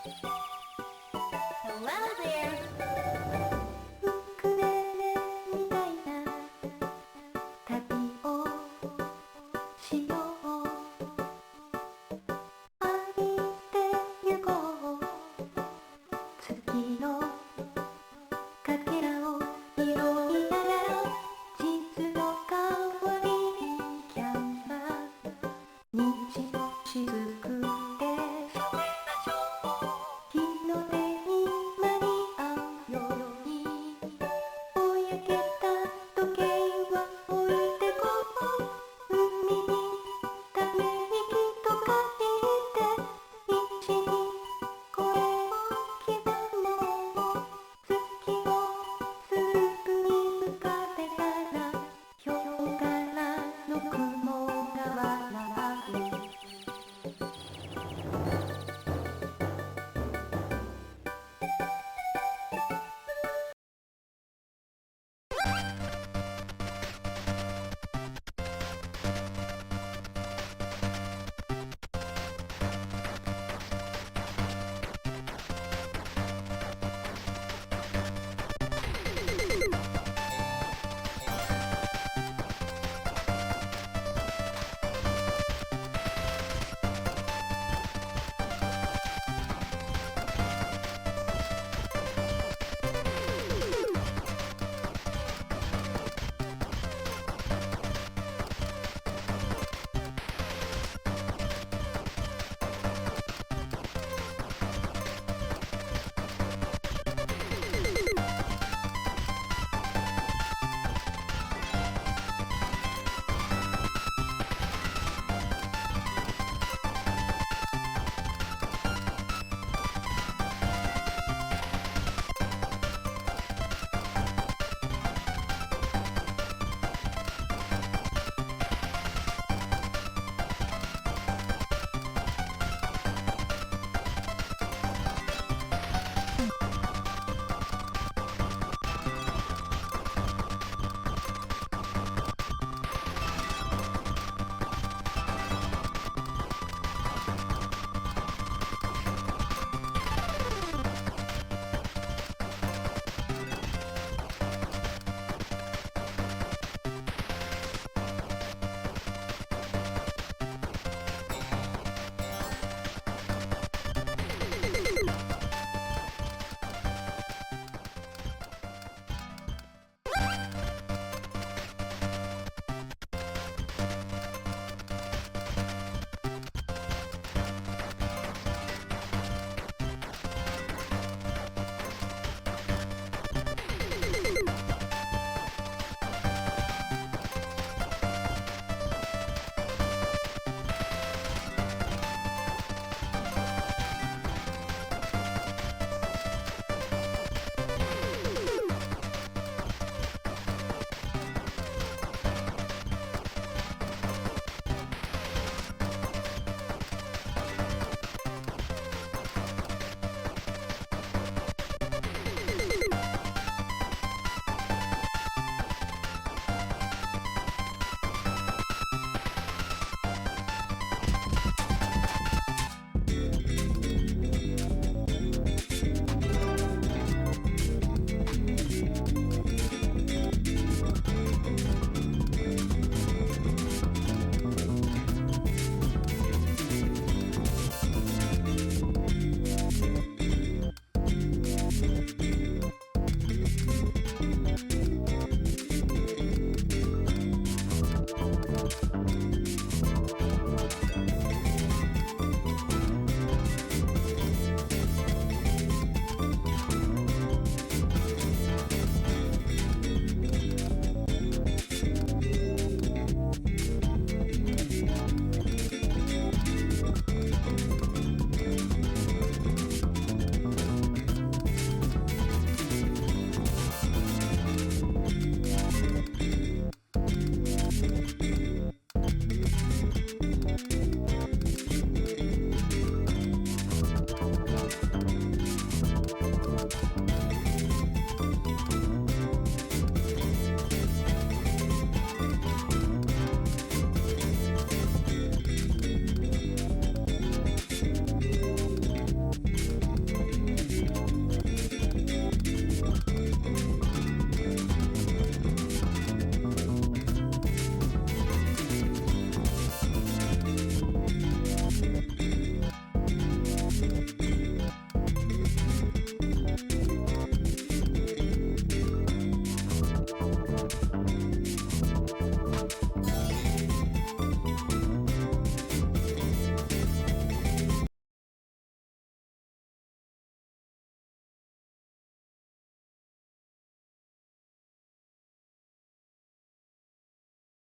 Hello there. ウクレレみたいな旅をしよう歩いて行こう月のかけらを拾いながら地図の代わりにキャンバス虹の雫で日の出に間に合うよ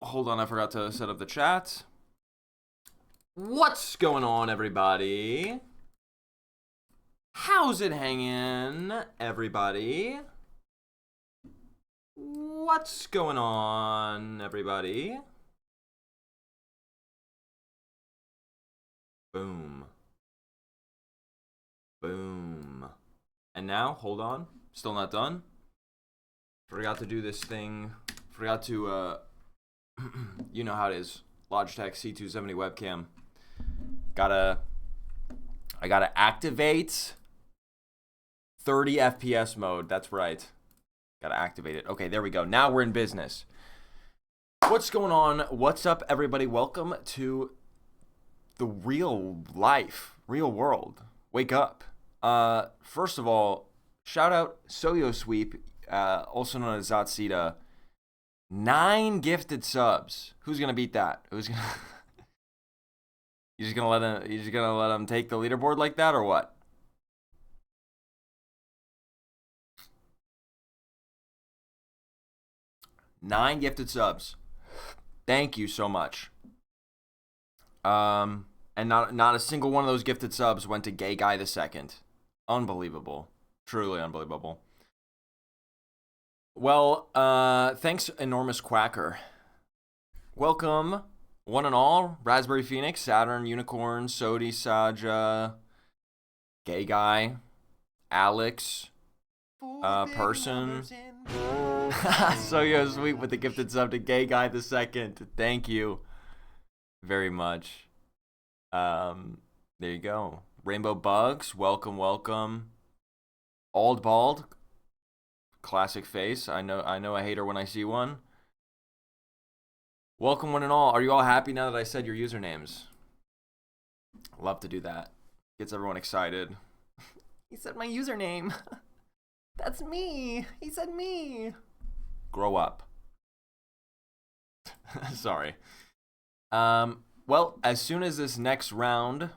hold on, I forgot to set up the chat. What's going on, everybody? How's it hanging, everybody? What's going on, everybody? Boom. Boom. And now, hold on. Still not done. Forgot to do this thing. Forgot to, you know how it is. Logitech C270 webcam. I gotta activate 30 FPS mode. That's right. Gotta activate it. Okay, there we go. Now we're in business. What's going on? What's up, everybody? Welcome to the real life, real world. Wake up. First of all, shout out Soyo Sweep, also known as Zatsita. 9 gifted subs. Who's gonna beat that? Who's gonna? You just gonna let him take the leaderboard like that, or what? Nine gifted subs. Thank you so much. And not a single one of those gifted subs went to Gay Guy the Second. Unbelievable. Truly unbelievable. Well, thanks, Enormous Quacker. Welcome, one and all. Raspberry Phoenix, Saturn, Unicorn, Sodi, Saja, Gay Guy, Alex, Person. So you're sweet with the gifted sub to Gay Guy the Second. Thank you very much. There you go. Rainbow Bugs, welcome, welcome. Old Bald, classic face. I know a hater when I see one. Welcome one and all. Are you all happy now that I said your usernames? Love to do that. Gets everyone excited. He said my username. That's me. He said me. Grow up. Sorry. Well, as soon as this next round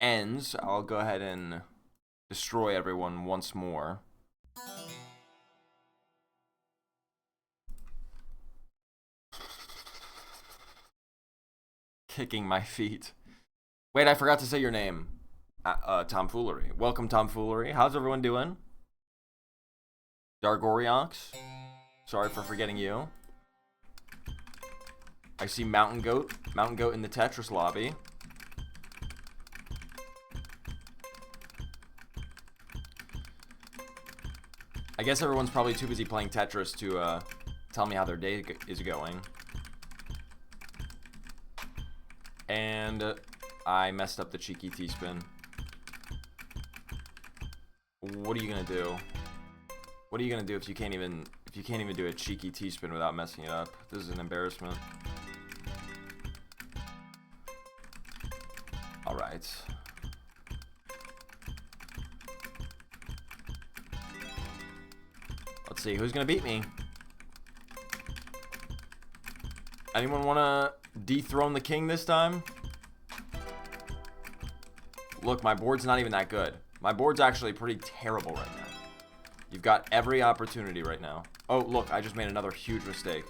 ends, I'll go ahead and destroy everyone once more. Kicking my feet. Wait, I forgot to say your name. Tomfoolery. Welcome, Tomfoolery. How's everyone doing? Dargoriox. Sorry for forgetting you. I see Mountain Goat. Mountain Goat in the Tetris lobby. I guess everyone's probably too busy playing Tetris to tell me how their day is going. And I messed up the cheeky T-spin. What are you gonna do? What are you gonna do if you can't even do a cheeky T-spin without messing it up? This is an embarrassment. All right. Let's see who's gonna beat me. Anyone wanna dethrone the king this time? Look, my board's not even that good. My board's actually pretty terrible right now. You've got every opportunity right now. Oh, look, I just made another huge mistake.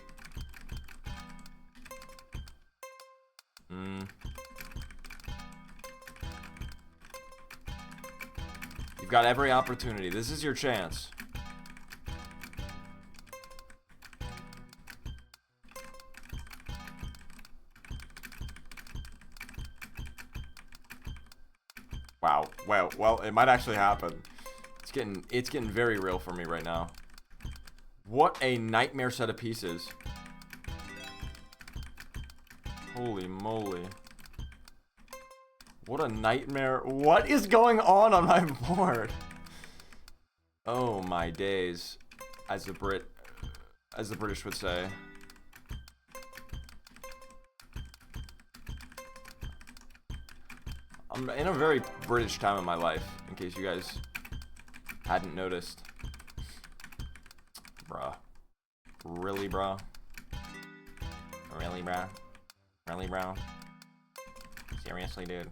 You've got every opportunity. This is your chance. Wow. Well, it might actually happen. It's getting very real for me right now. What a nightmare set of pieces. Holy moly. What a nightmare. What is going on my board? Oh my days. As the British would say. I'm in a very British time in my life, in case you guys hadn't noticed. Bruh. Really, bruh? Really, bruh? Really, bro? Seriously, dude?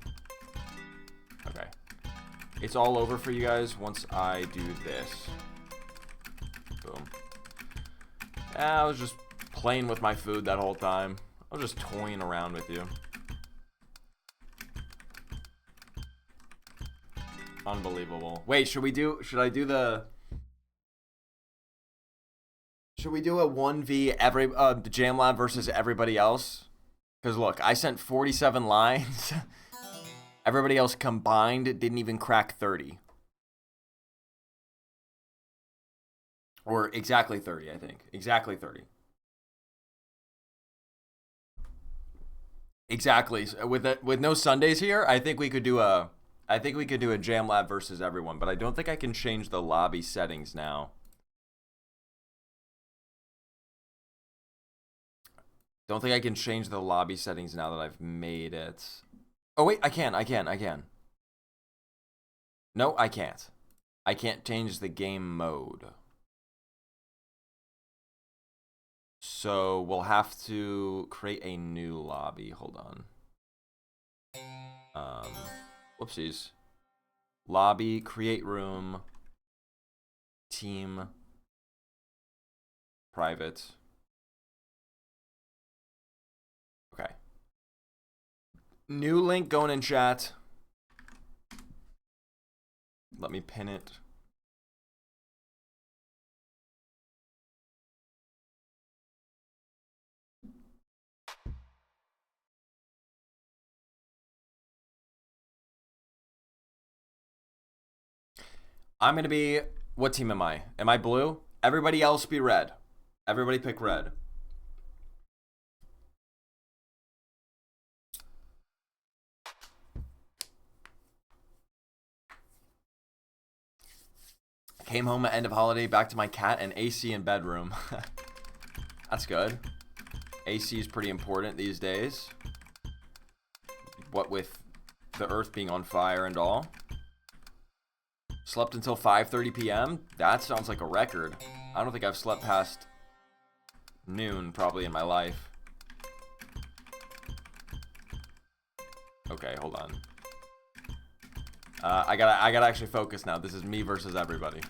Okay. It's all over for you guys once I do this. Boom. I was just playing with my food that whole time. I was just toying around with you. Unbelievable. Wait, should I do a 1v every Jam Lab versus everybody else? Because look, I sent 47 lines. Everybody else combined didn't even crack 30. Or exactly 30, I think. Exactly 30. Exactly. With no Sundays here, I think we could do a Jam Lab versus everyone, but I don't think I can change the lobby settings now. Don't think I can change the lobby settings now that I've made it. Oh wait, I can. No, I can't. I can't change the game mode. So we'll have to create a new lobby. Hold on. Whoopsies. Lobby, create room, team, private. Okay. New link going in chat. Let me pin it. I'm going to be... What team am I? Am I blue? Everybody else be red. Everybody pick red. Came home at end of holiday, back to my cat and AC in bedroom. That's good. AC is pretty important these days. What with the earth being on fire and all. Slept until 5:30 p.m. That sounds like a record. I don't think I've slept past noon probably in my life. Okay, hold on. I gotta actually focus now. This is me versus everybody.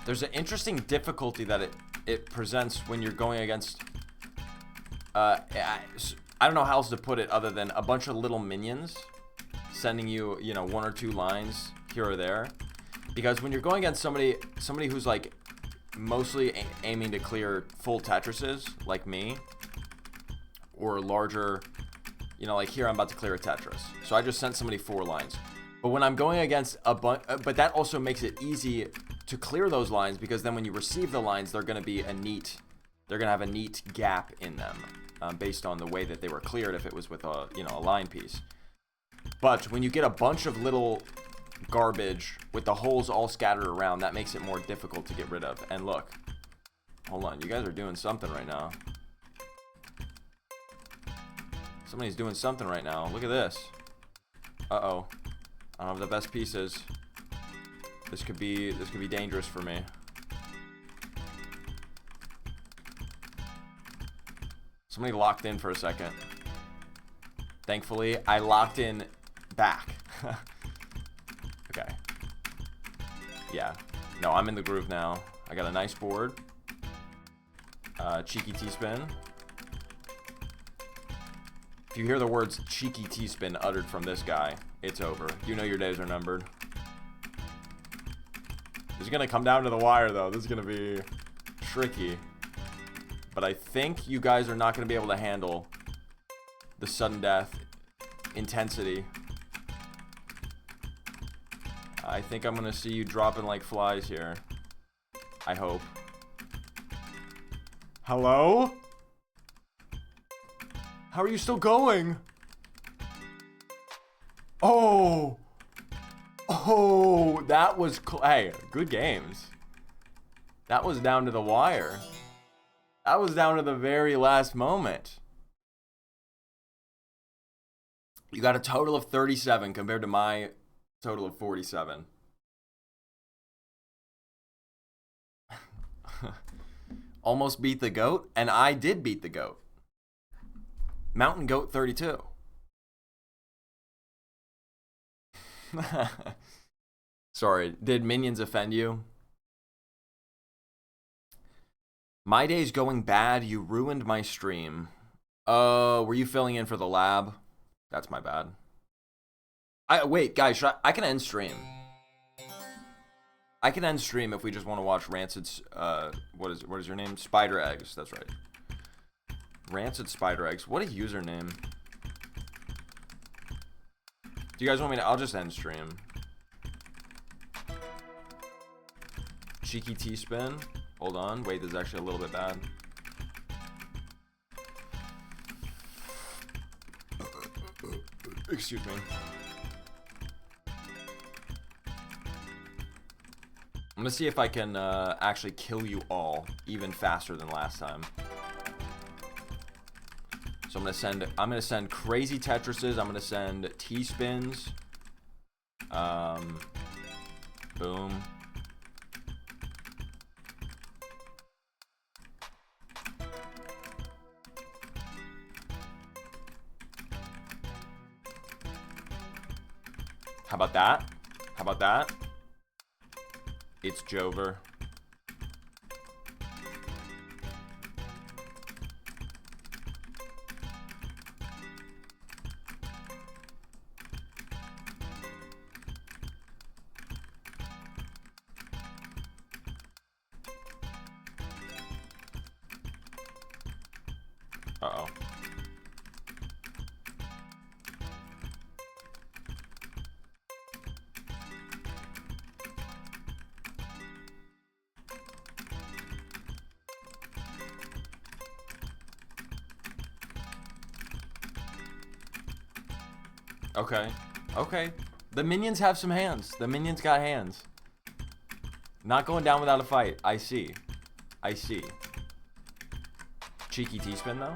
There's an interesting difficulty that it presents when you're going against I don't know how else to put it other than a bunch of little minions sending you, you know, one or two lines here or there. Because when you're going against somebody who's like mostly aiming to clear full Tetrises like me, or larger, you know, like here I'm about to clear a Tetris. So I just sent somebody 4 lines. But when I'm going against a bunch, but that also makes it easy to clear those lines, because then when you receive the lines, they're going to have a neat gap in them, based on the way that they were cleared if it was with a, you know, a line piece. But when you get a bunch of little garbage with the holes all scattered around, that makes it more difficult to get rid of. And look, hold on, you guys are doing something right now. Somebody's doing something right now. Look at this. Uh-oh. I don't have the best pieces. This could be dangerous for me. Somebody locked in for a second. Thankfully, I locked in back. Okay. Yeah. No, I'm in the groove now. I got a nice board. Cheeky T-spin. If you hear the words cheeky T-spin uttered from this guy, it's over. You know your days are numbered. This is going to come down to the wire, though. This is going to be tricky. But I think you guys are not going to be able to handle the sudden death intensity. I think I'm going to see you dropping like flies here. I hope. Hello? How are you still going? Oh! Oh, that was... Hey, good games. That was down to the wire. That was down to the very last moment. You got a total of 37 compared to my total of 47. Almost beat the GOAT, and I did beat the GOAT. Mountain Goat 32. Sorry, did minions offend you? My day's going bad. You ruined my stream. Were you filling in for the lab? That's my bad. Wait, guys, I can end stream. I can end stream if we just want to watch Rancid's, what is your name? Spider Eggs, that's right. Rancid Spider Eggs, what a username. Do you guys want me to, I'll just end stream. Cheeky T-spin. Hold on, wait, this is actually a little bit bad. Excuse me. I'm gonna see if I can actually kill you all even faster than last time. So I'm gonna send crazy Tetrises. I'm gonna send T-spins. Boom. How about that? How about that? It's Jover. Uh-oh. Okay. Okay. The minions have some hands. The minions got hands. Not going down without a fight. I see. I see. Cheeky T-spin, though.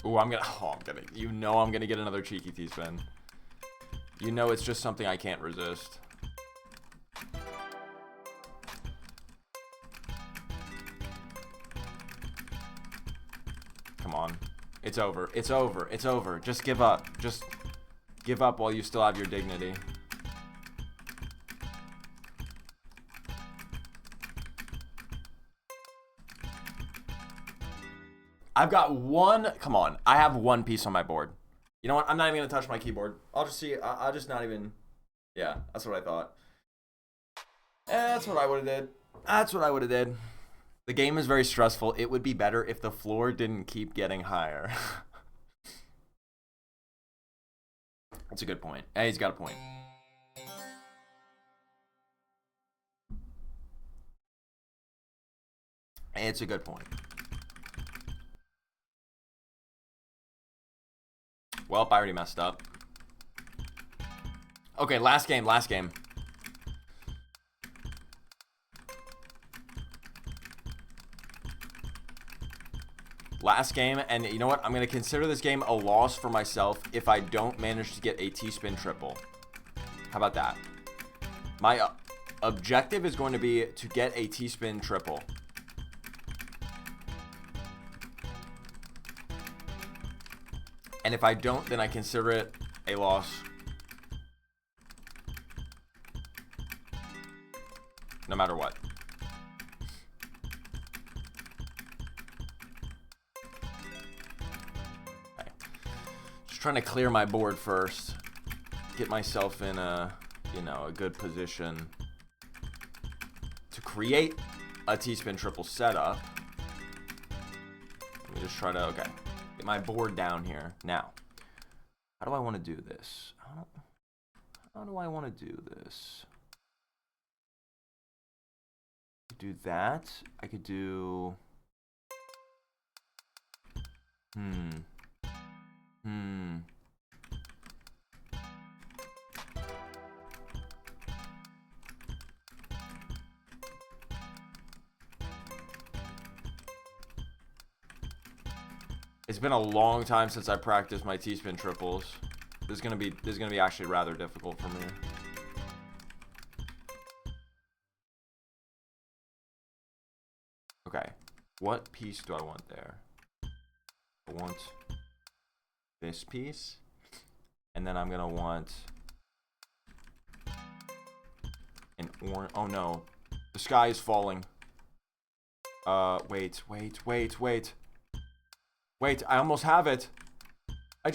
Ooh, I'm gonna, you know I'm gonna get another cheeky T-spin. You know it's just something I can't resist. Come on. It's over. It's over. It's over. Just give up. Just give up while you still have your dignity. I've got one. Come on. I have one piece on my board. You know what? I'm not even going to touch my keyboard. I'll just see. I'll just not even. Yeah, that's what I thought. That's what I would have did. That's what I would have did. The game is very stressful. It would be better if the floor didn't keep getting higher. That's a good point. Hey, he's got a point. It's a good point. Well, I already messed up. Okay, last game, last game. Last game, and you know what? I'm going to consider this game a loss for myself if I don't manage to get a T-spin triple. How about that? My objective is going to be to get a T-spin triple. And if I don't, then I consider it a loss. No matter what. Okay. Just trying to clear my board first. Get myself in a, you know, a good position to create a T-spin triple setup. Let me just try to, okay. Get my board down here. Now, how do I want to do this? How do I want to do this? could do that. I could do... It's been a long time since I practiced my T-spin triples. This is gonna be actually rather difficult for me. Okay, what piece do I want there? I want this piece, and then I'm gonna want an orange. Oh no, the sky is falling. Wait. Wait, I almost have it. No,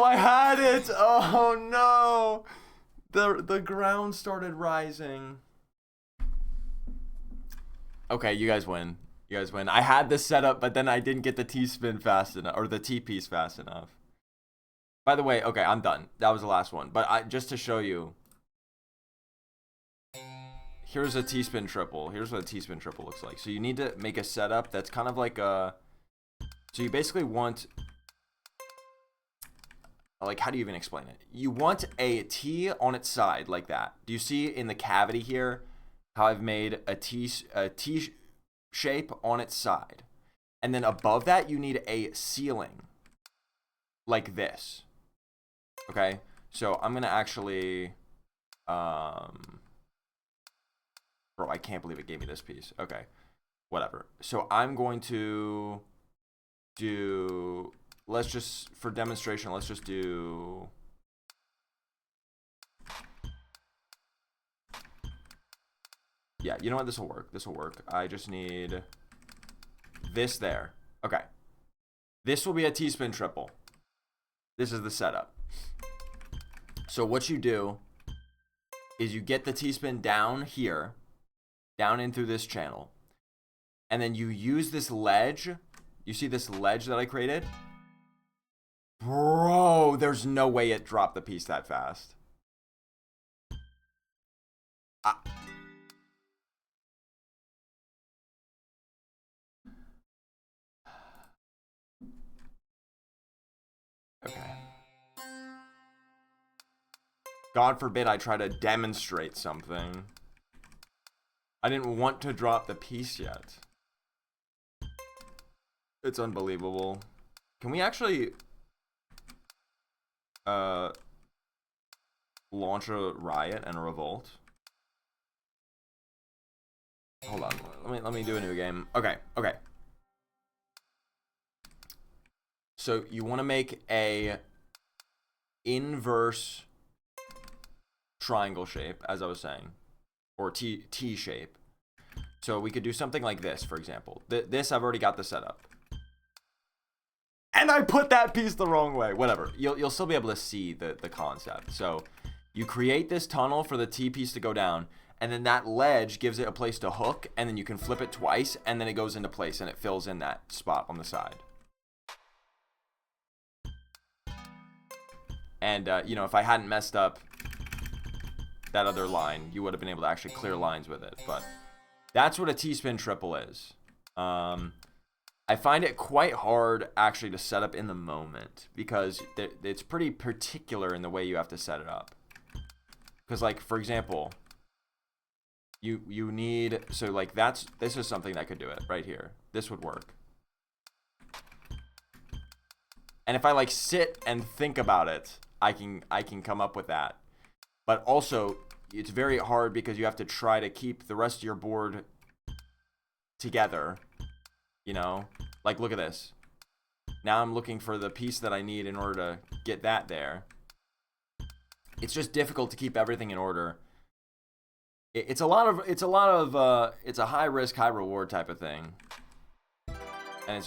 I had it. Oh no. The ground started rising. Okay, you guys win. I had this set up, but then I didn't get the T-spin fast enough, or the T-piece fast enough. By the way, okay, I'm done. That was the last one. But just to show you, here's a T-spin triple. Here's what a T-spin triple looks like. So you need to make a setup that's kind of like a... So you basically want... Like, how do you even explain it? You want a T on its side, like that. Do you see in the cavity here how I've made a T shape on its side? And then above that, you need a ceiling. Like this. Okay? So I'm going to actually... Bro, I can't believe it gave me this piece. Okay, whatever. So I'm going to do... Let's just, for demonstration, let's just do... Yeah, you know what? This will work. I just need this there. Okay. This will be a T-spin triple. This is the setup. So what you do is you get the T-spin down here, down in through this channel, and then you use this ledge. You see this ledge that I created? Bro, there's no way it dropped the piece that fast. Okay. God forbid I try to demonstrate something. I didn't want to drop the piece yet. It's unbelievable. Can we actually launch a riot and a revolt? Hold on. Let me do a new game. Okay. So you want to make a inverse triangle shape, as I was saying, or T shape. So we could do something like this, for example. This, I've already got the setup. And I put that piece the wrong way. Whatever. You'll still be able to see the concept. So you create this tunnel for the T piece to go down, and then that ledge gives it a place to hook, and then you can flip it twice, and then it goes into place, and it fills in that spot on the side. And, you know, if I hadn't messed up that other line, you would have been able to actually clear lines with it. But that's what a T-spin triple is. I find it quite hard, actually, to set up in the moment, because it's pretty particular in the way you have to set it up. Because, like, for example, you need... So, like, this is something that could do it right here. This would work. And if I, like, sit and think about it, I can come up with that. But also, it's very hard because you have to try to keep the rest of your board together. You know? Like, look at this. Now I'm looking for the piece that I need in order to get that there. It's just difficult to keep everything in order. It's a high risk, high reward type of thing. And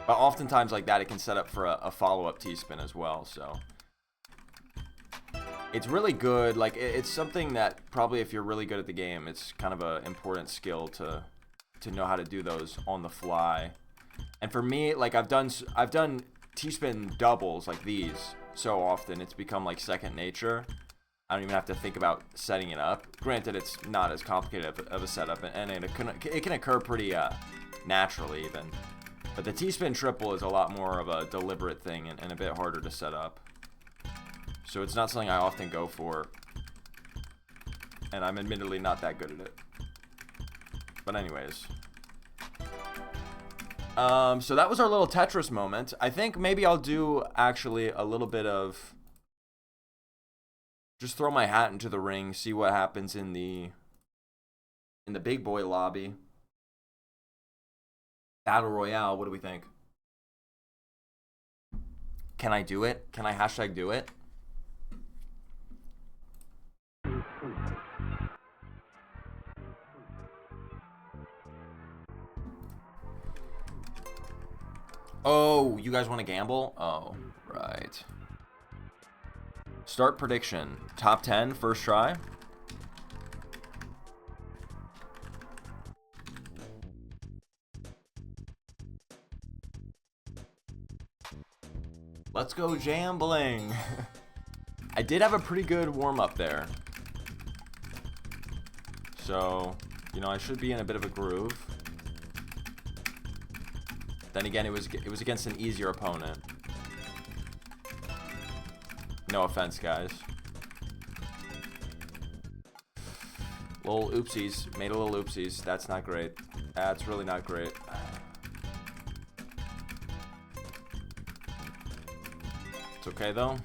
but oftentimes like that, it can set up for a follow-up T-spin as well, so. It's really good. Like, it's something that probably if you're really good at the game, it's kind of an important skill to know how to do those on the fly. And for me, like, I've done T-spin doubles like these so often, it's become like second nature. I don't even have to think about setting it up. Granted, it's not as complicated of a setup, and it can occur pretty naturally even. But the T-spin triple is a lot more of a deliberate thing and a bit harder to set up. So it's not something I often go for. And I'm admittedly not that good at it. But anyways. So that was our little Tetris moment. I think maybe I'll do actually a little bit of... just throw my hat into the ring, see what happens in the big boy lobby. Battle Royale, what do we think? Can I do it? Can I hashtag do it? Oh, you guys want to gamble? Oh, right. Start prediction. Top 10, first try. Let's go jambling. I did have a pretty good warm-up there. So, you know, I should be in a bit of a groove. Then again, it was against an easier opponent. No offense, guys. Little oopsies. Made a little oopsies. That's not great. That's really not great. It's okay, though.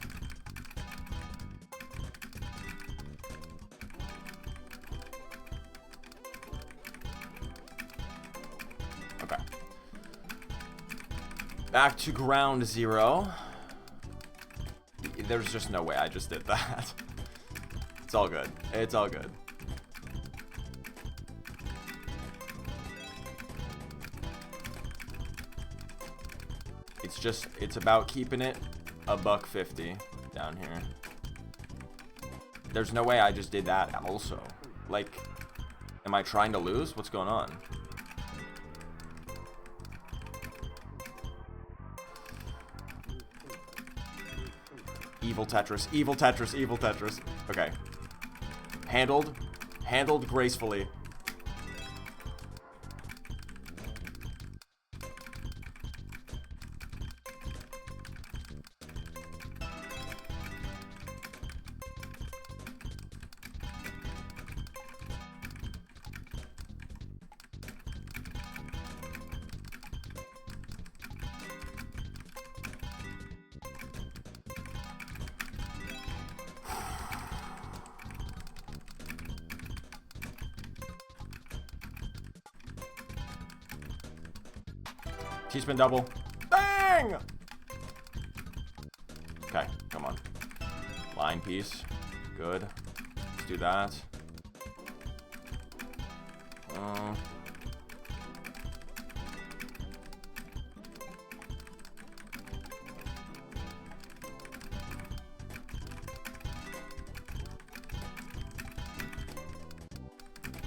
Okay. Back to ground zero. There's just no way I just did that. It's all good. It's all good. It's about keeping it a $1.50 down here. There's no way I just did that also. Like, am I trying to lose? What's going on? Evil Tetris, evil Tetris, evil Tetris. Okay. Handled gracefully. T-spin double. Bang! Okay, come on. Line piece. Good. Let's do that.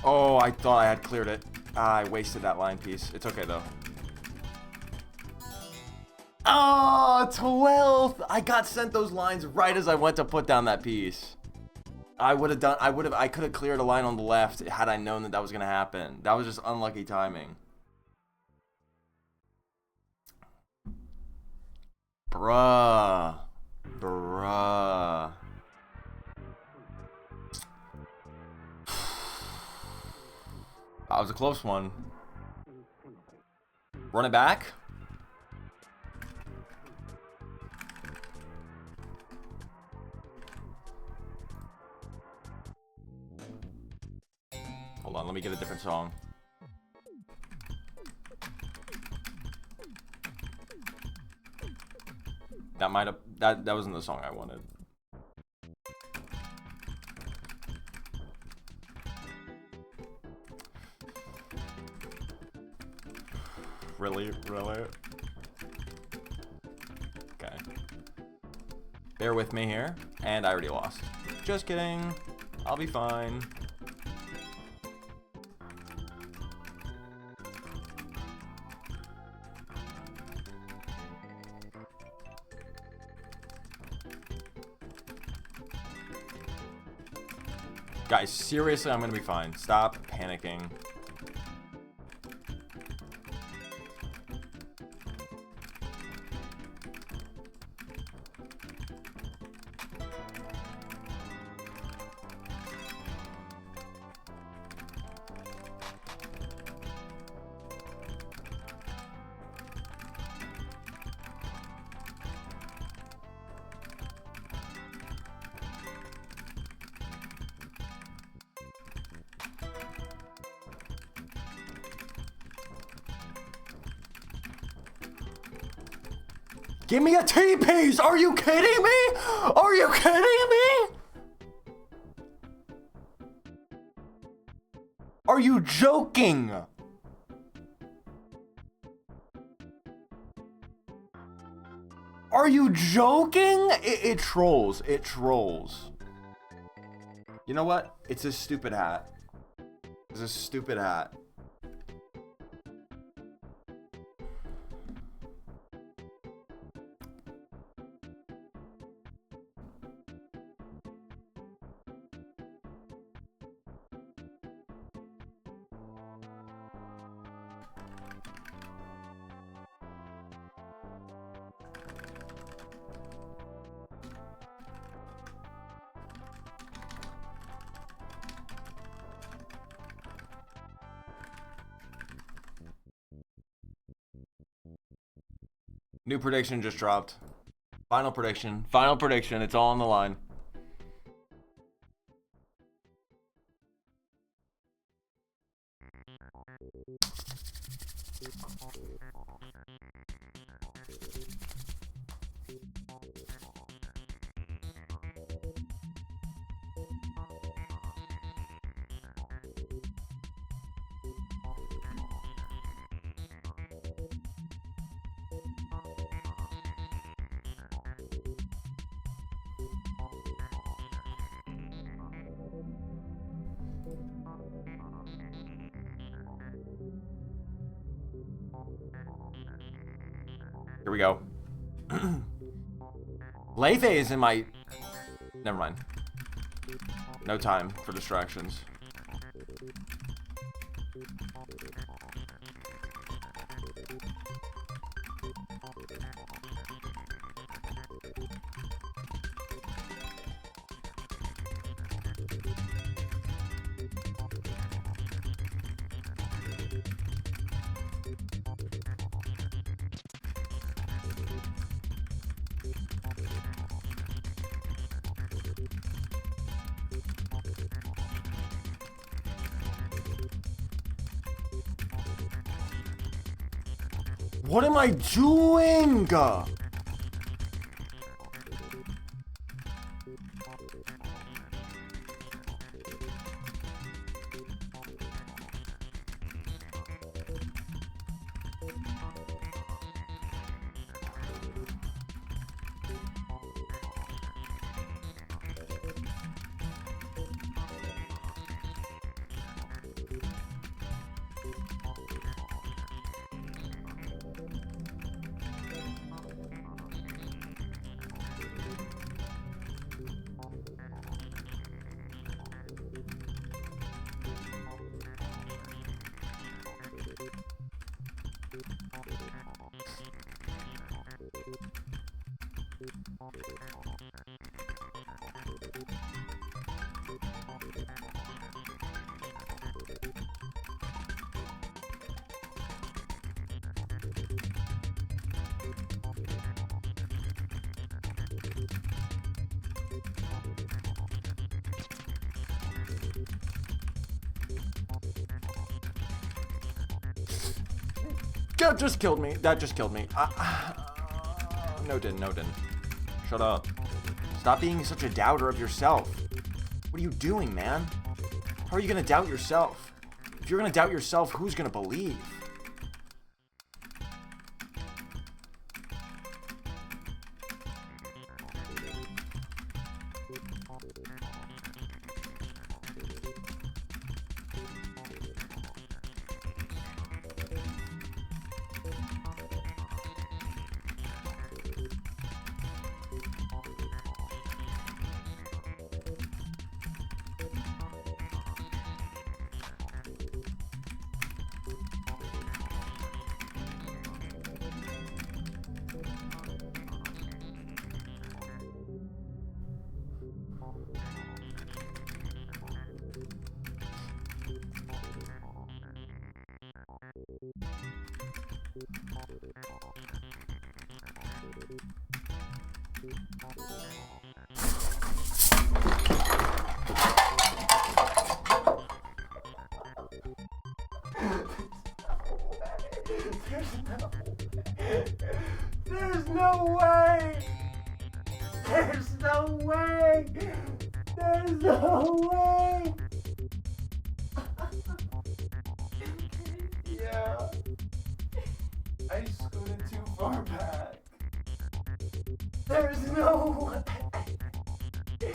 Oh, I thought I had cleared it. Ah, I wasted that line piece. It's okay, though. Oh, 12th! I got sent those lines right as I went to put down that piece. I could have cleared a line on the left had I known that that was going to happen. That was just unlucky timing. Bruh. That was a close one. Run it back. Hold on, let me get a different song. That might have that wasn't the song I wanted. Really? Okay. Bear with me here, and I already lost. Just kidding. I'll be fine. Guys, seriously, I'm gonna be fine. Stop panicking. Give me a T-piece! Are you kidding me? Are you kidding me? Are you joking? Are you joking? It trolls. It trolls. You know what? It's a stupid hat. It's a stupid hat. New prediction just dropped. Final prediction. Final prediction. It's all on the line. Here we go. Lethe is in my... Never mind. No time for distractions. What am I doing? That just killed me. That just killed me. No, didn't. No, didn't. Shut up. Stop being such a doubter of yourself. What are you doing, man? How are you gonna doubt yourself? If you're gonna doubt yourself, who's gonna believe? There's no way! There's no way! There's no way! Yeah. I scooted too far back. There's no way!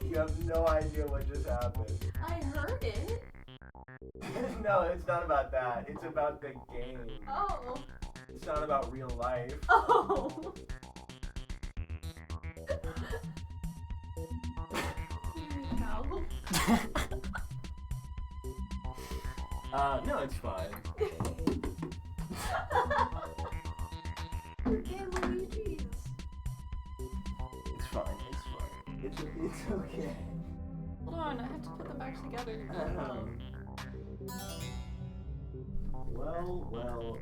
You have no idea what just happened. I heard it. No, it's not about that. It's about the game. Oh. It's not about real life. Oh. You need help. No, it's fine. Okay, Luigi's. It's fine. It's fine. It's okay. Hold on, I have to put them back together. Well.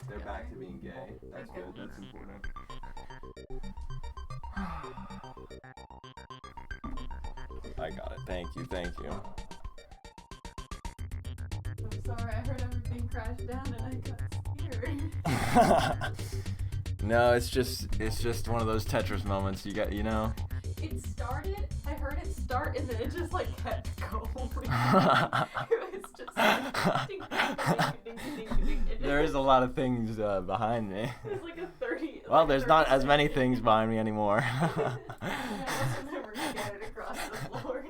They're back to being gay. That's good. That's important. I got it. Thank you. I'm sorry, I heard everything crash down and I got scared. No, it's just one of those Tetris moments. You know. It started, I heard it start and then it just like kept going. It was just like ding, ding, ding, ding, ding, ding. There is a lot of things behind me. It was like a 30. Well, like there's 30 not as many second. things behind me anymore. Yeah, most of them were scattered across the floor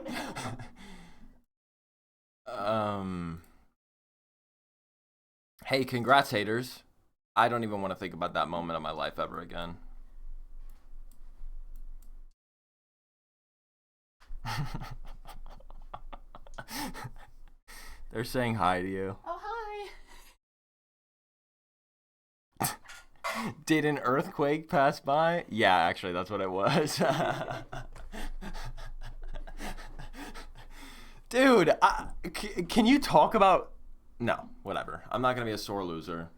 now. Hey, congrats, haters. I don't even want to think about that moment of my life ever again. They're saying hi to you. Oh, hi. Did an earthquake pass by? Yeah, actually, that's what it was. Dude, can you talk about... No, whatever. I'm not going to be a sore loser.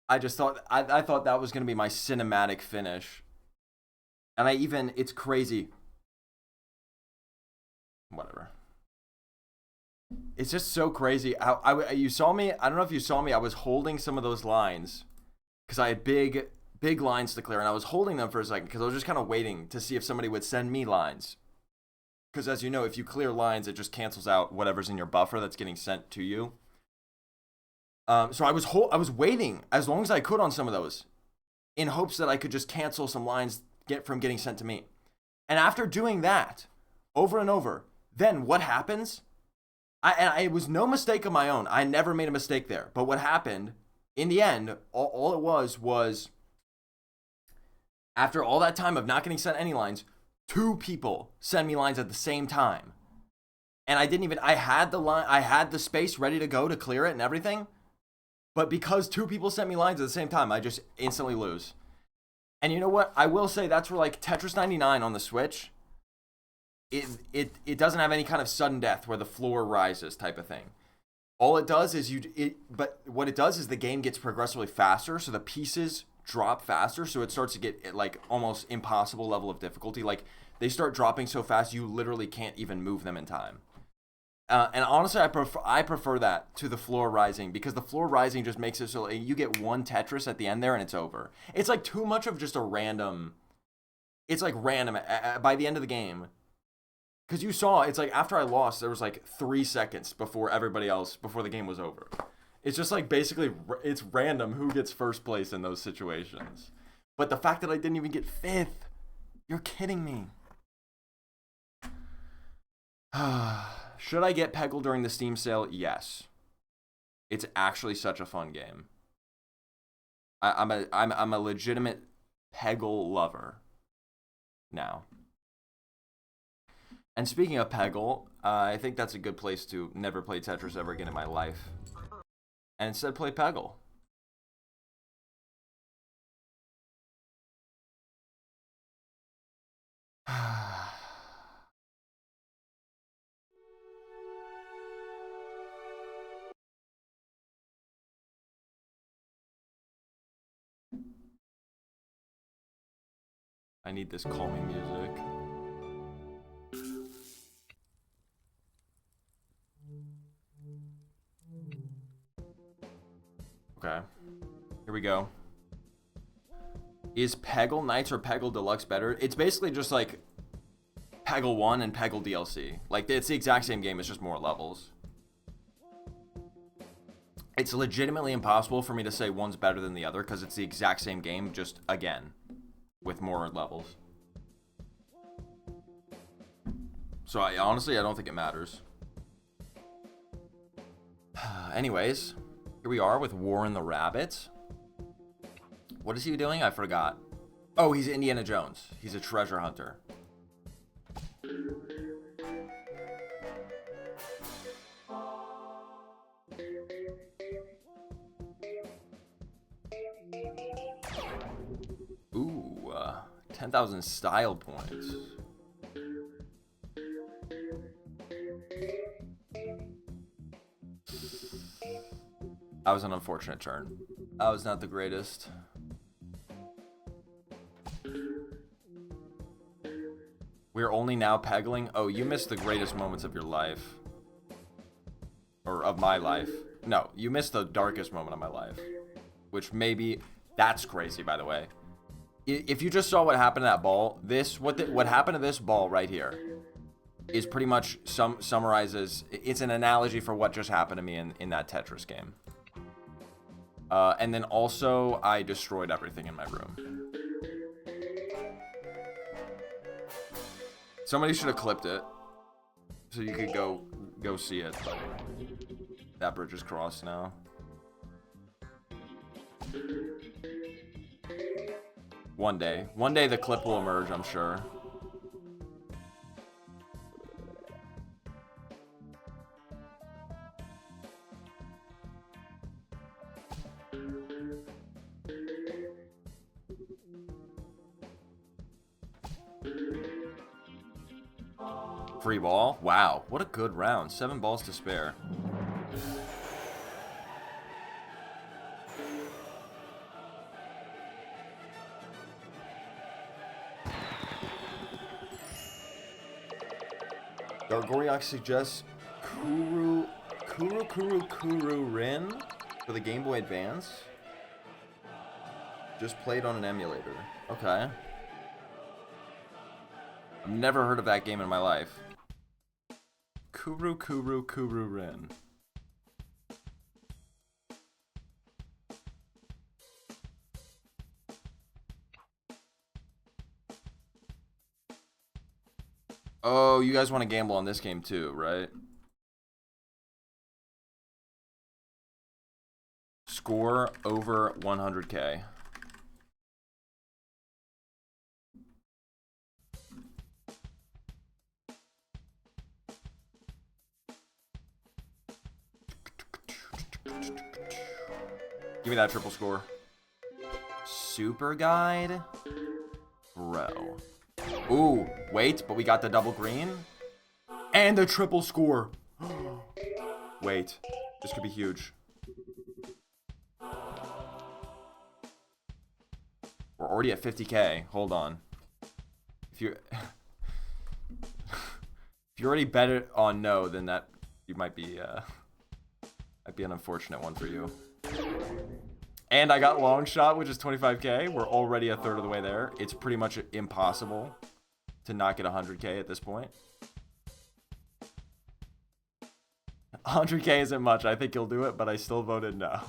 I just thought... I thought that was going to be my cinematic finish. And it's crazy. Whatever. It's just so crazy. You saw me, I don't know if you saw me, I was holding some of those lines. Because I had big lines to clear. And I was holding them for a second because I was just kind of waiting to see if somebody would send me lines. Because as you know, if you clear lines, it just cancels out whatever's in your buffer that's getting sent to you. So I was waiting as long as I could on some of those, in hopes that I could just cancel some lines from getting sent to me. And after doing that, over and over, then what happens? It was no mistake of my own. I never made a mistake there. But what happened, in the end, all it was after all that time of not getting sent any lines, 2 people send me lines at the same time. And I had the space ready to go to clear it and everything. But because 2 people sent me lines at the same time, I just instantly lose. And you know what? I will say that's where like Tetris 99 on the Switch, it doesn't have any kind of sudden death where the floor rises type of thing. All it does is but what it does is the game gets progressively faster, so the pieces drop faster, so it starts to get like almost impossible level of difficulty. Like they start dropping so fast you literally can't even move them in time. And honestly, I prefer that to the floor rising, because the floor rising just makes it so you get one Tetris at the end there and it's over. It's like too much of just a random. It's like random by the end of the game. Because you saw, it's like after I lost, there was like 3 seconds before the game was over. It's just like basically, it's random who gets first place in those situations. But the fact that I didn't even get 5th, you're kidding me. Should I get Peggle during the Steam sale? Yes. It's actually such a fun game. I'm a legitimate Peggle lover now. And speaking of Peggle, I think that's a good place to never play Tetris ever again in my life. And instead play Peggle. I need this calming music. Okay. Here we go. Is Peggle Knights or Peggle Deluxe better? It's basically just like Peggle 1 and Peggle DLC. Like, it's the exact same game, it's just more levels. It's legitimately impossible for me to say one's better than the other because it's the exact same game, just again, with more levels. So honestly, I don't think it matters. Anyways, here we are with War and the Rabbit. What is he doing? I forgot. Oh, he's Indiana Jones. He's a treasure hunter. Ooh, 10,000 style points. That was an unfortunate turn. That was not the greatest. We're only now peggling. Oh, you missed the greatest moments of your life. Or of my life. No, you missed the darkest moment of my life. Which maybe... That's crazy, by the way. If you just saw what happened to that ball, what happened to this ball right here is pretty much summarizes... It's an analogy for what just happened to me in that Tetris game. And then also, I destroyed everything in my room. Somebody should have clipped it, so you could go see it. But that bridge is crossed now. One day the clip will emerge, I'm sure. Free ball? Wow, what a good round. 7 balls to spare. Gargoriak suggests Kuru Rin for the Game Boy Advance. Just played on an emulator. Okay. I've never heard of that game in my life. Kuru Rin. Oh, you guys want to gamble on this game too, right? Score over 100K. Give me that triple score. Super guide? Bro. Ooh, wait, but we got the double green? And the triple score. Wait, this could be huge. We're already at 50K. Hold on. If you if you already bet it on no, then that you might be an unfortunate one for you. And I got long shot, which is 25K. We're already a third of the way there. It's pretty much impossible to not get 100K at this point. 100K isn't much. I think you'll do it, but I still voted no.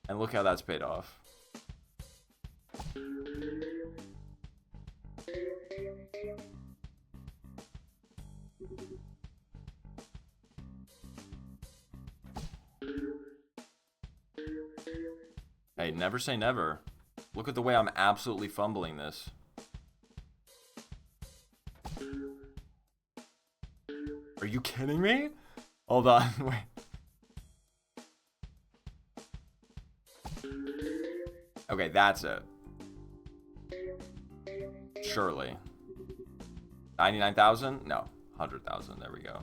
And look how that's paid off. Hey, never say never. Look at the way I'm absolutely fumbling this. Are you kidding me? Hold on, wait. Okay, that's it. Surely. 99,000? No, 100,000. There we go.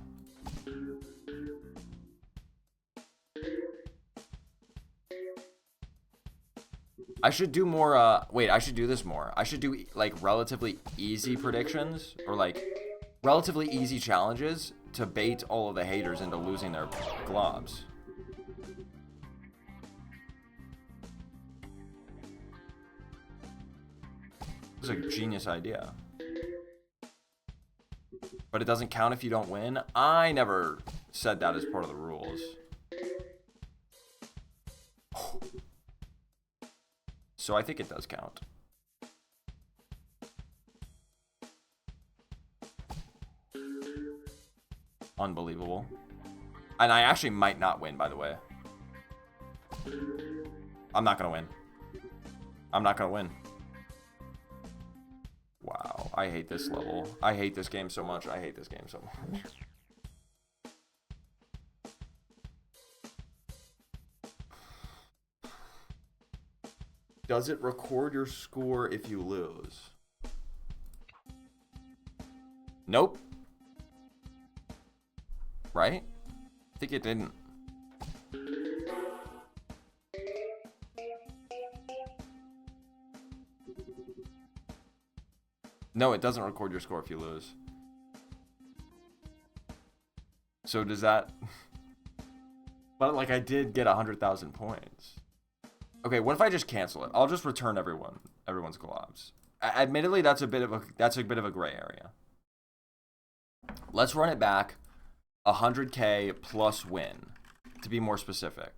I should do more, wait, I should do this more. I should do, like, relatively easy predictions, or, like, relatively easy challenges to bait all of the haters into losing their globs. It's a genius idea. But it doesn't count if you don't win? I never said that as part of the rules. So I think it does count. Unbelievable. And I actually might not win, by the way. I'm not gonna win. I'm not gonna win. Wow, I hate this level. I hate this game so much. I hate this game so much. Does it record your score if you lose? Nope. Right? I think it didn't. No, it doesn't record your score if you lose. So does that... But, like, I did get 100,000 points. Okay, what if I just cancel it? I'll just return everyone's globs. Admittedly, that's a bit of a gray area. Let's run it back. 100K plus win, to be more specific.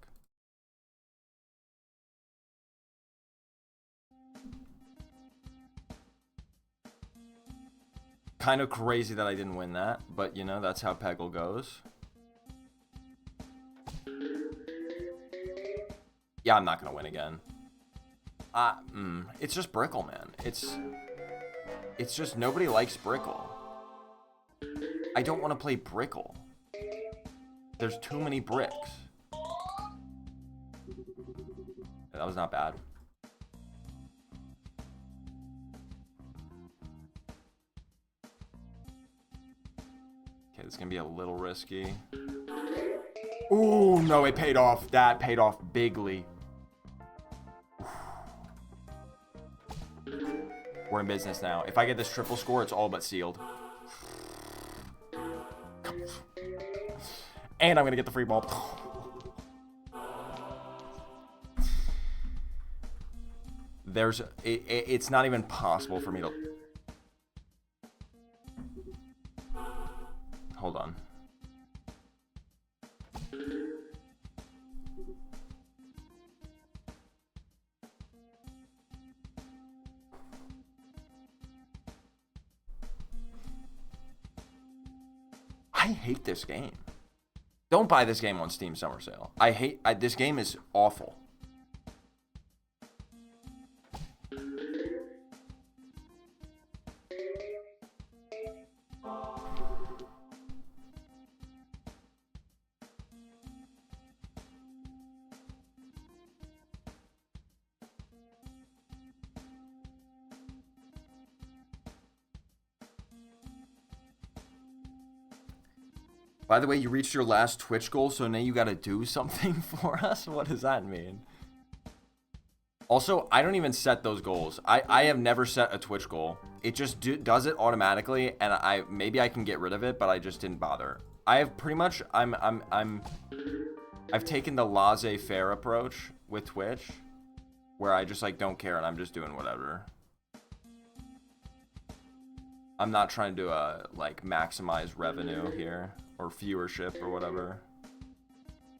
Kind of crazy that I didn't win that, but you know, that's how Peggle goes. Yeah, I'm not gonna win again. It's just Brickle, man. It's just nobody likes Brickle. I don't want to play Brickle. There's too many bricks. That was not bad. Okay, this is gonna be a little risky. Ooh, no, it paid off. That paid off bigly. We're in business now. If I get this triple score, it's all but sealed. And I'm gonna get the free ball. It's not even possible for me to... Hold on. I hate this game. Don't buy this game on Steam Summer Sale. This game is awful. By the way, you reached your last Twitch goal, so now you gotta do something for us? What does that mean? Also, I don't even set those goals. I have never set a Twitch goal. It just does it automatically, and maybe I can get rid of it, but I just didn't bother. I have pretty much, I've taken the laissez-faire approach with Twitch, where I just, like, don't care, and I'm just doing whatever. I'm not trying to, like, maximize revenue here. Or viewership, or whatever.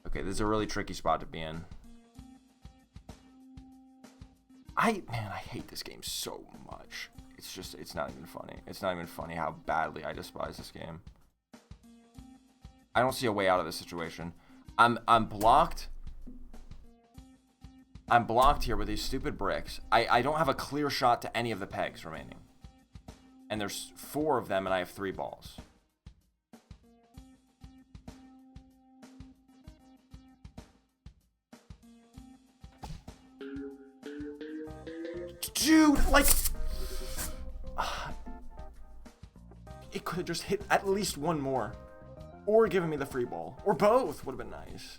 Okay, this is a really tricky spot to be in. Man, I hate this game so much. It's not even funny. It's not even funny how badly I despise this game. I don't see a way out of this situation. I'm blocked. I'm blocked here with these stupid bricks. I don't have a clear shot to any of the pegs remaining. And there's 4 of them, and I have 3 balls. Dude, like, it could have just hit at least one more, or given me the free ball, or both would have been nice.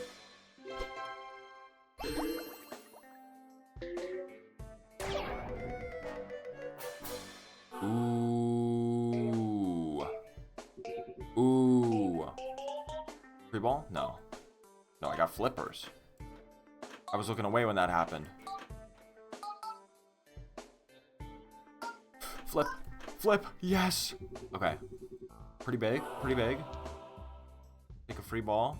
ball? No. No, I got flippers. I was looking away when that happened. Flip. Flip. Yes. Okay. Pretty big. Pretty big. Take a free ball.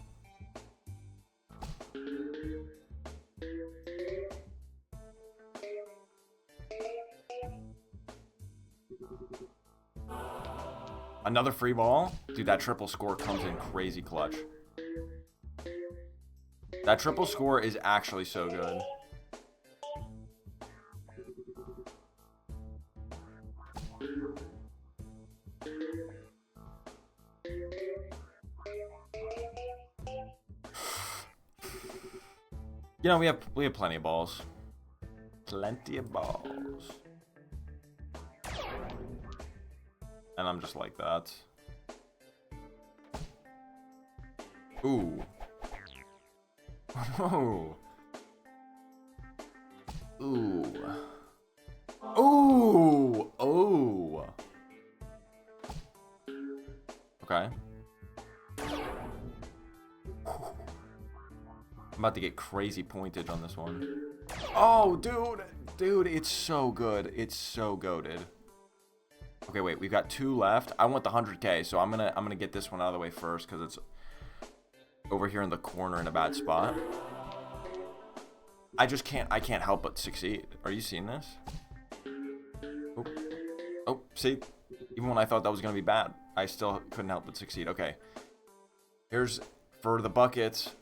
Another free ball. Dude, that triple score comes in crazy clutch. That triple score is actually so good. You know, we have plenty of balls. Plenty of balls. And I'm just like that. Ooh. Whoa. Ooh. Ooh. Ooh. Okay. I'm about to get crazy pointage on this one. Oh, dude. Dude, it's so good. It's so goated. Okay, wait. We've got 2 left. I want the 100K, so I'm gonna get this one out of the way first because it's over here in the corner in a bad spot. I can't help but succeed. Are you seeing this? Oh. Oh, see? Even when I thought that was gonna be bad, I still couldn't help but succeed. Okay. Here's for the buckets.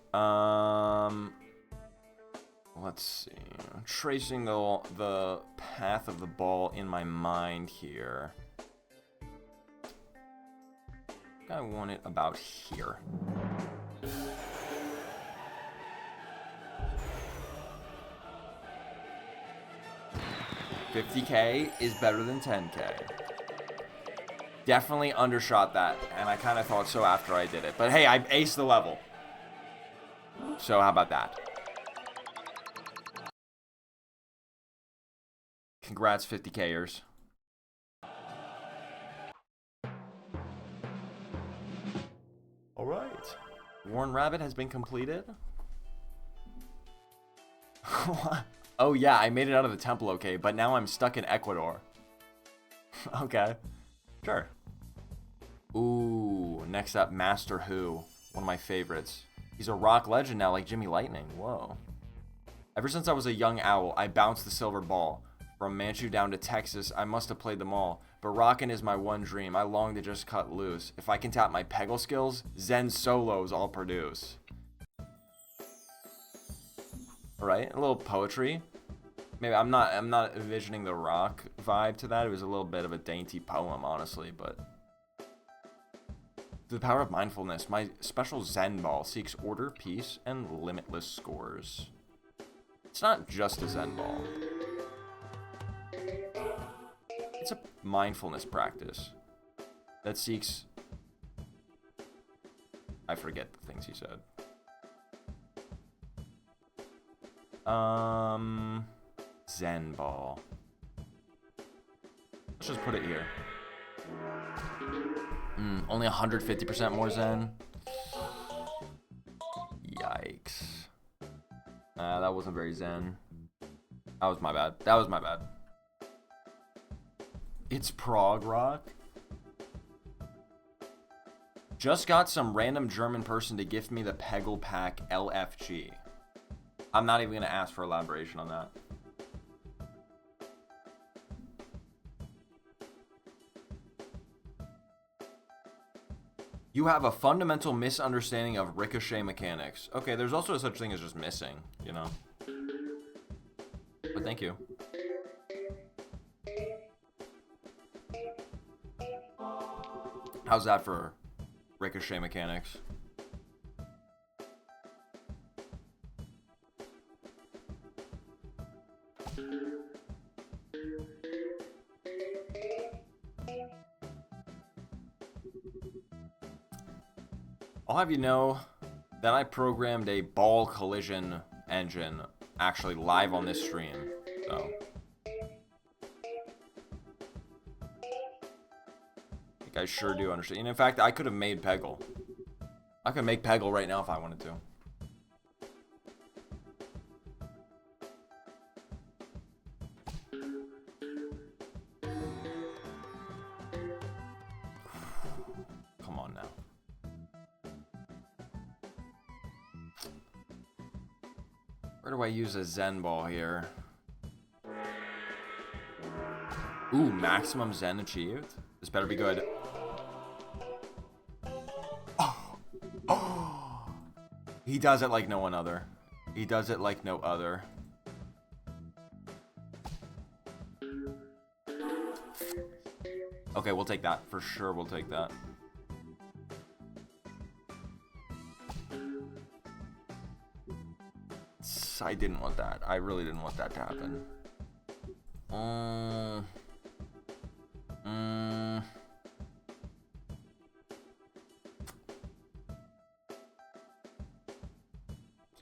Let's see. I'm tracing the path of the ball in my mind here. I want it about here. $50K is better than 10K. Definitely undershot that, and I kind of thought so after I did it. But hey, I aced the level. So how about that? Congrats, 50Kers. All right. Warren Rabbit has been completed. Oh yeah, I made it out of the temple, okay, but now I'm stuck in Ecuador. Okay. Sure. Ooh, next up, Master Who. One of my favorites. He's a rock legend now, like Jimmy Lightning. Whoa. Ever since I was a young owl, I bounced the silver ball. From Manchu down to Texas, I must have played them all. But rockin' is my one dream. I long to just cut loose. If I can tap my Peggle skills, Zen solos I'll produce. Alright, a little poetry. Maybe I'm not envisioning the rock vibe to that. It was a little bit of a dainty poem, honestly, but the power of mindfulness. My special Zen ball seeks order, peace, and limitless scores. It's not just a Zen ball. It's a mindfulness practice that seeks... I forget the things he said. Zen ball. Let's just put it here. Only 150% more Zen. Yikes. That wasn't very Zen. That was my bad. That was my bad. It's prog rock. Just got some random German person to gift me the Peggle Pack LFG. I'm not even going to ask for elaboration on that. You have a fundamental misunderstanding of ricochet mechanics. Okay, there's also such thing as just missing, you know. But thank you. How's that for ricochet mechanics? I'll have you know that I programmed a ball collision engine actually live on this stream, so I think I sure do understand. And in fact, I could have made Peggle. I could make Peggle right now if I wanted to. Come on now. Where do I use a Zen ball here? Ooh, maximum Zen achieved. This better be good. Oh. He does it like no one other. He does it like no other. Okay, we'll take that. For sure, we'll take that. I didn't want that. I really didn't want that to happen.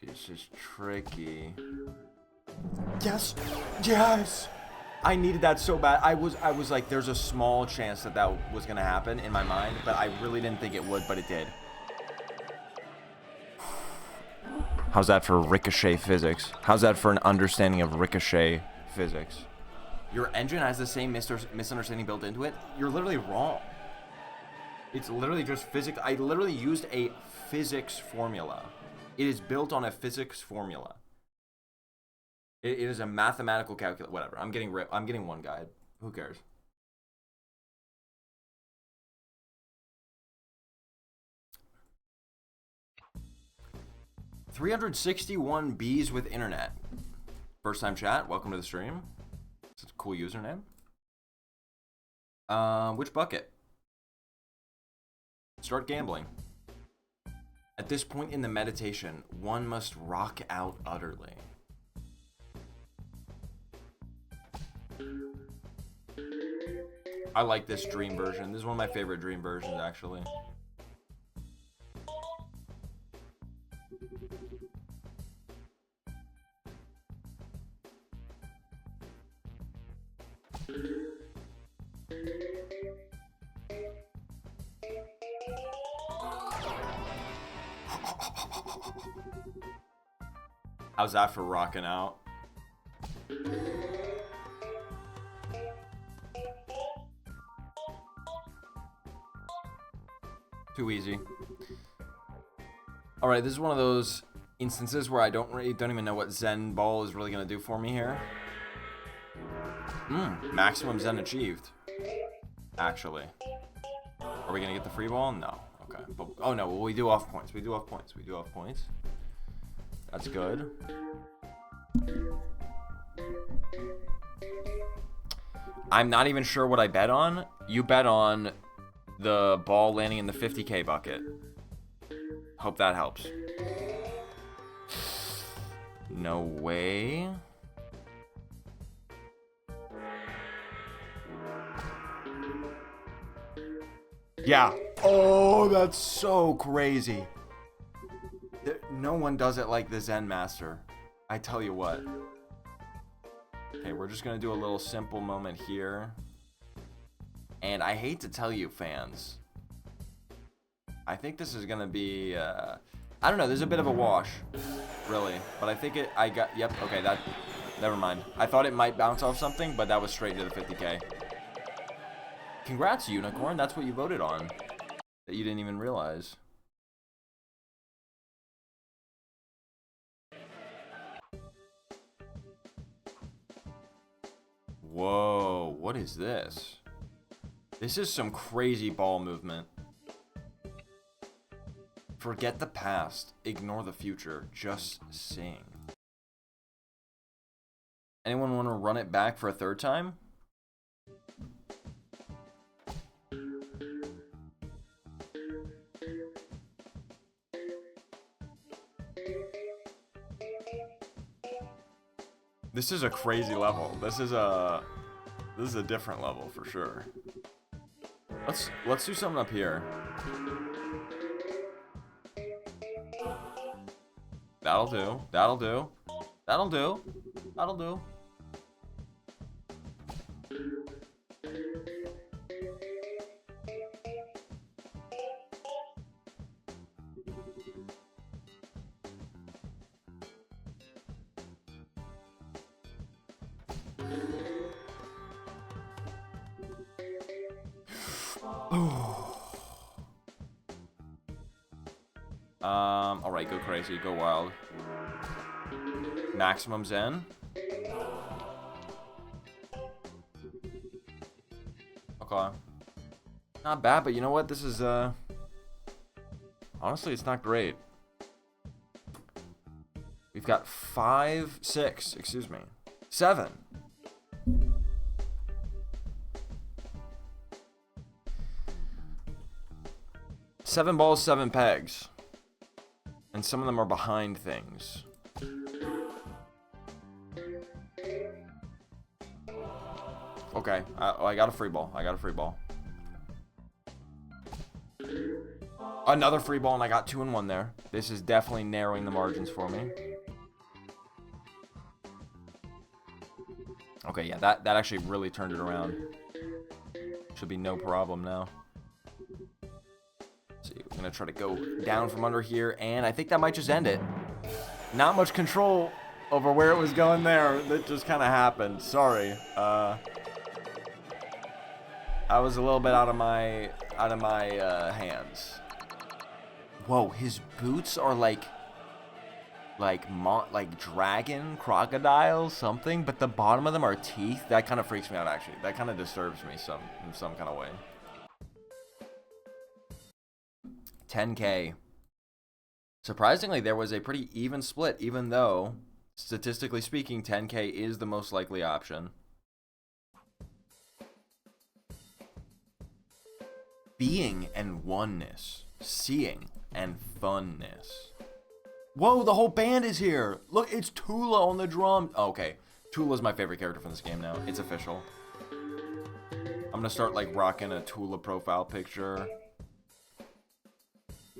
This is tricky. Yes! Yes! I needed that so bad. I was like, there's a small chance that that was gonna happen in my mind, but I really didn't think it would, but it did. How's that for ricochet physics? How's that for an understanding of ricochet physics? Your engine has the same misunderstanding built into it? You're literally wrong. It's literally just physics. I literally used a physics formula. It is built on a physics formula. It is a mathematical calculus. Whatever. I'm getting one guide. Who cares? $361 Bs with internet. First time chat. Welcome to the stream. It's a cool username. Which bucket? Start gambling. At this point in the meditation, one must rock out utterly. I like this dream version. This is one of my favorite dream versions, actually. How's that for rocking out? Too easy. All right, this is one of those instances where I don't even know what Zen ball is really gonna do for me here. Maximum Zen achieved. Actually, are we gonna get the free ball? No. Okay. But, oh no, well, we do off points. We do off points. We do off points. That's good. I'm not even sure what I bet on. You bet on the ball landing in the 50K bucket. Hope that helps. No way. Yeah. Oh, that's so crazy. No one does it like the Zen Master. I tell you what. Okay, we're just gonna do a little simple moment here. And I hate to tell you, fans, I think this is gonna be, I don't know, there's a bit of a wash, really. But I think yep, okay, never mind. I thought it might bounce off something, but that was straight to the 50K. Congrats, Unicorn, that's what you voted on. That you didn't even realize. Whoa, what is this? This is some crazy ball movement. Forget the past, ignore the future, just sing. Anyone want to run it back for a third time? This is a crazy level. This is a different level for sure. Let's do something up here. That'll do. That'll do. That'll do. That'll do. Alright, go crazy, go wild. Maximum Zen. Okay. Not bad, but you know what? This is, honestly, it's not great. We've got 7. Seven balls, 7 pegs. And some of them are behind things. Okay, I got a free ball. Another free ball, and I got 2 and 1 there. This is definitely narrowing the margins for me. Okay, yeah, that actually really turned it around. Should be no problem now. Let's see, we're gonna try to go down from under here, and I think that might just end it. Not much control over where it was going there. That just kind of happened. Sorry. I was a little bit out of my hands. Whoa, his boots are like dragon, crocodile, something, but the bottom of them are teeth. That kind of freaks me out, actually. That kind of disturbs me in some kind of way. 10K. Surprisingly, there was a pretty even split, even though, statistically speaking, 10K is the most likely option. Being and oneness. Seeing and funness. Whoa, the whole band is here. Look, it's Tula on the drum. Oh, okay, Tula's my favorite character from this game now. It's official. I'm gonna start like rocking a Tula profile picture.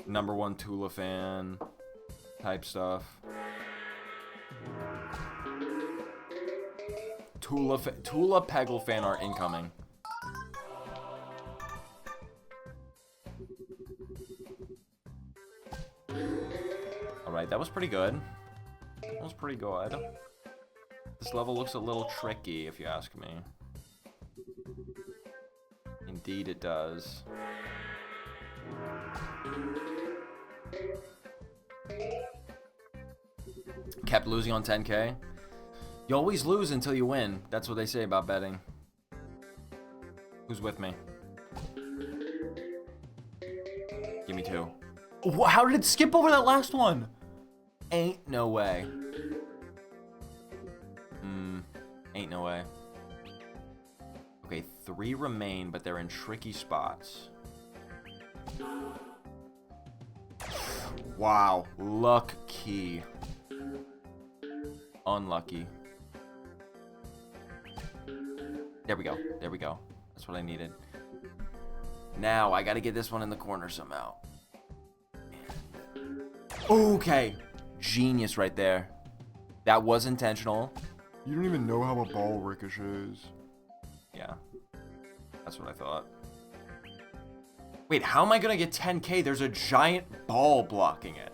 #1 Tula fan type stuff. Tula Peggle fan art incoming. Alright, that was pretty good. This level looks a little tricky, if you ask me. Indeed it does. Kept losing on 10K. You always lose until you win. That's what they say about betting. Who's with me? Give me 2. How did it skip over that last one? Ain't no way. Ain't no way. Okay, 3 remain, but they're in tricky spots. Wow, lucky. Unlucky. There we go. That's what I needed. Now, I gotta get this one in the corner somehow. Okay. Genius right there. That was intentional. You don't even know how a ball ricochets. Yeah. That's what I thought. Wait, how am I gonna get 10K? There's a giant ball blocking it.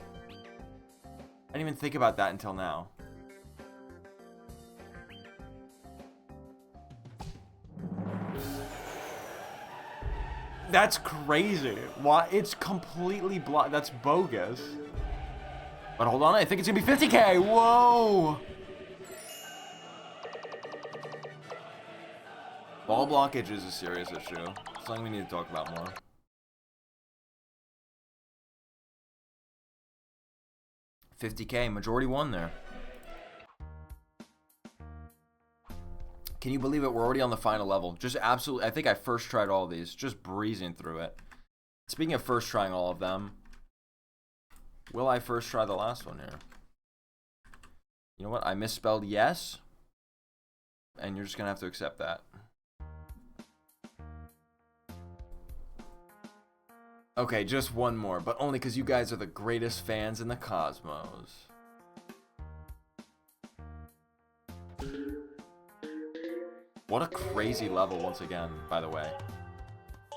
I didn't even think about that until now. That's crazy. Why? It's completely blocked. That's bogus. But hold on, I think it's gonna be 50K. Whoa! Ball blockage is a serious issue. It's something we need to talk about more. $50K, majority won there. Can you believe it? We're already on the final level. Just absolutely, I think I first tried all of these. Just breezing through it. Speaking of first trying all of them, will I first try the last one here? You know what? I misspelled yes. And you're just going to have to accept that. Okay, just one more. But only because you guys are the greatest fans in the cosmos. What a crazy level once again, by the way.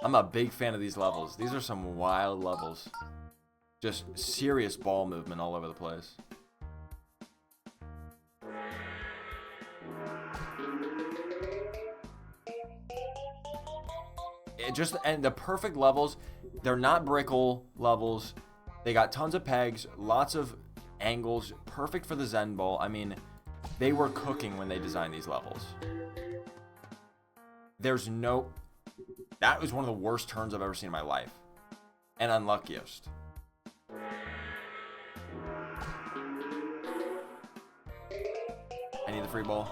I'm a big fan of these levels. These are some wild levels. Just serious ball movement all over the place. And the perfect levels, they're not brickle levels. They got tons of pegs, lots of angles, perfect for the Zen ball. I mean, they were cooking when they designed these levels. There's no... That was one of the worst turns I've ever seen in my life. And unluckiest. I need the free ball.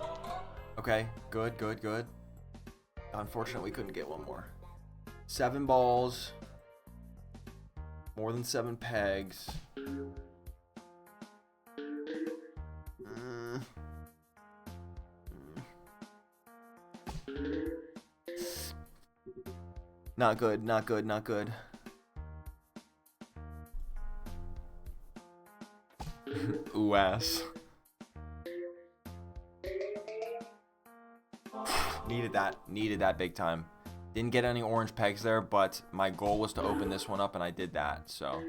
Okay, good, good, good. Unfortunately, we couldn't get one more. 7 balls. More than 7 pegs. Not good, not good, not good. Ooh, ass. Needed that big time. Didn't get any orange pegs there, but my goal was to open this one up, and I did that, so.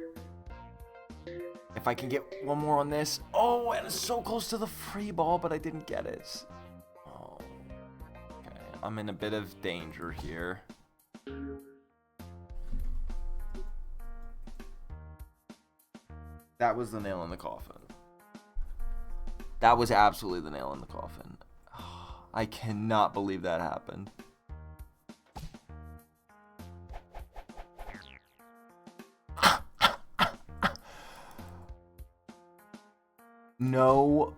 If I can get one more on this. Oh, and it's so close to the free ball, but I didn't get it. Oh. Okay, I'm in a bit of danger here. That was the nail in the coffin. That was absolutely the nail in the coffin. I cannot believe that happened. No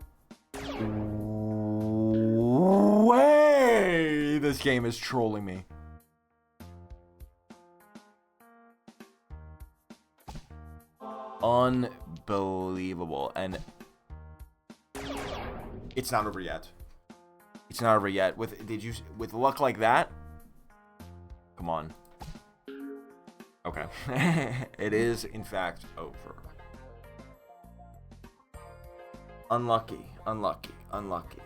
way! This game is trolling me. Unbelievable. And it's not over yet. It's not over yet. With luck like that? Come on. Okay. It is in fact over. Unlucky, unlucky, unlucky.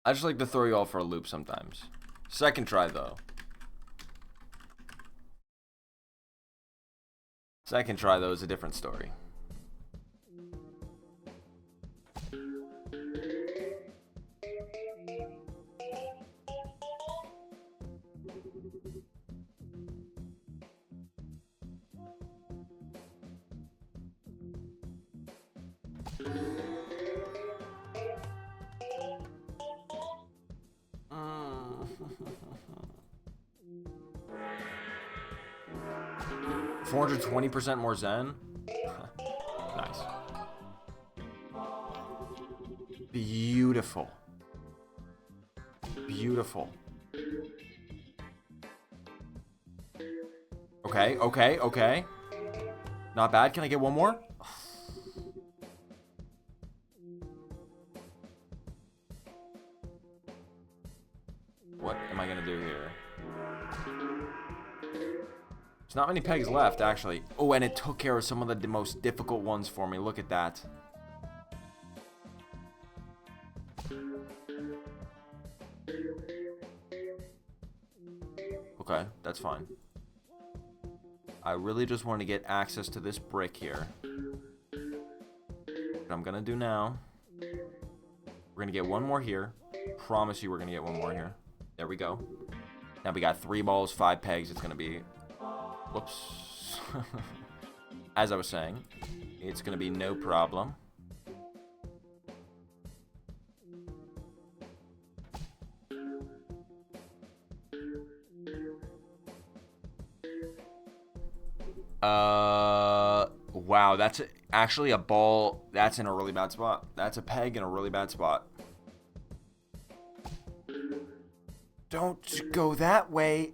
I just like to throw you all for a loop sometimes. Second try, though. Second try, though, is a different story. $420% more Zen? Nice. Beautiful. Beautiful. Okay, okay, okay. Not bad. Can I get one more? What am I gonna do here? There's not many pegs left, actually. Oh, and it took care of some of the most difficult ones for me. Look at that. Okay, that's fine. I really just want to get access to this brick here. What I'm gonna do now, we're gonna get one more here. Promise you we're gonna get one more here. There we go. Now we got 3 balls, 5 pegs. It's gonna be... Whoops. As I was saying, it's gonna be no problem. Wow, that's actually a ball that's in a really bad spot. That's a peg in a really bad spot. Don't go that way.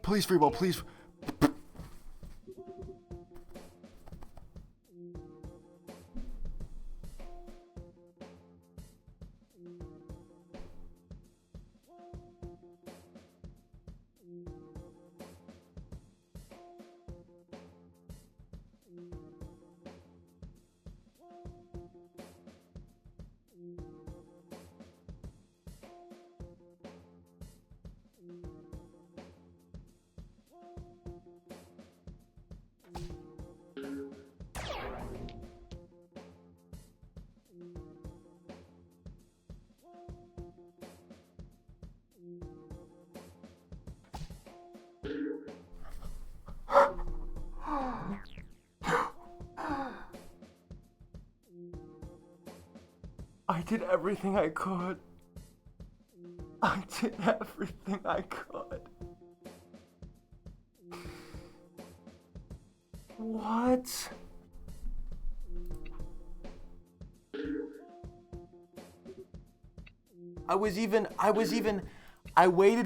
Please, free ball, please. I did everything I could. I did everything I could. What? I waited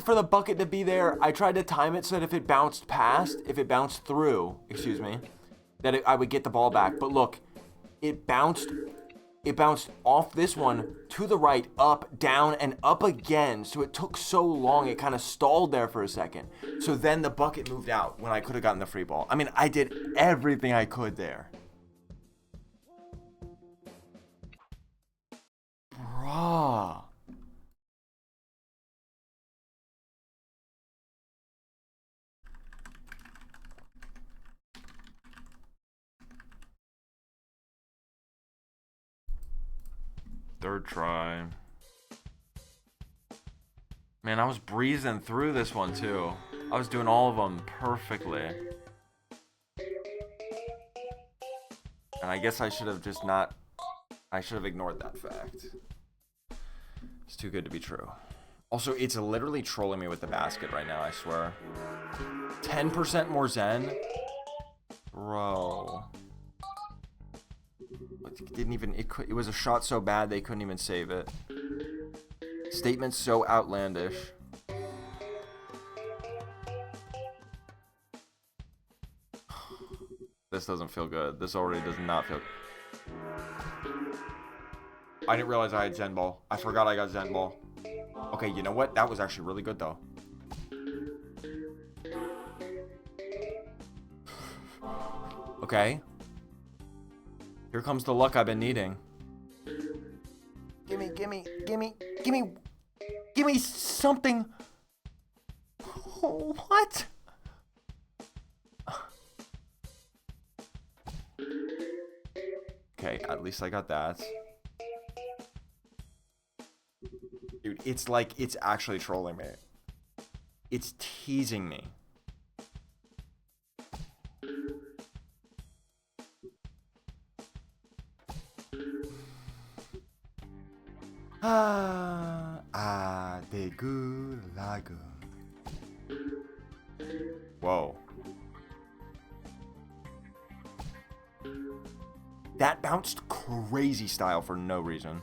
for the bucket to be there. I tried to time it so that if it bounced through, excuse me, I would get the ball back. But look, it bounced off this one to the right, up, down, and up again. So it took so long, it kind of stalled there for a second. So then the bucket moved out when I could have gotten the free ball. I mean, I did everything I could there. Bruh. Third try. Man, I was breezing through this one too. I was doing all of them perfectly. And I guess I should have ignored that fact. It's too good to be true. Also, it's literally trolling me with the basket right now, I swear. 10% more Zen? Bro. It was a shot so bad they couldn't even save it. Statements so outlandish. This doesn't feel good. This already does not feel good. I didn't realize I had Zen Ball. I forgot I got Zen Ball. Okay, you know what? That was actually really good though. Okay. Here comes the luck I've been needing. Give me something. Oh, what? Okay, at least I got that. Dude, it's like, it's actually trolling me. It's teasing me. De Gulago. Whoa. That bounced crazy style for no reason.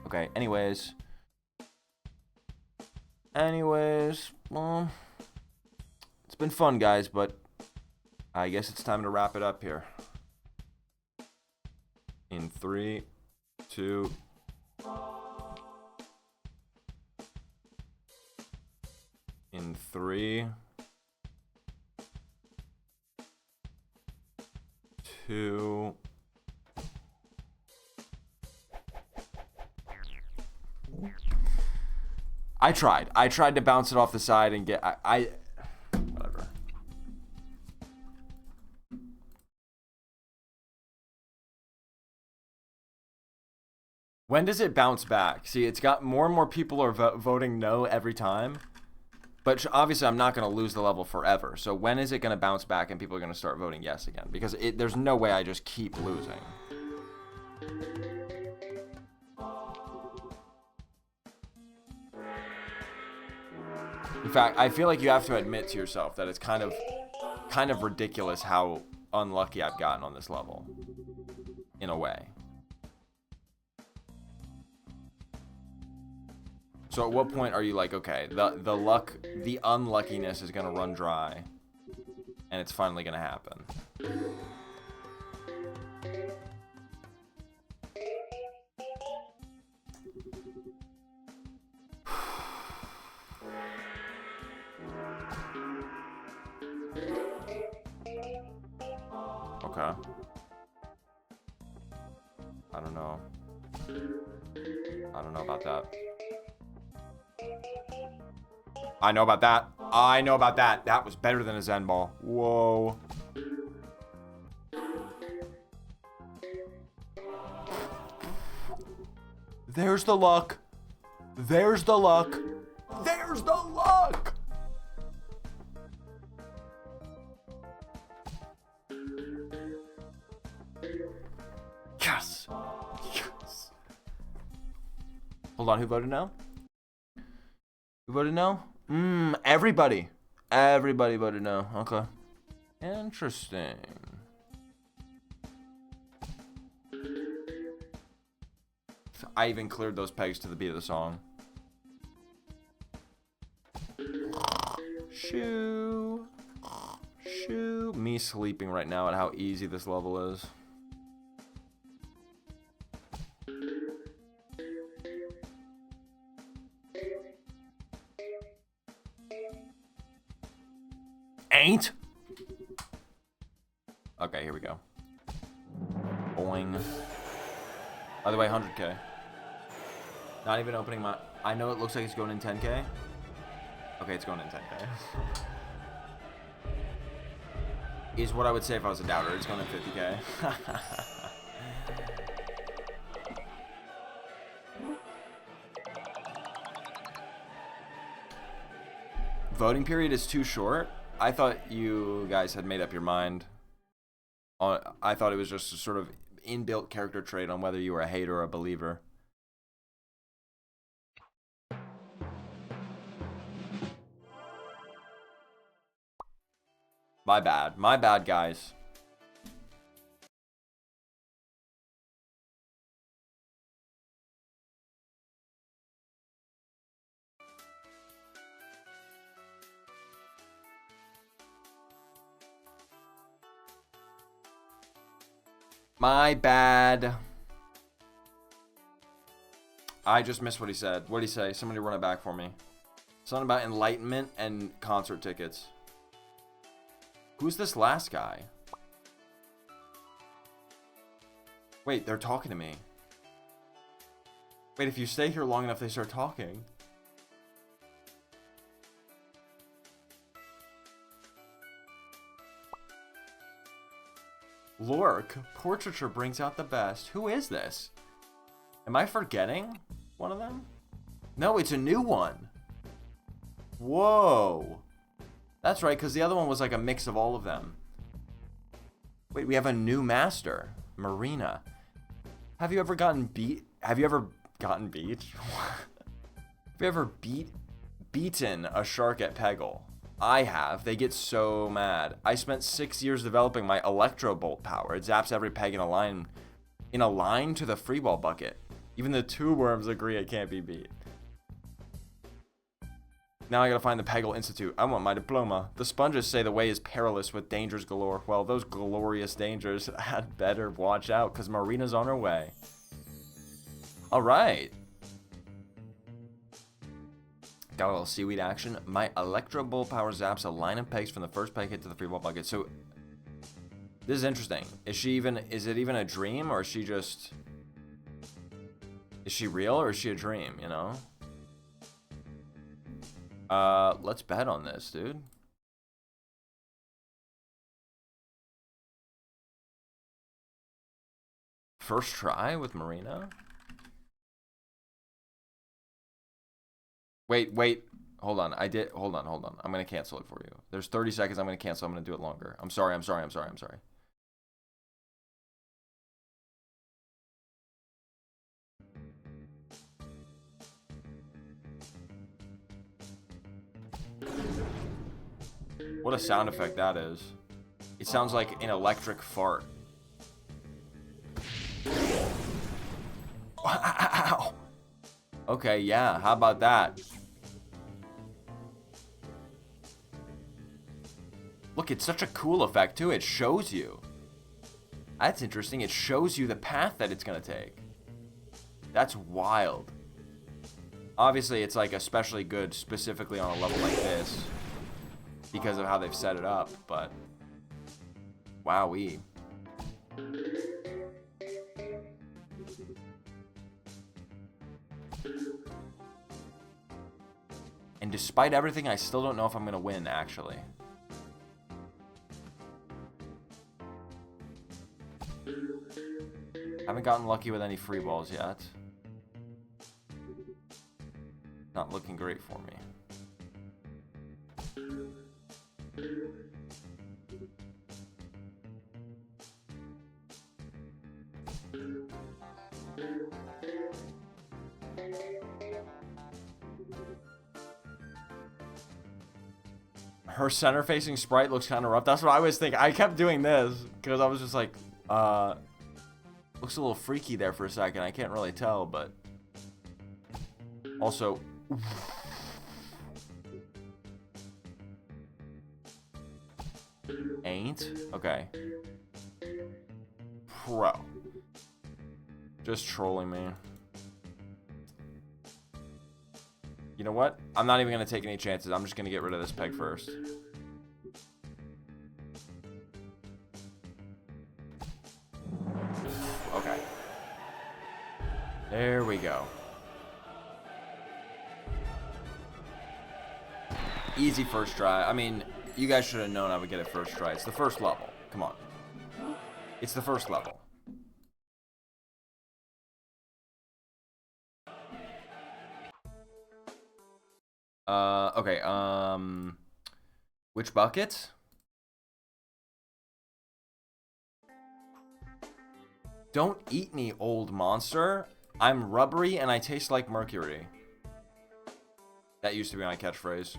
Okay, anyways, well, it's been fun, guys, but I guess it's time to wrap it up here. In 3, 2... In 3, 2... I tried to bounce it off the side and get, whatever. When does it bounce back? See, it's got more and more people are voting no every time. But obviously, I'm not going to lose the level forever. So when is it going to bounce back and people are going to start voting yes again? Because there's no way I just keep losing. In fact, I feel like you have to admit to yourself that it's kind of ridiculous how unlucky I've gotten on this level. In a way. So at what point are you like, okay, the unluckiness is gonna run dry, and it's finally gonna happen? Okay. I don't know about that. I know about that. That was better than a Zen Ball. Whoa. There's the luck. There's the luck. There's the luck. Yes. Yes. Hold on, who voted no? Who voted no? Everybody. Everybody voted no. Okay. Interesting. I even cleared those pegs to the beat of the song. Shoo. Shoo. Me sleeping right now at how easy this level is. Ain't. Okay, here we go. Boing. By the way, 100K. Not even opening my... I know it looks like it's going in 10K. Okay, it's going in 10K. Is what I would say if I was a doubter. It's going in 50K. Voting period is too short. I thought you guys had made up your mind. I thought it was just a sort of inbuilt character trait on whether you were a hater or a believer. My bad. My bad, guys. My bad. I just missed what he said. What did he say? Somebody run it back for me. Something about enlightenment and concert tickets. Who's this last guy? Wait, they're talking to me. Wait, if you stay here long enough, they start talking. Lork, portraiture brings out the best. Who is this? Am I forgetting one of them? No, it's a new one. Whoa. That's right, because the other one was like a mix of all of them. Wait, we have a new master. Marina. Have you ever gotten beat? Have you ever gotten beat? Have you ever beaten a shark at Peggle? I have. They get so mad. I spent 6 years developing my electro bolt power. It zaps every peg in a line to the free ball bucket. Even the two worms agree it can't be beat. Now I gotta find the Peggle Institute. I want my diploma. The sponges say the way is perilous with dangers galore. Well, those glorious dangers had better watch out, because Marina's on her way. Alright. Got a little seaweed action. My electro bolt power zaps a line of pegs from the first peg hit to the free ball bucket. So, this is interesting. Is it even a dream, or is she just... Is she real, or is she a dream, you know? Let's bet on this, dude. First try with Marina? Wait. Hold on. Hold on. I'm going to cancel it for you. There's 30 seconds. I'm going to cancel. I'm going to do it longer. I'm sorry. What a sound effect that is. It sounds like an electric fart. Wow. Okay, yeah. How about that? Look, it's such a cool effect, too. It shows you. That's interesting. It shows you the path that it's going to take. That's wild. Obviously, it's like especially good specifically on a level like this because of how they've set it up, but wowee. And despite everything, I still don't know if I'm going to win, actually. Haven't gotten lucky with any free balls yet. Not looking great for me. Her center-facing sprite looks kind of rough. That's what I was thinking. I kept doing this because I was just like, looks a little freaky there for a second. I can't really tell, but also, ain't okay. Pro, just trolling me. You know what? I'm not even gonna take any chances. I'm just gonna get rid of this peg first. Okay. There we go. Easy first try. I mean, you guys should have known I would get it first try. It's the first level. Come on. It's the first level. Okay, which bucket? Don't eat me, old monster. I'm rubbery and I taste like mercury. That used to be my catchphrase.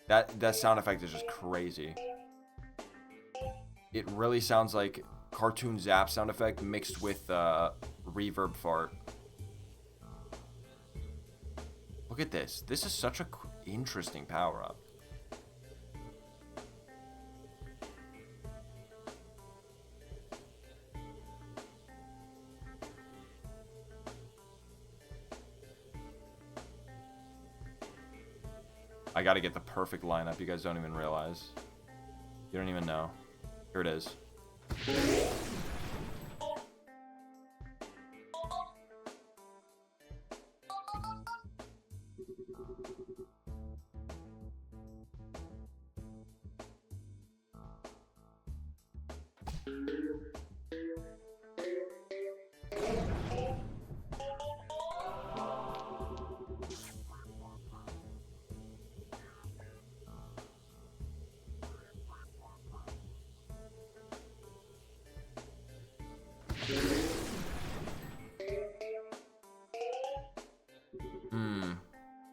That sound effect is just crazy. It really sounds like cartoon zap sound effect mixed with reverb fart. Look at this. This is such a interesting power-up. I gotta get the perfect lineup. You guys don't even realize. You don't even know. Here it is.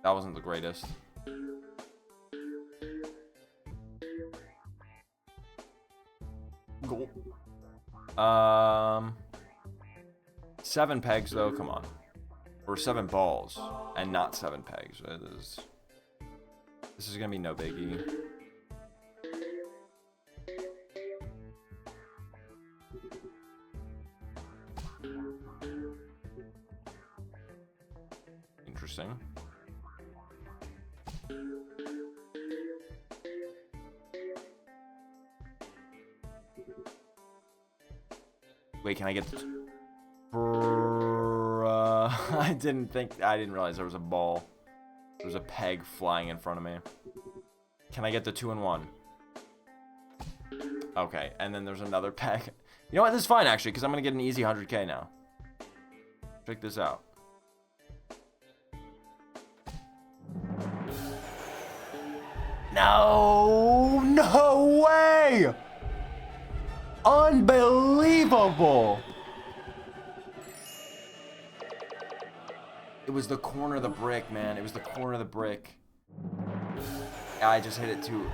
That wasn't the greatest. Goal. 7 pegs though, come on. Or 7 balls and not 7 pegs. This is gonna be no biggie. Interesting. Wait, can I get... I didn't realize there was a ball. There was a peg flying in front of me. Can I get the 2-in-1? Okay, and then there's another peg. You know what? This is fine, actually, because I'm going to get an easy 100K now. Check this out. No! No way! Unbelievable! It was the corner of the brick, man. It was the corner of the brick. I just hit it too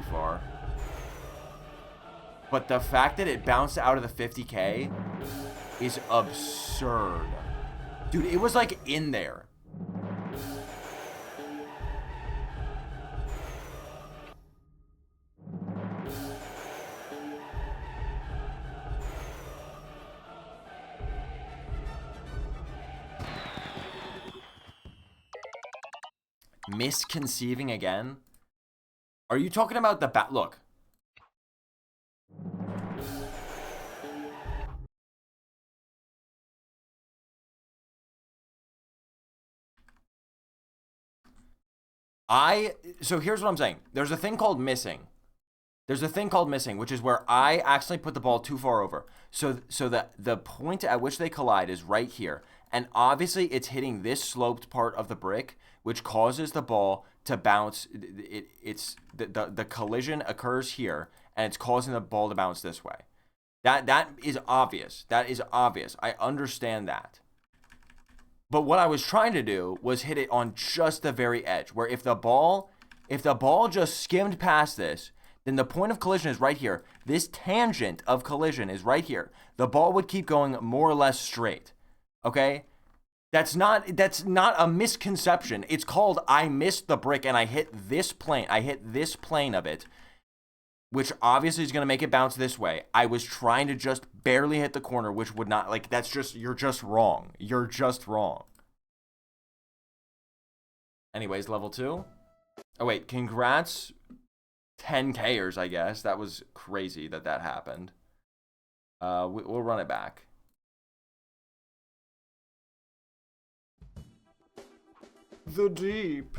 far. But the fact that it bounced out of the 50K is absurd. Dude, it was like in there. Misconceiving again? Are you talking about the look? So here's what I'm saying. There's a thing called missing. There's a thing called missing, which is where I accidentally put the ball too far over. So the point at which they collide is right here. And obviously it's hitting this sloped part of the brick, which causes the ball to bounce. The collision occurs here, and it's causing the ball to bounce this way. That is obvious. That is obvious. I understand that. But what I was trying to do was hit it on just the very edge, where if the ball just skimmed past this, then the point of collision is right here. This tangent of collision is right here. The ball would keep going more or less straight. Okay? That's not a misconception. It's called I missed the brick and I hit this plane. I hit this plane of it, which obviously is going to make it bounce this way. I was trying to just barely hit the corner, which would not, like, that's just, you're just wrong. You're just wrong. Anyways, level 2. Oh, wait, congrats 10Kers, I guess. That was crazy that happened. We'll run it back. The deep,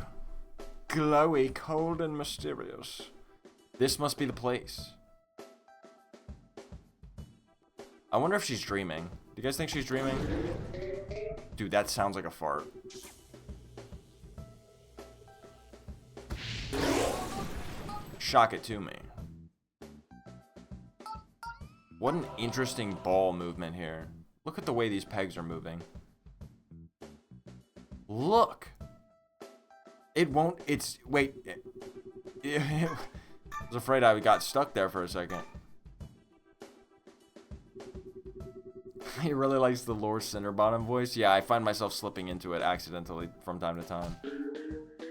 glowy, cold, and mysterious. This must be the place. I wonder if she's dreaming. Do you guys think she's dreaming? Dude, that sounds like a fart. Shock it to me. What an interesting ball movement here. Look at the way these pegs are moving. Look. It won't, it's, wait. I was afraid I got stuck there for a second. He really likes the Lore Cinderbottom voice. Yeah, I find myself slipping into it accidentally from time to time.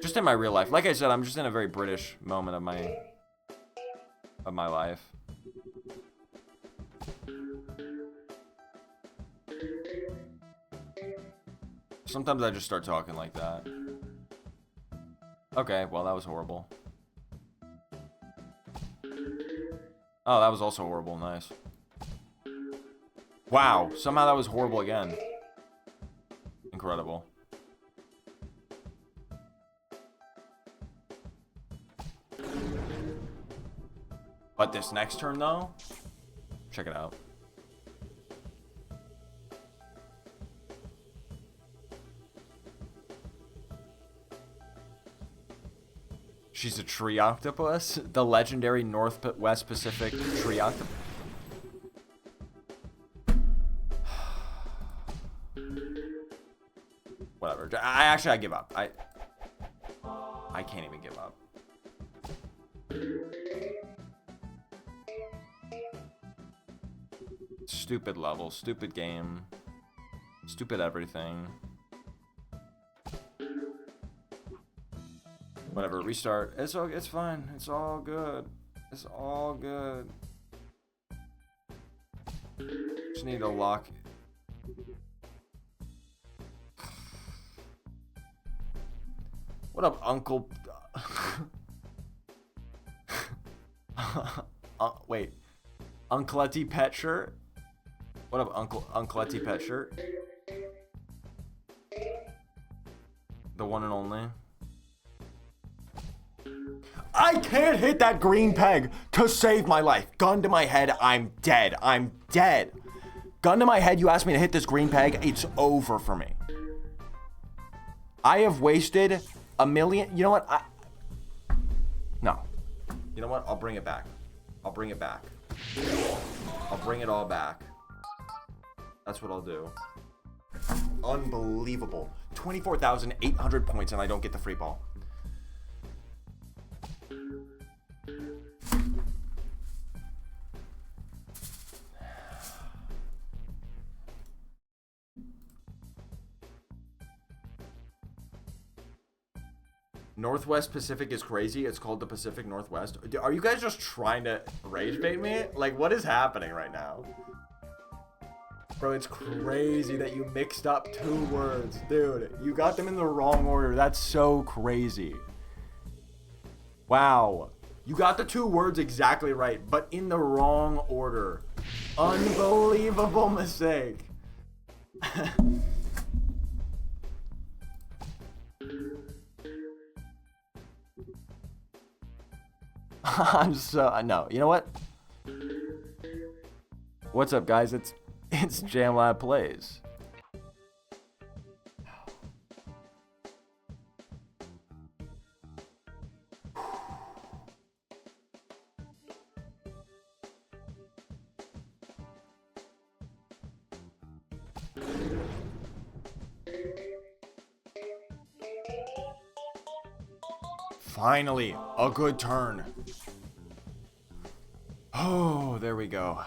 Just in my real life. Like I said, I'm just in a very British moment of my life. Sometimes I just start talking like that. Okay, well, that was horrible. Oh, that was also horrible. Nice. Wow, somehow that was horrible again. Incredible. But this next turn, though, check it out. She's a tree octopus? The legendary Northwest Pacific tree octopus? Whatever. I give up. I can't even give up. Stupid level, stupid game, stupid everything. Whatever, restart. It's fine. It's all good. It's all good. Just need to lock. What up, Uncle? Wait, Uncletty Pet Shirt. What up, Uncletty Pet Shirt? The one and only. I can't hit that green peg to save my life. Gun to my head, I'm dead. I'm dead. Gun to my head, you asked me to hit this green peg, it's over for me. I have wasted a million. You know what? No. You know what? I'll bring it back. I'll bring it back. I'll bring it all back. That's what I'll do. Unbelievable. 24,800 points and I don't get the free ball. Northwest Pacific is crazy. It's called the Pacific Northwest. Are you guys just trying to rage bait me? Like, what is happening right now? Bro, it's crazy that you mixed up 2 words. Dude, you got them in the wrong order. That's so crazy. Wow. You got the 2 words exactly right, but in the wrong order. Unbelievable mistake. I'm so, no, you know what? What's up, guys? It's JamLab Plays. Finally, a good turn. Oh, there we go.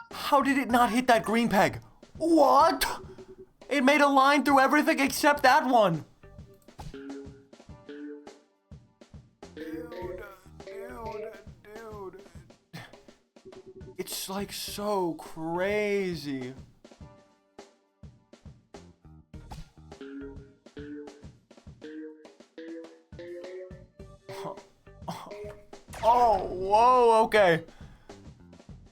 How did it not hit that green peg? What? It made a line through everything except that one. Dude. It's like so crazy. Oh, whoa, okay.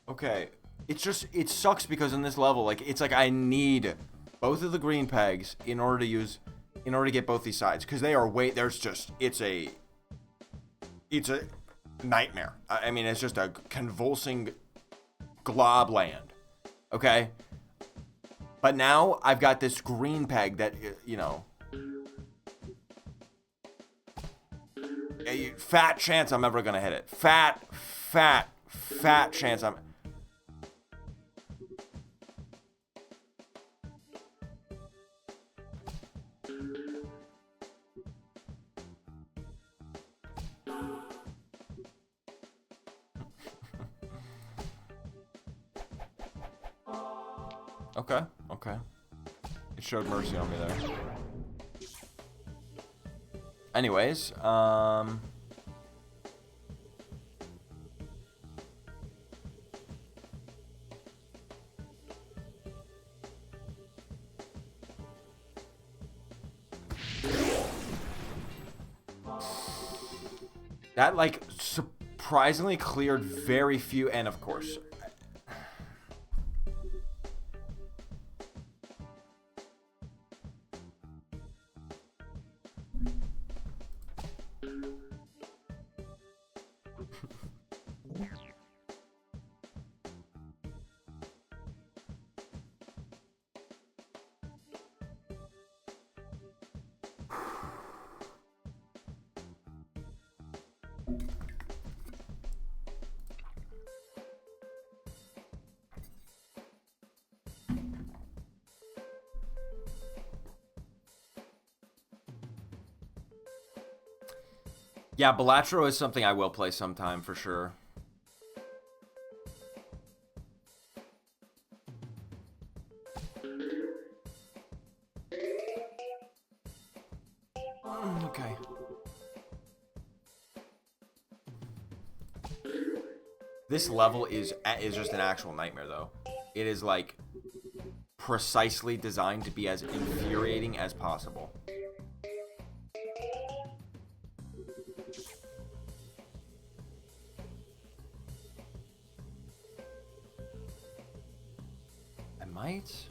Okay. It sucks because in this level, like, it's like I need both of the green pegs in order to get both these sides. Because they are it's a nightmare. I mean, it's just a convulsing glob land. Okay? But now I've got this green peg that, you know, a fat chance I'm ever gonna hit it. Fat chance I'm... Okay. It showed mercy on me there. Anyways, that, like, surprisingly cleared very few, and of course... Yeah, Balatro is something I will play sometime for sure. Okay. This level is just an actual nightmare, though. It is, like, precisely designed to be as infuriating as possible. Might.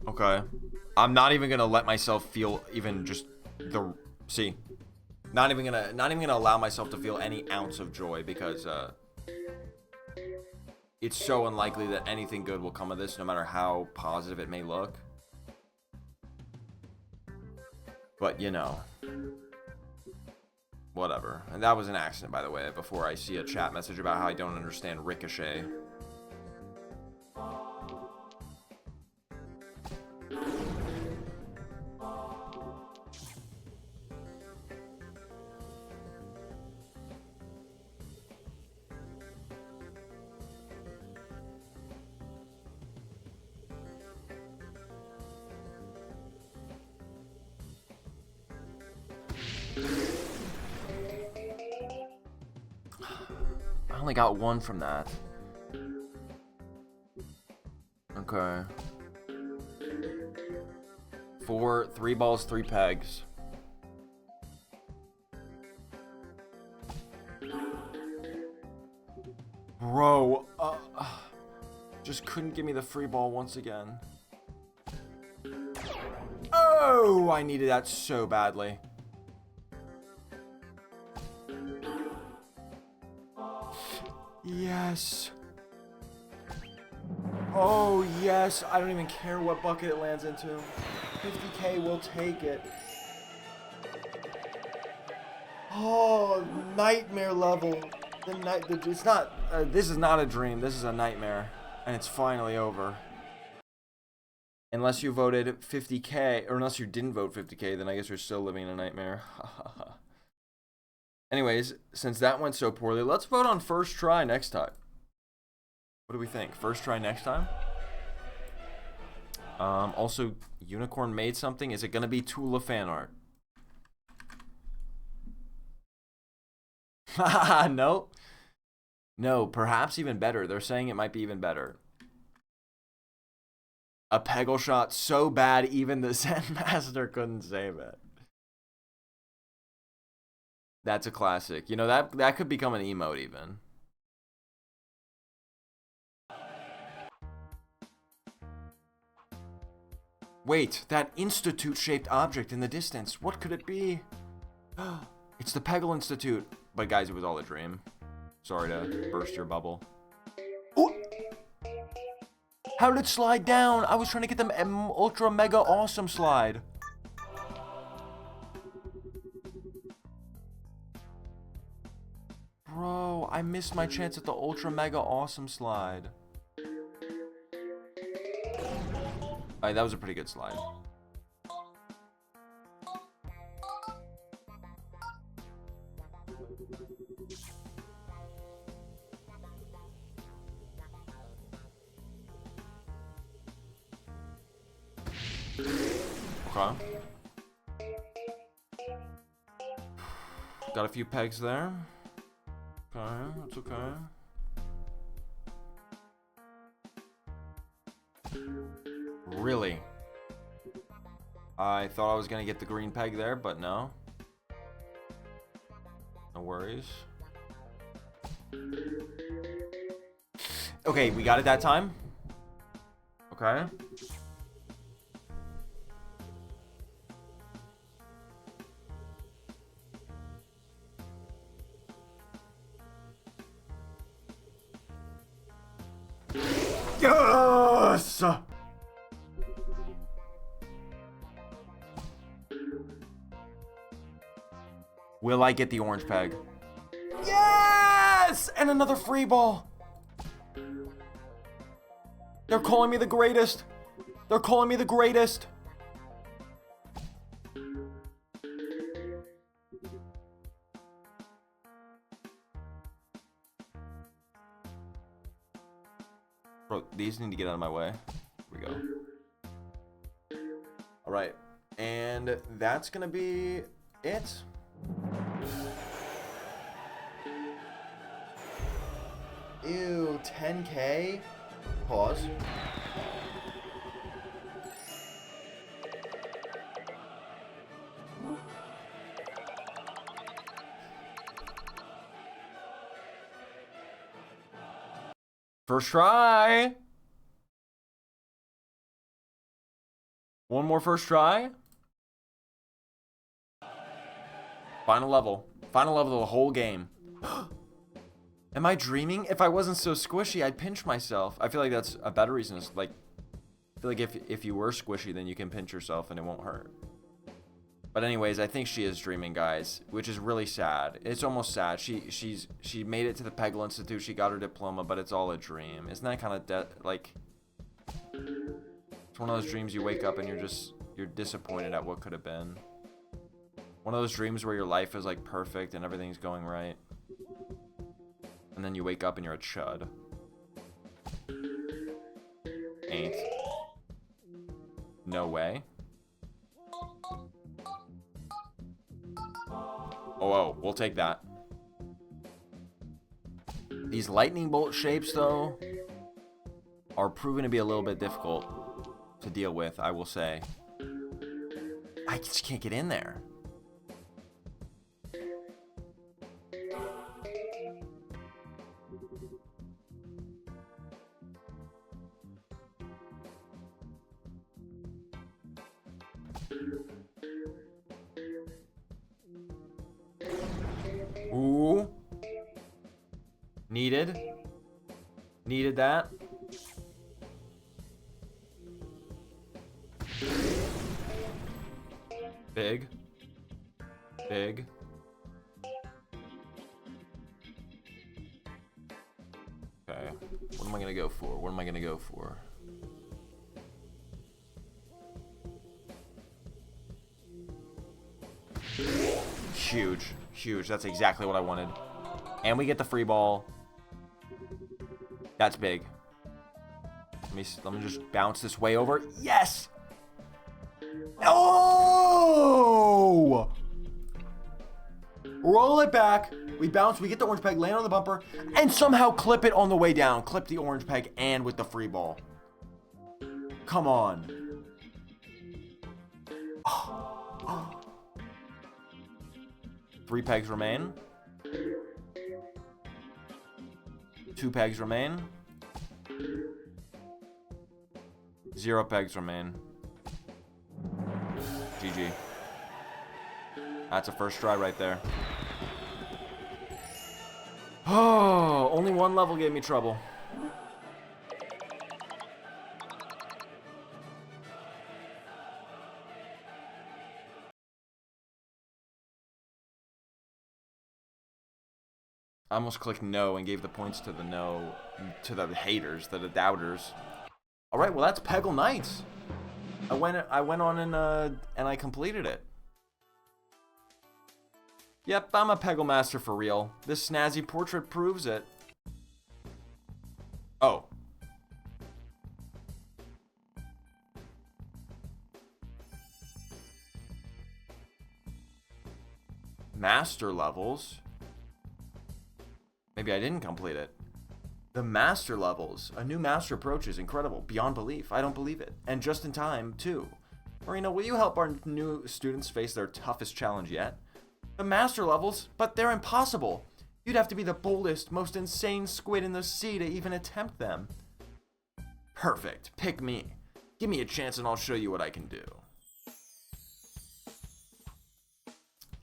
Okay. I'm not even gonna let myself feel even just the not even gonna allow myself to feel any ounce of joy because it's so unlikely that anything good will come of this, no matter how positive it may look. But you know. Whatever. And that was an accident, by the way, before I see a chat message about how I don't understand Ricochet. I only got one from that. Okay. 3 balls, 3 pegs. Bro, just couldn't give me the free ball once again. Oh, I needed that so badly. Yes. Oh, yes. I don't even care what bucket it lands into. 50K will take it. Oh, nightmare level. It's not, this is not a dream. This is a nightmare. And it's finally over. Unless you voted 50K, or unless you didn't vote 50K, then I guess you're still living in a nightmare. Anyways, since that went so poorly, let's vote on first try next time. What do we think? First try next time? Also, Unicorn made something. Is it going to be Tula fan art? No. No, perhaps even better. They're saying it might be even better. A Peggle shot so bad even the Zen Master couldn't save it. That's a classic. You know, that could become an emote even. Wait, that Institute-shaped object in the distance. What could it be? It's the Peggle Institute. But guys, it was all a dream. Sorry to burst your bubble. Ooh! How did it slide down? I was trying to get the ultra mega awesome slide. Bro, I missed my chance at the ultra mega awesome slide. Alright, that was a pretty good slide. Okay. Got a few pegs there. Okay, that's okay. Really? I thought I was gonna get the green peg there, but no. No worries. Okay, we got it that time. Okay. Yes! Will I get the orange peg? Yes! And another free ball. They're calling me the greatest. They're calling me the greatest. Bro, these need to get out of my way. Here we go. Alright. And that's gonna be it. Ew, 10K? Pause. First try. One more first try. Final level. Final level of the whole game. Am I dreaming? If I wasn't so squishy, I'd pinch myself. I feel like that's a better reason. Like, I feel like if you were squishy, then you can pinch yourself and it won't hurt. But anyways, I think she is dreaming, guys, which is really sad. It's almost sad. She made it to the Peggle Institute. She got her diploma, but it's all a dream. Isn't that kind of like? It's one of those dreams you wake up and you're disappointed at what could have been. One of those dreams where your life is like perfect and everything's going right. And then you wake up and you're a chud. Ain't. No way. Oh, we'll take that. These lightning bolt shapes, though, are proving to be a little bit difficult to deal with, I will say. I just can't get in there. Ooh. Needed that. Big. Big. Okay. What am I gonna go for? What am I gonna go for? Huge. Huge. That's exactly what I wanted. And we get the free ball. That's big. Let me just bounce this way over. Yes! Oh! Roll it back. We bounce. We get the orange peg, land on the bumper, and somehow clip it on the way down. Clip the orange peg and with the free ball. Come on. Oh. 3 pegs remain. 2 pegs remain. 0 pegs remain. GG. That's a first try right there. Oh, only one level gave me trouble. I almost clicked no and gave the points to the no, to the haters, to the doubters. All right, well that's Peggle Nights. I went on and I completed it. Yep, I'm a Peggle master for real. This snazzy portrait proves it. Oh. Master levels. Maybe I didn't complete it. The master levels. A new master approach is incredible. Beyond belief. I don't believe it. And just in time, too. Marina, will you help our new students face their toughest challenge yet? The master levels? But they're impossible. You'd have to be the boldest, most insane squid in the sea to even attempt them. Perfect. Pick me. Give me a chance and I'll show you what I can do.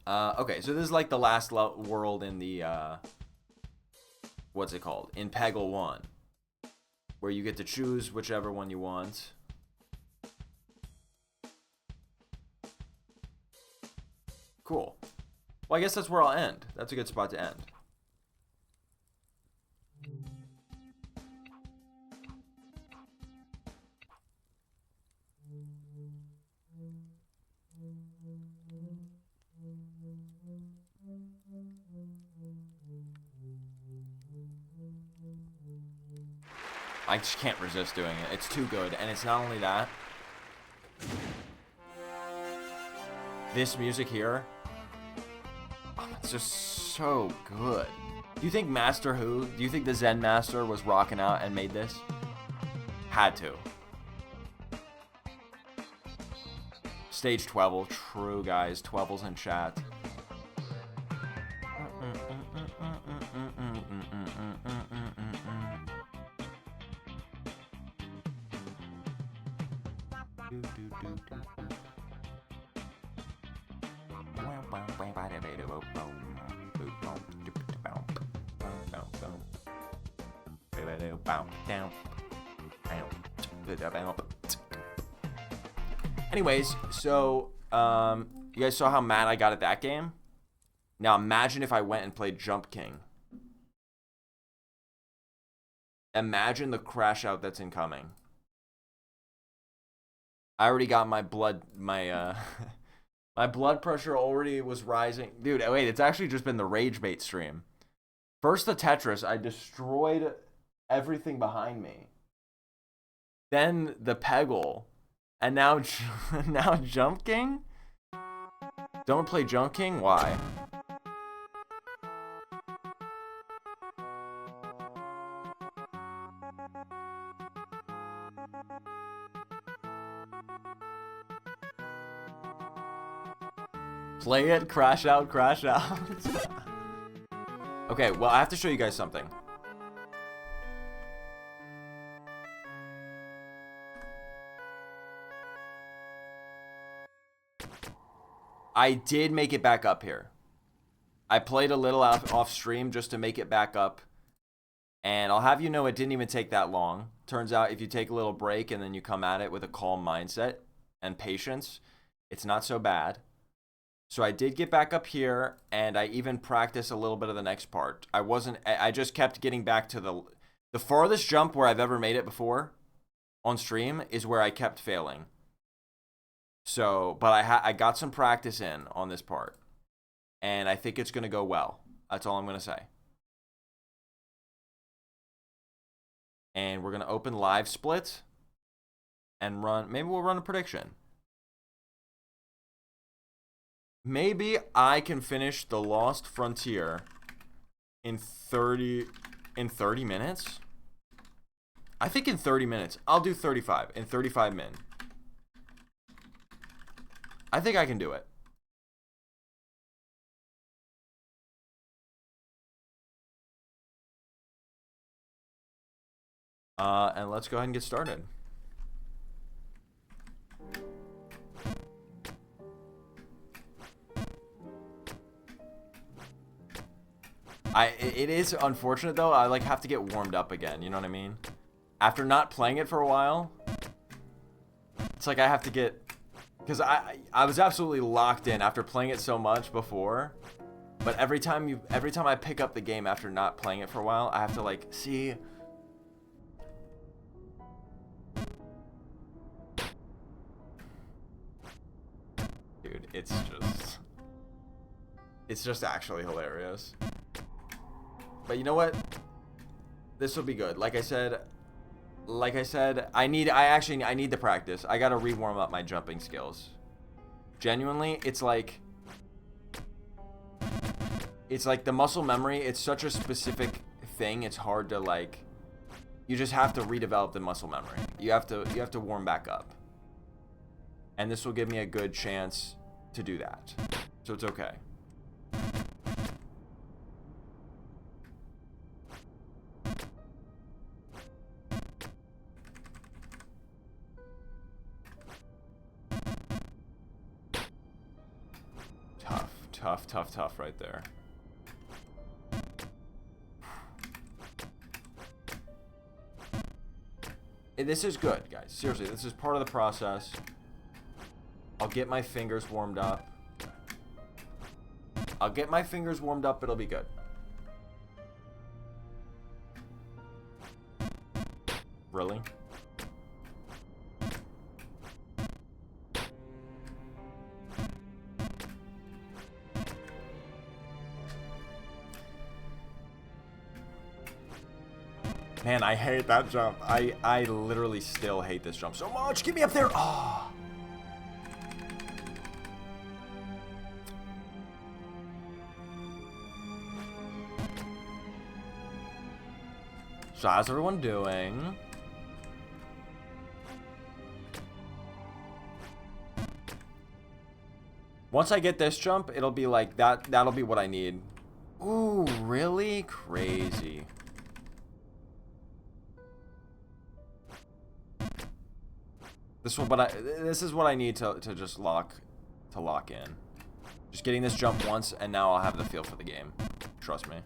Okay, so this is like the last world in the, what's it called? In Peggle 1. Where you get to choose whichever one you want. Cool. Well, I guess that's where I'll end. That's a good spot to end. I just can't resist doing it. It's too good. And it's not only that. This music here. Oh, it's just so good. Do you think Master Who? Do you think the Zen Master was rocking out and made this? Had to. Stage 12. True, guys. 12's in chat. Anyways, so you guys saw how mad I got at that game? Now imagine if I went and played Jump King. Imagine the crash out that's incoming. I already got my blood, my blood pressure already was rising. Dude, wait, it's actually just been the rage bait stream. First the Tetris, I destroyed everything behind me. Then the Peggle, and now now Jump King? Don't play Jump King? Why? Play it, crash out, crash out. Okay, well, I have to show you guys something. I did make it back up here. I played a little off stream just to make it back up. And I'll have you know it didn't even take that long. Turns out if you take a little break and then you come at it with a calm mindset and patience, it's not so bad. So I did get back up here, and I even practiced a little bit of the next part. I just kept getting back to the farthest jump where I've ever made it before on stream is where I kept failing. So, but I got some practice in on this part, and I think it's going to go well. That's all I'm going to say. And we're going to open live split and run, maybe we'll run a prediction. Maybe I can finish The Lost Frontier in 30 minutes. I think in 30 minutes. I'll do 35 in 35 min. I think I can do it. And let's go ahead and get started. It is unfortunate though. I like have to get warmed up again. You know what I mean? After not playing it for a while, it's like I have to get, because I was absolutely locked in after playing it so much before. But every time I pick up the game after not playing it for a while, I have to like see. Dude, it's just actually hilarious. But you know what? This will be good. Like I said, I need the practice. I gotta re-warm up my jumping skills. Genuinely, it's like the muscle memory. It's such a specific thing. It's hard to like. You just have to redevelop the muscle memory. You have to warm back up. And this will give me a good chance to do that. So it's okay. Tough right there. This is good, guys. Seriously, this is part of the process. I'll get my fingers warmed up. It'll be good. Really? Man, I hate that jump. I literally still hate this jump so much. Get me up there. Oh. So how's everyone doing? Once I get this jump, it'll be like that. That'll be what I need. Ooh, really? Crazy. This is what I need to just lock in. Just getting this jump once, and now I'll have the feel for the game. Trust me.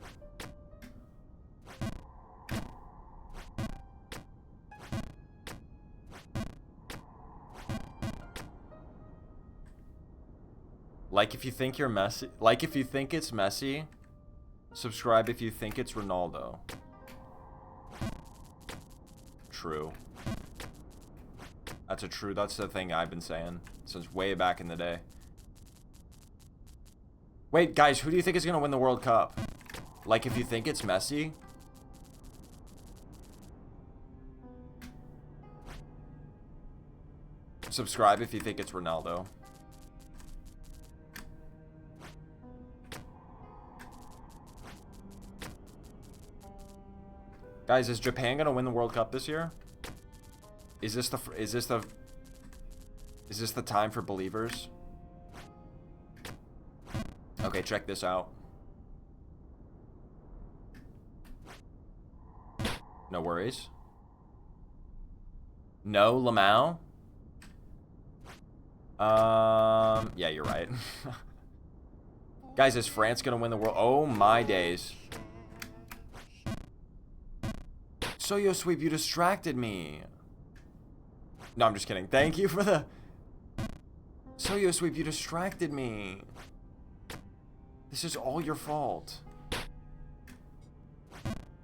Like if you think you're messy. Like if you think it's messy. Subscribe if you think it's Ronaldo. True. That's the thing I've been saying since way back in the day. Wait, guys, who do you think is going to win the World Cup? Like, if you think it's Messi? Subscribe if you think it's Ronaldo. Guys, is Japan going to win the World Cup this year? Is this the time for believers? Okay, check this out. No worries. No, Lamau? Yeah, you're right. Guys, is France gonna win the world? Oh my days. Soyo Sweep, you distracted me. No, I'm just kidding. Thank you for the Soyo Sweep, you distracted me. This is all your fault.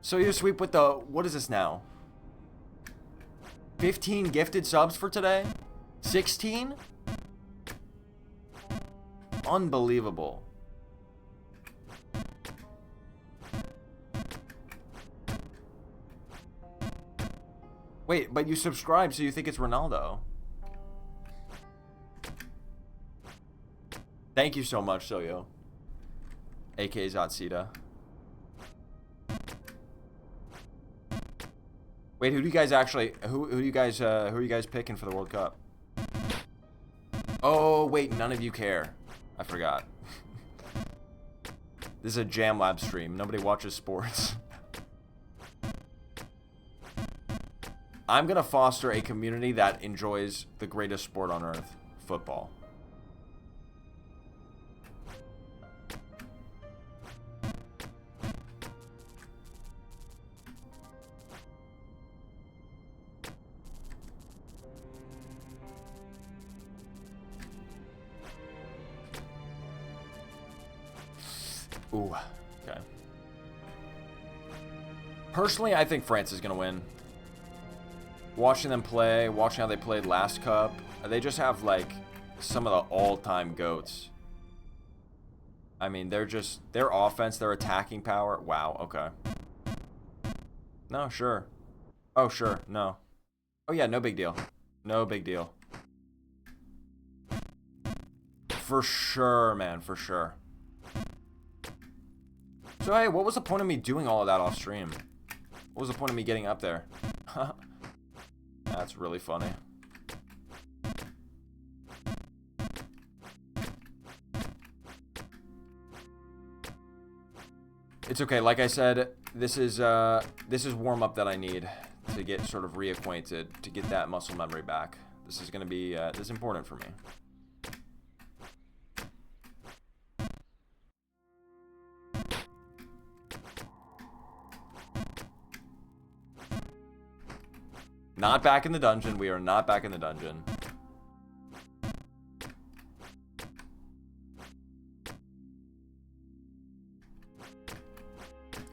Soyo Sweep with the... What is this now? 15 gifted subs for today? 16? Unbelievable. Wait, but you subscribed, so you think it's Ronaldo. Thank you so much, Soyo. A.K.A. Zatsita. Wait, who do you guys actually... Who are you guys picking for the World Cup? Oh, wait, none of you care. I forgot. This is a Jam Lab stream. Nobody watches sports. I'm gonna foster a community that enjoys the greatest sport on earth, football. Ooh, okay. Personally, I think France is gonna win. Watching them play, watching how they played last cup, they just have like some of the all-time goats. I mean, they're just their offense, their attacking power. Wow, okay. No, sure. Oh, sure, no. Oh yeah, no big deal. No big deal. For sure, man, for sure. So hey, what was the point of me doing all of that off stream? What was the point of me getting up there? That's really funny. It's okay. Like I said, this is warm up that I need to get sort of reacquainted, to get that muscle memory back. This is gonna be this is important for me. Not back in the dungeon. We are not back in the dungeon.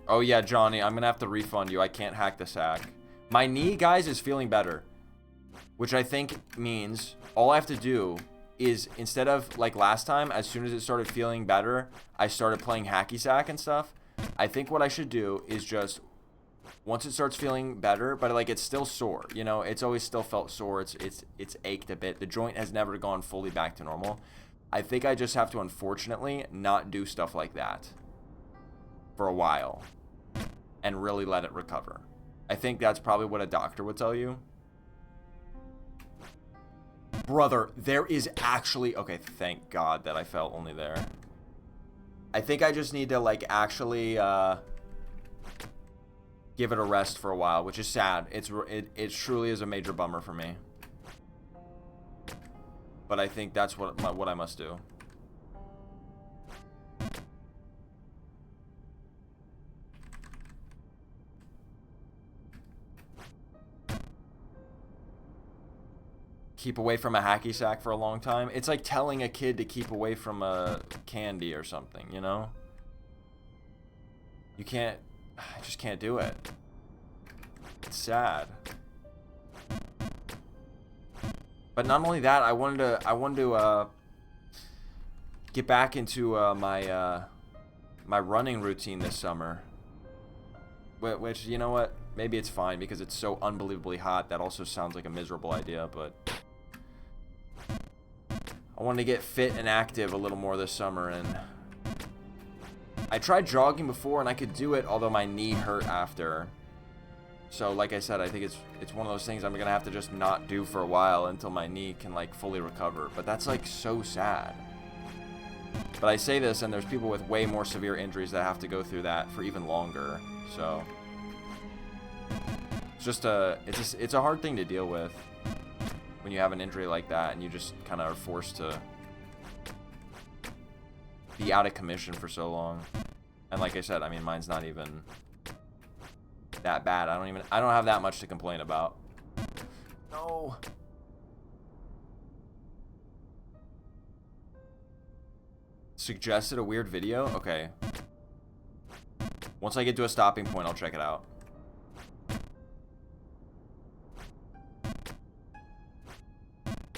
Oh yeah, Johnny, I'm gonna have to refund you. I can't hack the sack. My knee, guys, is feeling better. Which I think means all I have to do is, instead of like last time, as soon as it started feeling better, I started playing hacky sack and stuff. I think what I should do is just... Once it starts feeling better, but like it's still sore, you know, it's always still felt sore. It's ached a bit. The joint has never gone fully back to normal. I think I just have to, unfortunately, not do stuff like that for a while and really let it recover. I think that's probably what a doctor would tell you. Brother, there is actually... Okay, thank God that I fell only there. I think I just need to like actually give it a rest for a while, which is sad. It truly is a major bummer for me. But I think that's what I must do. Keep away from a hacky sack for a long time. It's like telling a kid to keep away from a candy or something, you know? You can't... I just can't do it. It's sad. But not only that, I wanted to get back into my running routine this summer. Which, you know what? Maybe it's fine because it's so unbelievably hot. That also sounds like a miserable idea, but I wanted to get fit and active a little more this summer, and I tried jogging before and I could do it, although my knee hurt after. So like I said, I think it's one of those things I'm gonna have to just not do for a while until my knee can like fully recover. But that's like so sad. But I say this, and there's people with way more severe injuries that have to go through that for even longer. So it's just it's a hard thing to deal with when you have an injury like that and you just kind of are forced to be out of commission for so long. And like I said, I mean, mine's not even that bad. I don't have that much to complain about. No. Suggested a weird video? Okay. Once I get to a stopping point, I'll check it out.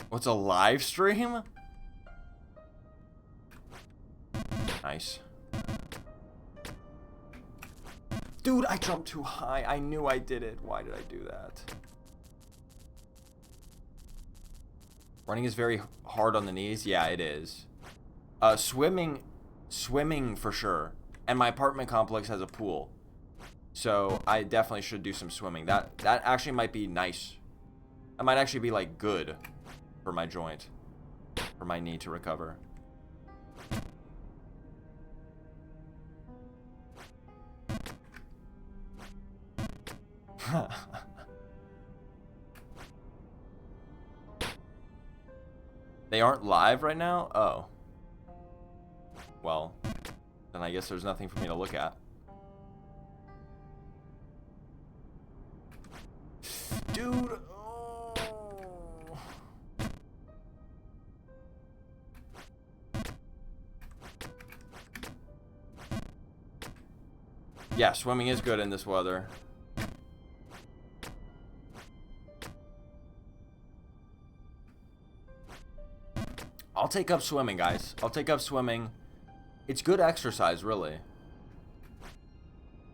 What's a live stream? Nice. Dude, I jumped too high. I knew I did it. Why did I do that? Running is very hard on the knees. Yeah, it is. Swimming for sure. And my apartment complex has a pool. So I definitely should do some swimming. That actually might be nice. That might actually be like good for my joint. For my knee to recover. They aren't live right now? Oh. Well, then I guess there's nothing for me to look at. Dude. Oh. Yeah, swimming is good in this weather. I'll take up swimming, guys. I'll take up swimming. It's good exercise, really.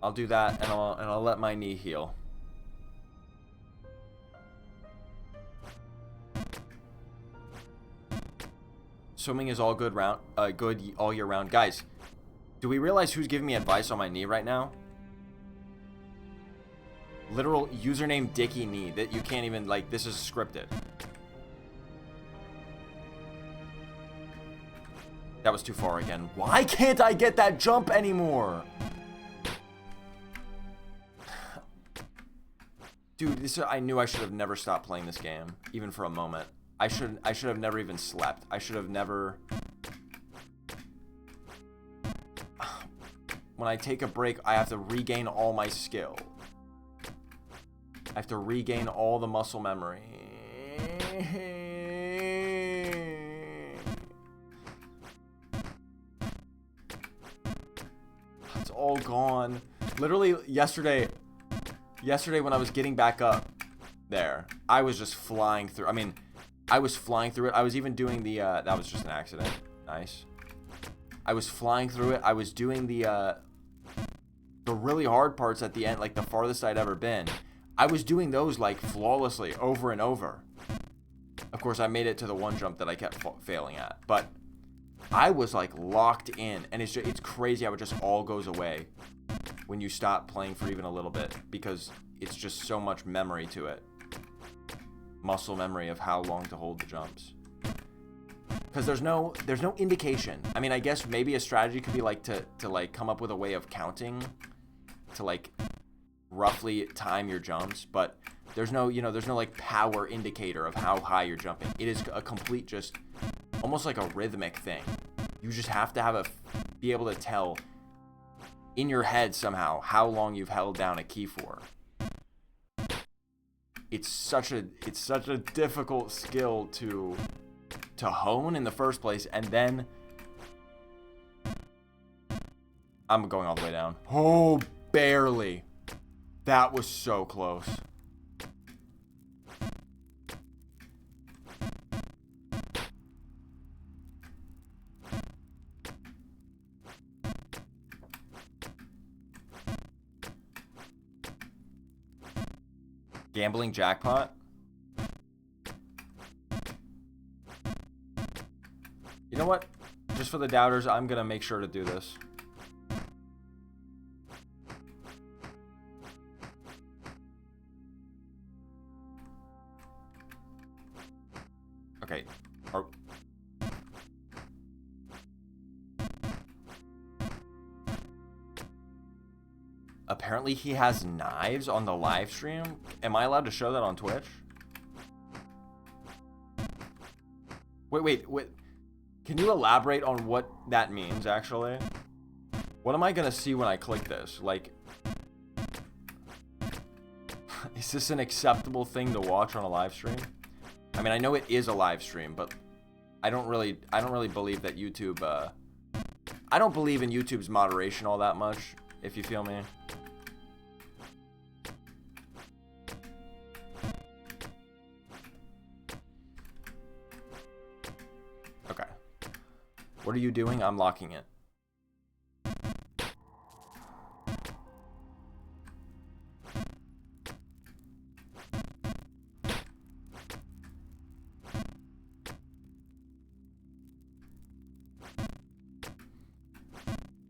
I'll do that, and I'll let my knee heal. Swimming is all good good all year round, guys. Do we realize who's giving me advice on my knee right now? Literal username Dicky Knee that you can't even like. This is scripted. That was too far again. Why can't I get that jump anymore? Dude, I knew I should have never stopped playing this game, even for a moment. I should have never even slept. I should have never. When I take a break, I have to regain all my skill. I have to regain all the muscle memory. It's all gone. Literally yesterday when I was getting back up there, I was just flying through. I mean, I was flying through it. I was even doing the that was just an accident. Nice. I was flying through it. I was doing the really hard parts at the end, like the farthest I'd ever been. I was doing those like flawlessly over and over. Of course, I made it to the one jump that I kept failing at, but I was like locked in, and it's crazy how it just all goes away when you stop playing for even a little bit, because it's just so much memory to it. Muscle memory of how long to hold the jumps. Because there's no indication. I mean, I guess maybe a strategy could be like to like come up with a way of counting to like roughly time your jumps, but there's no like power indicator of how high you're jumping. It is a complete just almost like a rhythmic thing. You just have to be able to tell in your head somehow how long you've held down a key for. It's such a difficult skill to hone in the first place, and then I'm going all the way down. Oh, barely. That was so close. Gambling jackpot? You know what? Just for the doubters, I'm gonna make sure to do this. Okay. Apparently he has knives on the live stream. Am I allowed to show that on Twitch? Wait. Can you elaborate on what that means, actually? What am I gonna see when I click this? Like, is this an acceptable thing to watch on a live stream? I mean, I know it is a live stream, but I don't really believe that YouTube I don't believe in YouTube's moderation all that much, if you feel me. Okay. What are you doing? I'm locking it.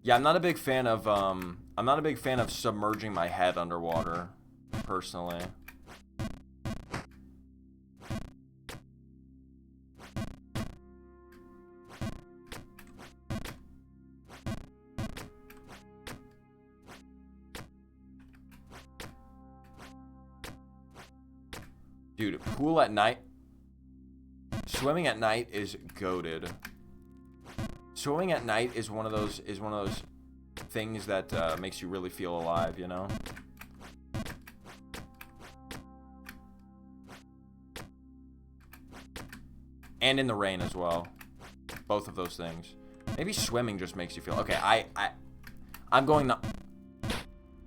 Yeah, I'm not a big fan of submerging my head underwater, personally. Dude, pool at night. Swimming at night is goated. Swimming at night is one of those things that makes you really feel alive, you know? And in the rain as well. Both of those things. Maybe swimming just makes you feel okay. I'm going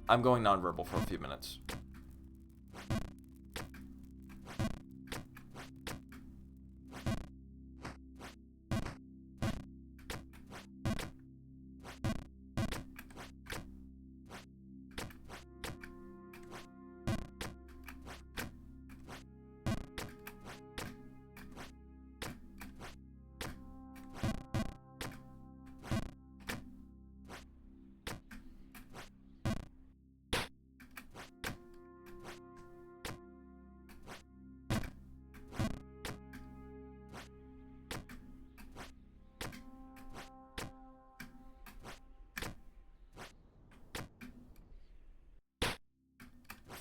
nonverbal for a few minutes.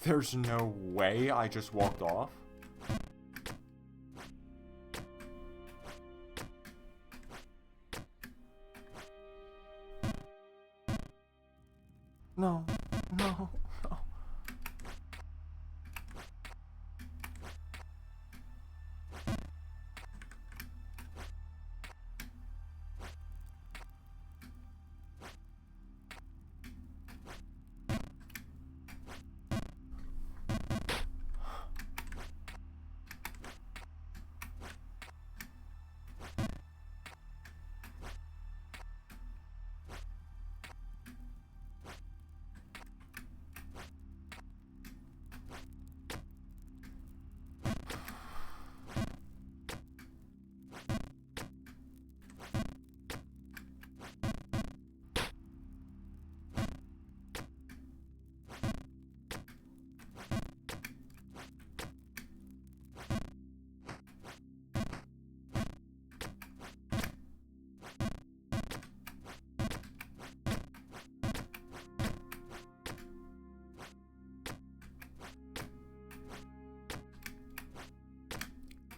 There's no way I just walked off. No, no, no.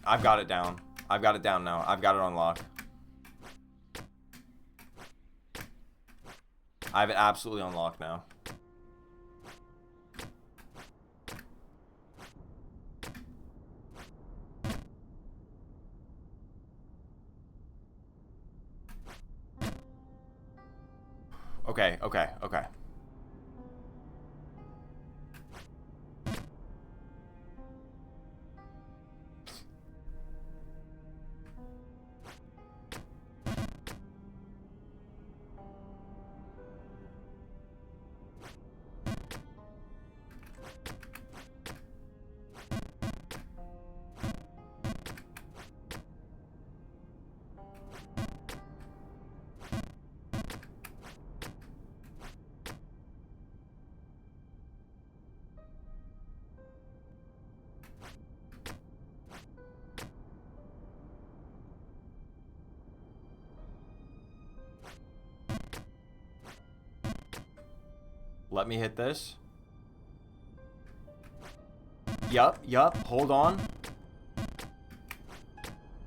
I've got it down. I've got it down now. I've got it on lock. I have it absolutely on lock now. Okay, okay, okay. Let me hit this. Yup, yup. Hold on.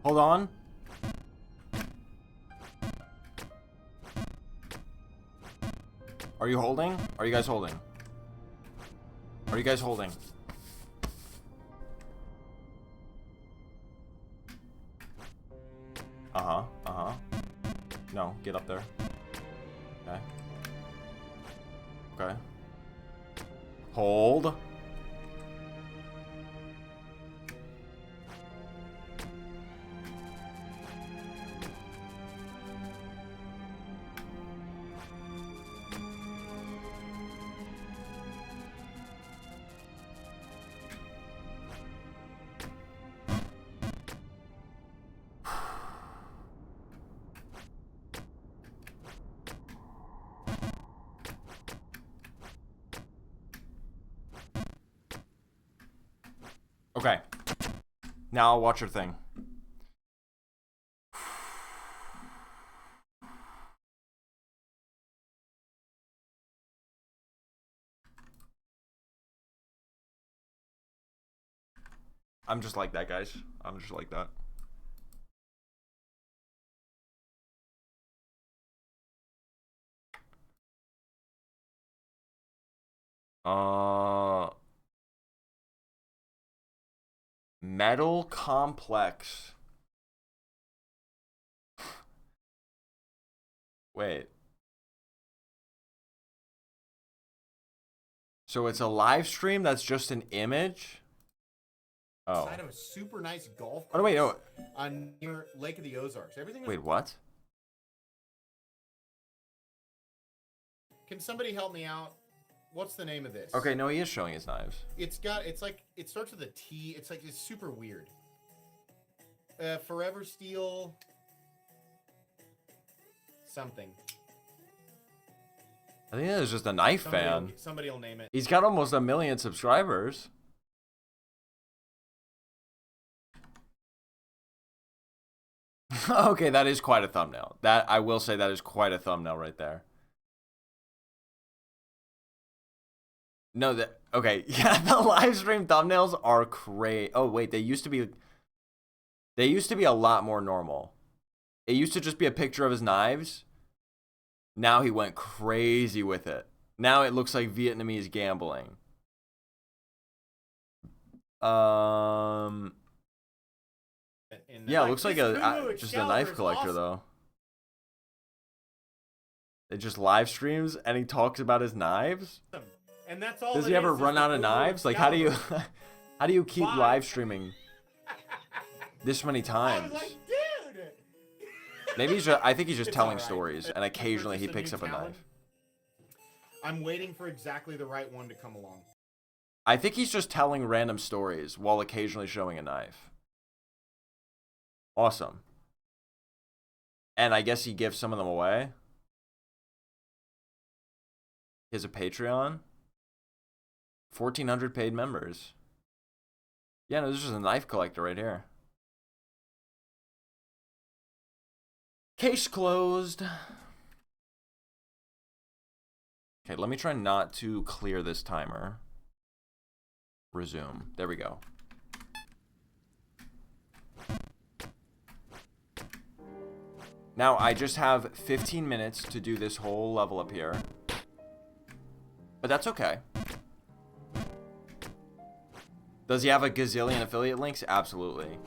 Hold on. Are you holding? Are you guys holding? Are you guys holding? Uh-huh, uh-huh. No, get up there. Okay. Okay. Hold. Okay. Now I'll watch your thing. I'm just like that, guys. I'm just like that. Metal complex. Wait. So it's a live stream that's just an image? Oh. Side of a super nice golf course Oh, wait, no. on near Lake of the Ozarks. Everything was... Wait, what? Can somebody help me out? What's the name of this? Okay, no, he is showing his knives. It's like, it starts with a T. It's like, it's super weird. Forever Steel... something. I think that is just a knife fan. Somebody will name it. He's got almost 1 million subscribers. Okay, that is quite a thumbnail. That, I will say, that is quite a thumbnail right there. No, that, okay, yeah, the live stream thumbnails are crazy. Oh, wait, they used to be a lot more normal. It used to just be a picture of his knives. Now he went crazy with it. Now it looks like Vietnamese gambling. Yeah, it looks like just a knife collector, though. It just live streams and he talks about his knives. And that's all. Does he ever run out of knives? Like, how do you keep live streaming this many times? Like, dude. Maybe I think he's just telling stories, and occasionally he picks up a knife. I'm waiting for exactly the right one to come along. I think he's just telling random stories while occasionally showing a knife. Awesome. And I guess he gives some of them away. He has a Patreon. 1,400 paid members. Yeah, no, this is a knife collector right here. Case closed. Okay, let me try not to clear this timer. Resume. There we go. Now, I just have 15 minutes to do this whole level up here. But that's okay. Does he have a gazillion affiliate links? Absolutely.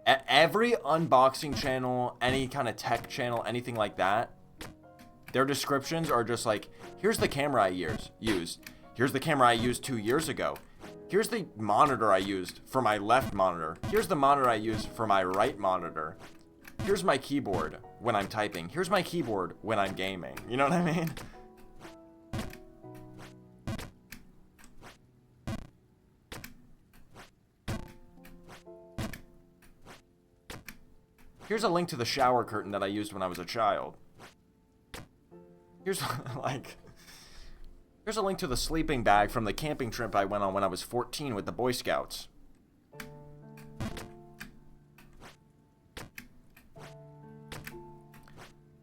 Every unboxing channel, any kind of tech channel, anything like that, their descriptions are just like, here's the camera I used. Here's the camera I used 2 years ago. Here's the monitor I used for my left monitor. Here's the monitor I used for my right monitor. Here's my keyboard when I'm typing. Here's my keyboard when I'm gaming. You know what I mean? Here's a link to the shower curtain that I used when I was a child. Here's here's a link to the sleeping bag from the camping trip I went on when I was 14 with the Boy Scouts.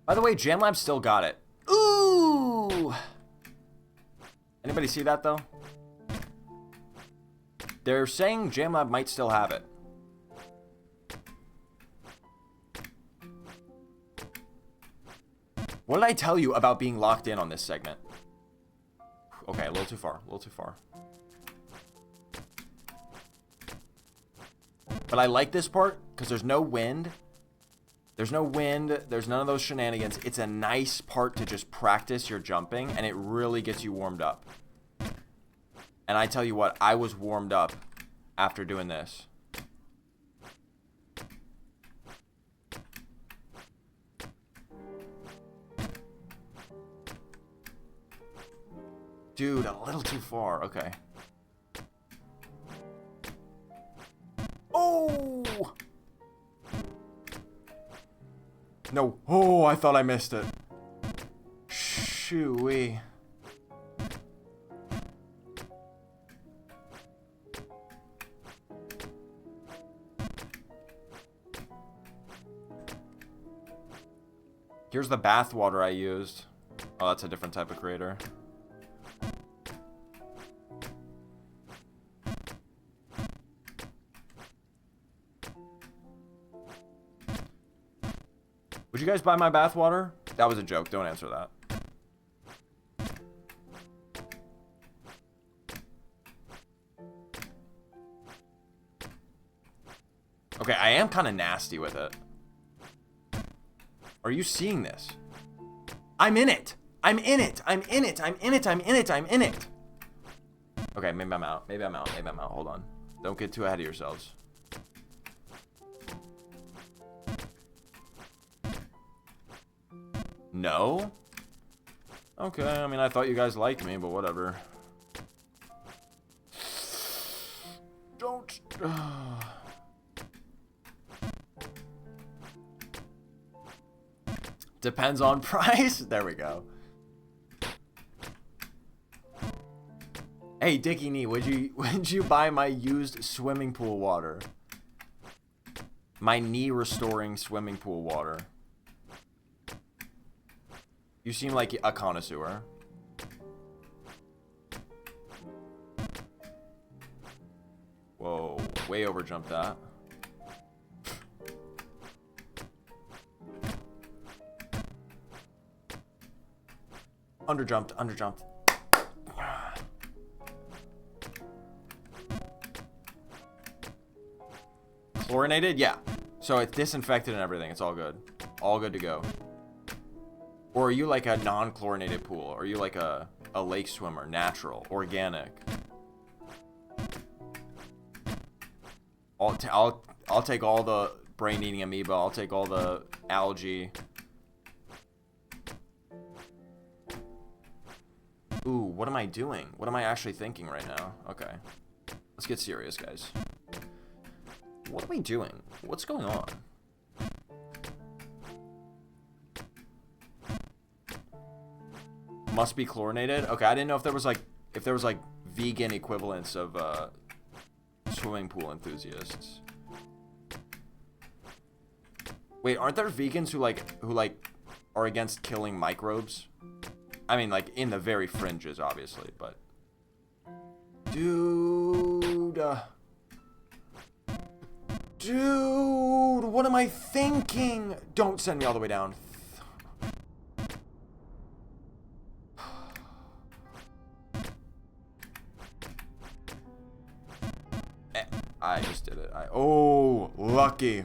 By the way, JamLab still got it. Ooh! Anybody see that, though? They're saying JamLab might still have it. What did I tell you about being locked in on this segment? Okay, a little too far. A little too far. But I like this part because there's no wind. There's no wind. There's none of those shenanigans. It's a nice part to just practice your jumping, and it really gets you warmed up. And I tell you what, I was warmed up after doing this. Dude, a little too far. Okay. Oh! No. Oh, I thought I missed it. Shoo-wee. Here's the bath water I used. Oh, that's a different type of creator. Would you guys buy my bath water? That was a joke. Don't answer that. Okay, I am kind of nasty with it. Are you seeing this? I'm in it. I'm in it. I'm in it. I'm in it. I'm in it. I'm in it. Okay, maybe I'm out. Maybe I'm out. Maybe I'm out. Hold on. Don't get too ahead of yourselves. No? Okay, I mean, I thought you guys liked me, but whatever. Don't... Depends on price. There we go. Hey, Dickie Nee, would you buy my used swimming pool water? My knee restoring swimming pool water. You seem like a connoisseur. Whoa, way overjumped that. Underjumped, underjumped. Chlorinated? Yeah. So it's disinfected and everything. It's all good. All good to go. Or are you like a non-chlorinated pool? Or are you like a lake swimmer? Natural, organic? I'll take all the brain-eating amoeba. I'll take all the algae. Ooh, what am I doing? What am I actually thinking right now? Okay. Let's get serious, guys. What are we doing? What's going on? Must be chlorinated? Okay, I didn't know if there was like vegan equivalents of swimming pool enthusiasts. Wait, aren't there vegans who are against killing microbes? I mean, like, in the very fringes, obviously, but... Dude... Dude, what am I thinking? Don't send me all the way down. I just did it. Oh, lucky.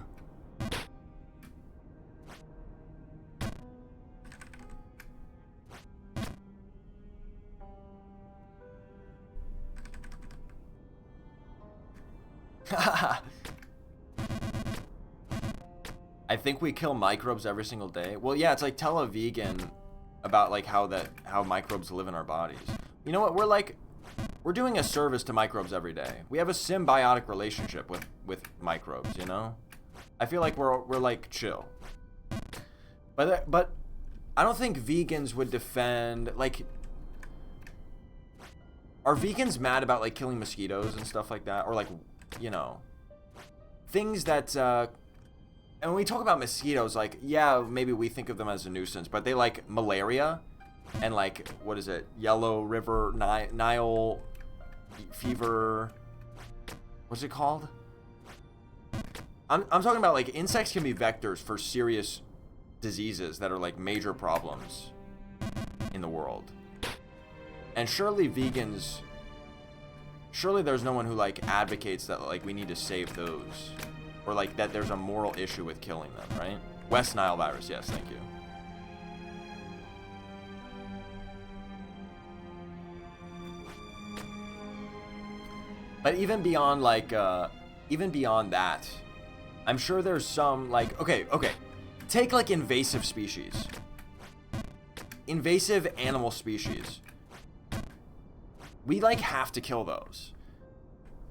I think we kill microbes every single day. Well, yeah, it's like tell a vegan about like how microbes live in our bodies. You know what? We're doing a service to microbes every day. We have a symbiotic relationship with microbes, you know? I feel like we're like chill. But I don't think vegans would defend like are vegans mad about like killing mosquitoes and stuff like that, or like, you know, things that and when we talk about mosquitoes, like, yeah, maybe we think of them as a nuisance, but they like malaria and like, what is it? Yellow River Nile fever. What's it called? I'm talking about like insects can be vectors for serious diseases that are like major problems in the world. And surely there's no one who like advocates that like we need to save those, or like that there's a moral issue with killing them, right? West Nile virus, yes, thank you. But even beyond, like, even beyond that, I'm sure there's some, like, okay, take, like, invasive species. Invasive animal species. We, like, have to kill those.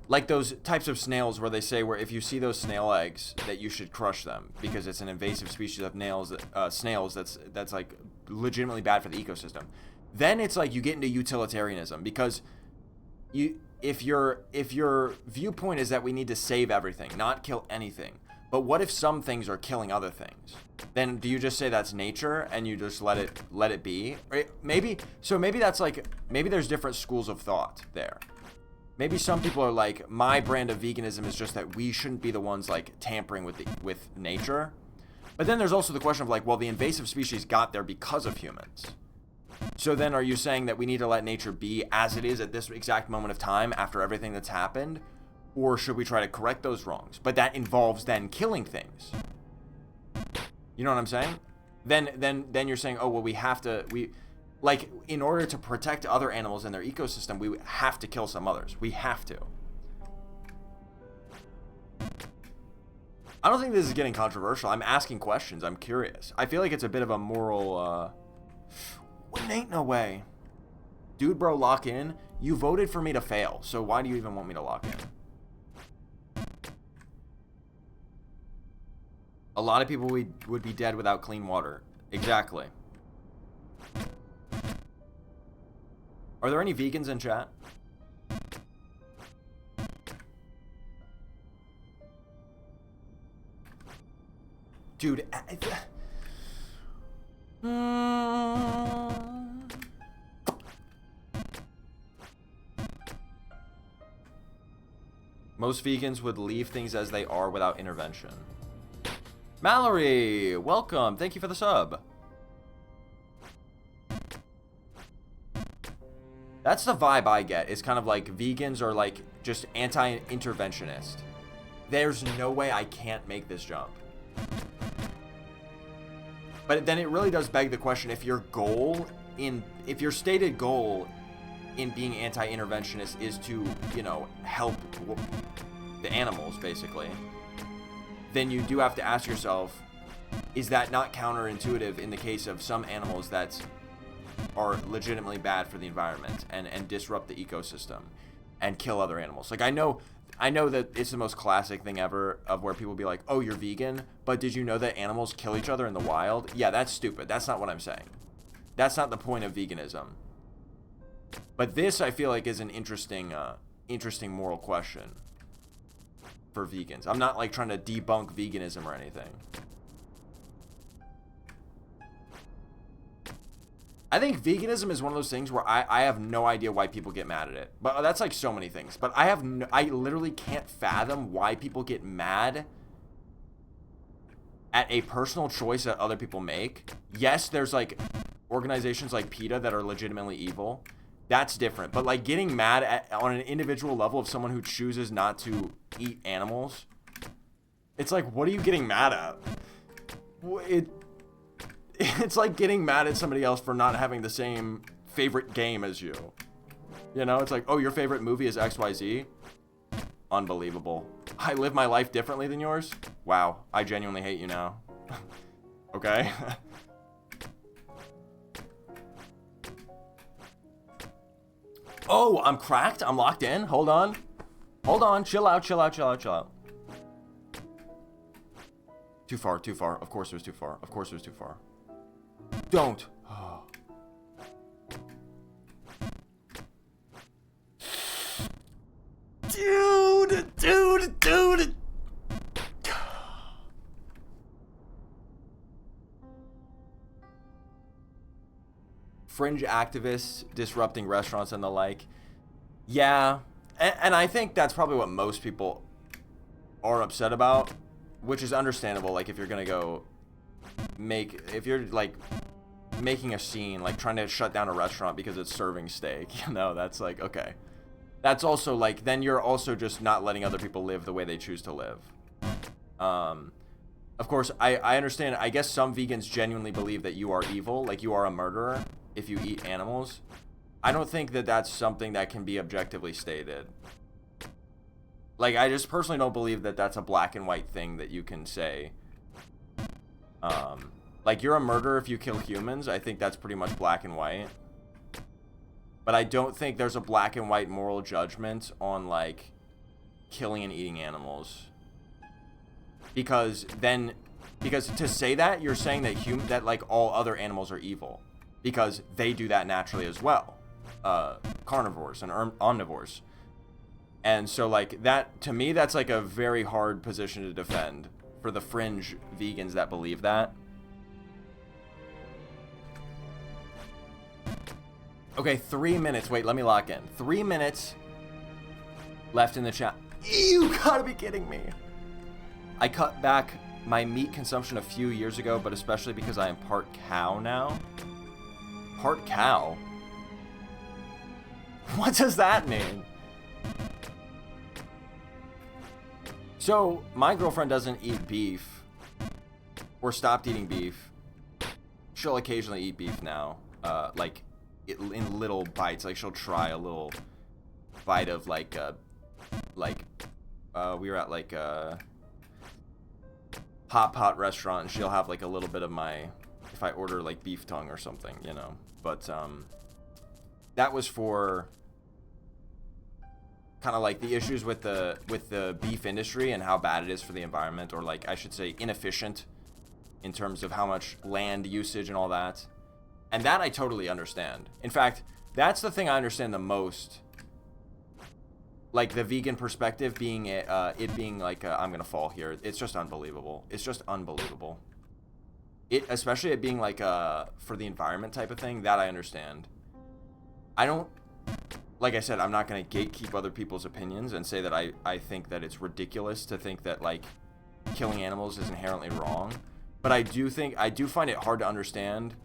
Like those types of snails where they say where if you see those snail eggs that you should crush them because it's an invasive species of snails that's like legitimately bad for the ecosystem. Then it's like you get into utilitarianism because if your viewpoint is that we need to save everything, not kill anything. But what if some things are killing other things? Then do you just say that's nature and you just let it be? Or maybe that's like maybe there's different schools of thought there. Maybe some people are like, my brand of veganism is just that we shouldn't be the ones like tampering with nature. But then there's also the question of like, well, the invasive species got there because of humans. So then are you saying that we need to let nature be as it is at this exact moment of time after everything that's happened? Or should we try to correct those wrongs? But that involves then killing things. You know what I'm saying? Then you're saying, oh, well, like, in order to protect other animals in their ecosystem, we have to kill some others. We have to. I don't think this is getting controversial. I'm asking questions. I'm curious. I feel like it's a bit of a moral, well, ain't no way. Dude, bro, lock in. You voted for me to fail, so why do you even want me to lock in? A lot of people would be dead without clean water. Exactly. Are there any vegans in chat? Dude, most vegans would leave things as they are without intervention. Mallory, welcome. Thank you for the sub. That's the vibe I get. It's kind of like vegans are like just anti-interventionist. There's no way I can't make this jump. But then it really does beg the question, if your stated goal in being anti-interventionist is to, you know, help the animals, basically, then you do have to ask yourself, is that not counterintuitive in the case of some animals that are legitimately bad for the environment and disrupt the ecosystem and kill other animals? Like, I know that it's the most classic thing ever of where people be like, oh, you're vegan, but did you know that animals kill each other in the wild? Yeah, that's stupid. That's not what I'm saying. That's not the point of veganism. But this, I feel like, is an interesting moral question for vegans. I'm not like trying to debunk veganism or anything. I think veganism is one of those things where I have no idea why people get mad at it. But that's like so many things. But I literally can't fathom why people get mad at a personal choice that other people make. Yes, there's like organizations like PETA that are legitimately evil. That's different. But like getting mad on an individual level of someone who chooses not to eat animals, it's like, what are you getting mad at? It's like getting mad at somebody else for not having the same favorite game as you. You know, it's like, oh, your favorite movie is XYZ? Unbelievable. I live my life differently than yours? Wow, I genuinely hate you now. Okay? Oh, I'm cracked? I'm locked in? Hold on. Chill out. Too far. Of course it was too far. Don't. Oh. Dude. Fringe activists disrupting restaurants and the like. Yeah. And I think that's probably what most people are upset about, which is understandable. Like, if you're going to go if you're like making a scene, like trying to shut down a restaurant because it's serving steak, you know, that's like, okay. That's also like, then you're also just not letting other people live the way they choose to live. Of course, I understand. I guess some vegans genuinely believe that you are evil, like you are a murderer if you eat animals. I don't think that that's something that can be objectively stated. Like, I just personally don't believe that that's a black and white thing that you can say. Like, you're a murderer if you kill humans. I think that's pretty much black and white. But I don't think there's a black and white moral judgment on, like, killing and eating animals. Because to say that, you're saying that like all other animals are evil, because they do that naturally as well, carnivores and omnivores. And so like that, to me, that's like a very hard position to defend for the fringe vegans that believe that. Okay, 3 minutes. Wait, let me lock in. 3 minutes left in the chat. You gotta be kidding me. I cut back my meat consumption a few years ago, but especially because I am part cow now. Part cow? What does that mean? So, my girlfriend doesn't eat beef, or stopped eating beef. She'll occasionally eat beef now, like in little bites. Like she'll try a little bite of we were at like a hot pot restaurant, and she'll have like a little bit of my, if I order like beef tongue or something, you know. But that was for kind of like the issues with the beef industry and how bad it is for the environment, or like I should say inefficient in terms of how much land usage and all that. And that I totally understand. In fact, that's the thing I understand the most. Like the vegan perspective being it being like I'm gonna fall here. It's just unbelievable. It's just unbelievable. Especially it being like for the environment type of thing, that I understand. I don't, like I said, I'm not gonna gatekeep other people's opinions and say that I think that it's ridiculous to think that like killing animals is inherently wrong. But I do find it hard to understand,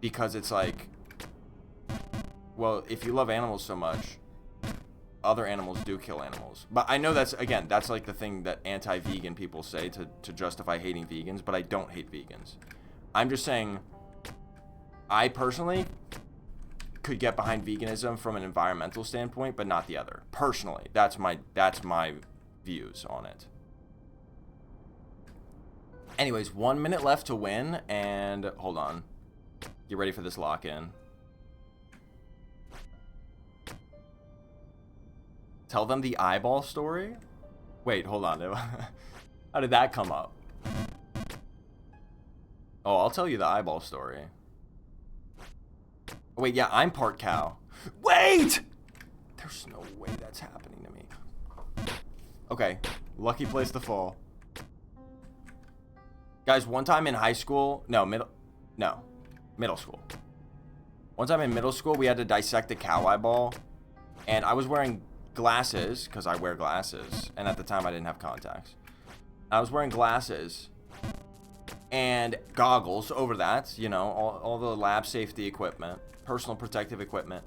because it's like, well, if you love animals so much, other animals do kill animals. But I know that's like the thing that anti-vegan people say to justify hating vegans, but I don't hate vegans. I'm just saying, I personally could get behind veganism from an environmental standpoint, but not the other. Personally, that's my views on it. Anyways, 1 minute left to win, and hold on. Get ready for this lock-in. Tell them the eyeball story? Wait, hold on. How did that come up? Oh, I'll tell you the eyeball story. Wait, yeah, I'm part cow. Wait! There's no way that's happening to me. Okay, lucky place to fall. Guys, one time in high school, middle school. One time in middle school, we had to dissect a cow eyeball, and I was wearing glasses, because I wear glasses, and at the time I didn't have contacts. I was wearing glasses and goggles over that, you know, all the lab safety equipment, personal protective equipment,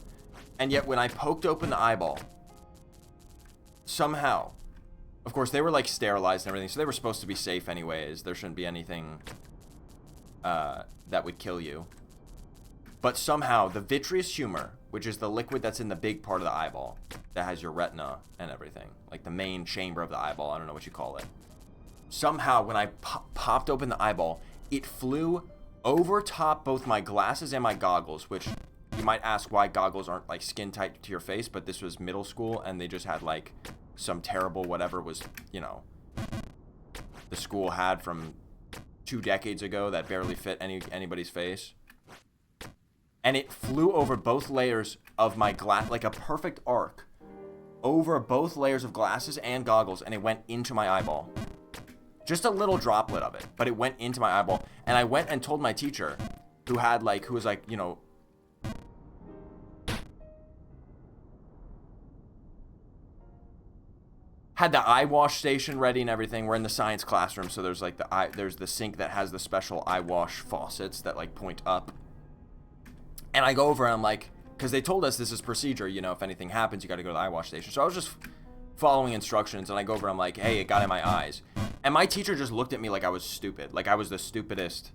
and yet when I poked open the eyeball, somehow, of course they were like sterilized and everything, so they were supposed to be safe anyways, there shouldn't be anything that would kill you, but somehow the vitreous humor, which is the liquid that's in the big part of the eyeball that has your retina and everything, like the main chamber of the eyeball, I don't know what you call it. Somehow, when I popped open the eyeball, it flew over top both my glasses and my goggles, which you might ask why goggles aren't like skin tight to your face, but this was middle school and they just had like some terrible whatever was, you know, the school had from 2 decades ago that barely fit anybody's face. And it flew over both layers of my glass, like a perfect arc, over both layers of glasses and goggles, and it went into my eyeball. Just a little droplet of it, but it went into my eyeball. And I went and told my teacher, who was like, you know, had the eye wash station ready and everything. We're in the science classroom, so there's like there's the sink that has the special eye wash faucets that like point up. And I go over and I'm like, because they told us this is procedure, you know, if anything happens, you got to go to the eye wash station. So I was just following instructions, and I go over and I'm like, hey, it got in my eyes. And my teacher just looked at me like I was stupid. Like I was the stupidest,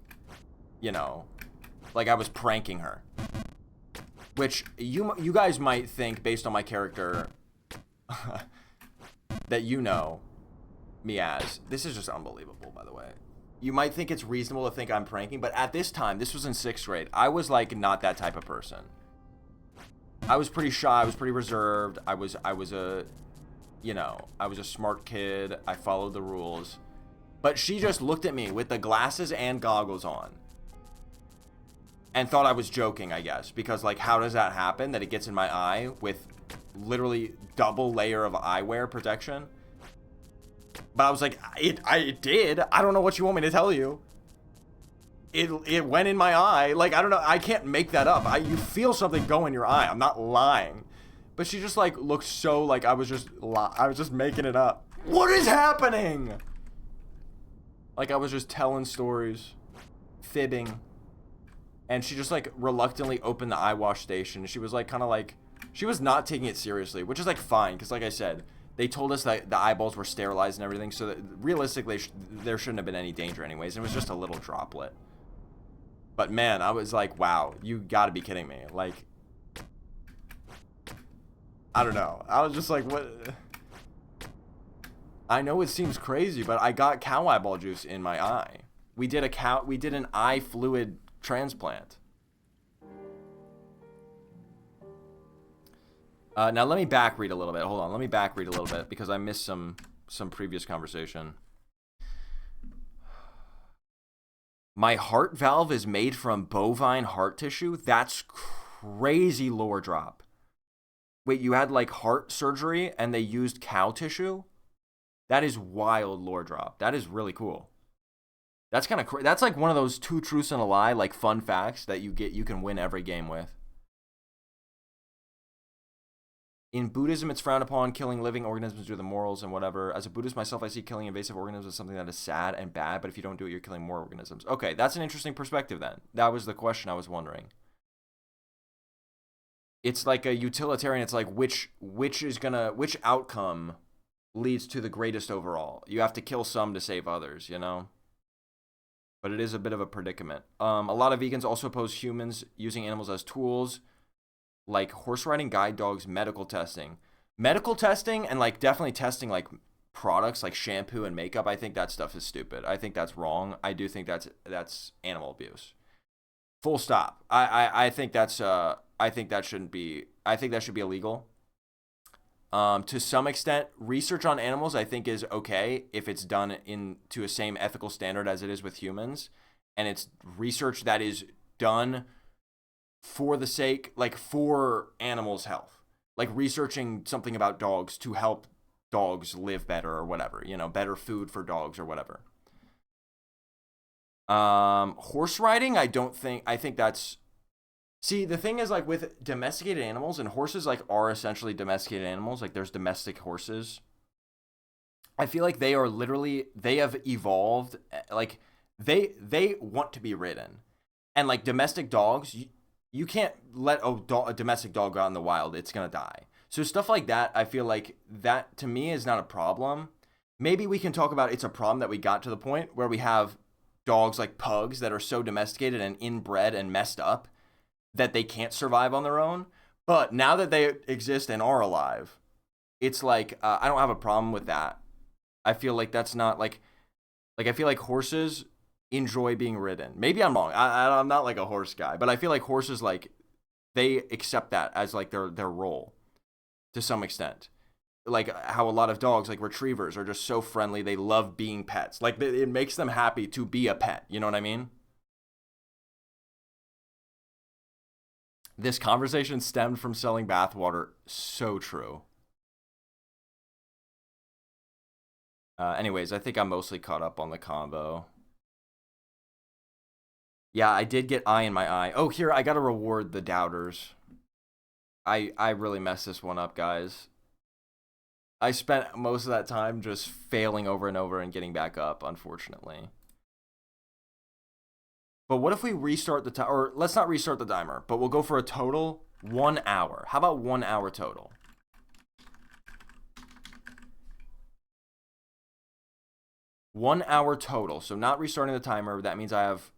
you know, like I was pranking her. Which you guys might think, based on my character, that you know me as. This is just unbelievable, by the way. You might think it's reasonable to think I'm pranking, but at this time, this was in 6th grade, I was like not that type of person. I was pretty shy, I was pretty reserved, I was a, you know, I was a smart kid, I followed the rules. But she just looked at me with the glasses and goggles on and thought I was joking, I guess, because like how does that happen, that it gets in my eye with literally double layer of eyewear protection? But I was like, it did. I don't know what you want me to tell you. It went in my eye. Like, I don't know. I can't make that up. You feel something go in your eye. I'm not lying. But she just like looked so like I was just making it up. What is happening? Like I was just telling stories, fibbing. And she just like reluctantly opened the eye wash station. She was like kind of like, she was not taking it seriously, which is like fine. Because like I said, they told us that the eyeballs were sterilized and everything. So that realistically, there shouldn't have been any danger anyways. It was just a little droplet. But man, I was like, wow, you gotta be kidding me. Like, I don't know. I was just like, what? I know it seems crazy, but I got cow eyeball juice in my eye. We did an eye fluid transplant. Now let me back read a little bit. Hold on, let me back read a little bit because I missed some previous conversation. My heart valve is made from bovine heart tissue? That's crazy lore drop. Wait, you had like heart surgery and they used cow tissue? That is wild lore drop. That is really cool. That's kind of that's like one of those 2 truths and a lie, like fun facts that you can win every game with. In Buddhism, it's frowned upon killing living organisms due to the morals and whatever. As a Buddhist myself, I see killing invasive organisms as something that is sad and bad, but if you don't do it, you're killing more organisms. Okay, that's an interesting perspective then. That was the question I was wondering. It's like a utilitarian. It's like which outcome leads to the greatest overall. You have to kill some to save others, you know? But it is a bit of a predicament. A lot of vegans also oppose humans using animals as tools, like horse riding guide dogs, medical testing and like definitely testing like products like shampoo and makeup. I think that stuff is stupid. I think that's wrong. I do think that's animal abuse. Full stop. I think that shouldn't be. I think that should be illegal. To some extent, research on animals I think is okay if it's done to a same ethical standard as it is with humans, and it's research that is done for the sake, like for animals' health, like researching something about dogs to help dogs live better or whatever, you know, better food for dogs or whatever. Horse riding, I think that's, see, the thing is like with domesticated animals, and horses like are essentially domesticated animals, like there's domestic horses. I feel like they have evolved, like they want to be ridden. And like domestic dogs, you can't let a domestic dog go out in the wild. It's going to die. So stuff like that, I feel like that to me is not a problem. Maybe we can talk about it's a problem that we got to the point where we have dogs like pugs that are so domesticated and inbred and messed up that they can't survive on their own. But now that they exist and are alive, it's like, I don't have a problem with that. I feel like that's not like I feel like horses enjoy being ridden. Maybe I'm wrong. I'm not like a horse guy, but I feel like horses, like they accept that as like their role to some extent. Like how a lot of dogs, like retrievers, are just so friendly. They love being pets. Like it makes them happy to be a pet. You know what I mean? This conversation stemmed from selling bathwater. So true. Anyways, I think I'm mostly caught up on the combo. Yeah, I did get eye in my eye. Oh, here, I gotta reward the doubters. I really messed this one up, guys. I spent most of that time just failing over and over and getting back up, unfortunately. But what if we restart the time? Or let's not restart the timer, but we'll go for a total 1 hour. How about 1 hour total? 1 hour total. So not restarting the timer. That means I have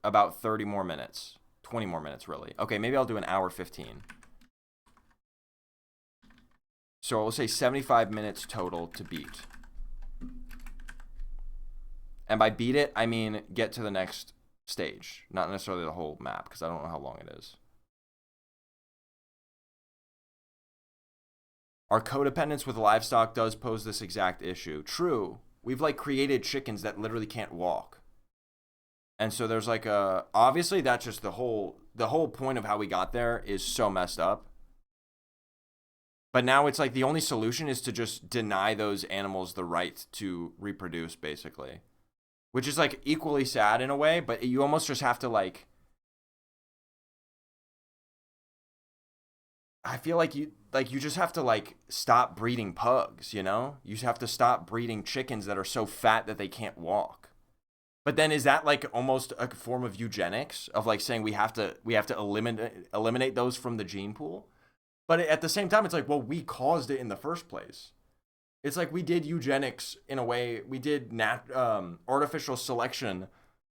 about 30 more minutes. 20 more minutes, really. Okay, maybe I'll do an hour 15. So we'll say 75 minutes total to beat. And by beat it, I mean get to the next stage. Not necessarily the whole map, because I don't know how long it is. Our codependence with livestock does pose this exact issue. True. We've like created chickens that literally can't walk. And so there's like a, obviously that's just the whole point of how we got there is so messed up. But now it's like the only solution is to just deny those animals the right to reproduce, basically. Which is like equally sad in a way, but you almost just have to like, I feel like you just have to like stop breeding pugs, you know? You just have to stop breeding chickens that are so fat that they can't walk. But then is that like almost a form of eugenics of like saying we have to eliminate those from the gene pool? But at the same time, it's like, well, we caused it in the first place. It's like we did eugenics in a way. We did artificial selection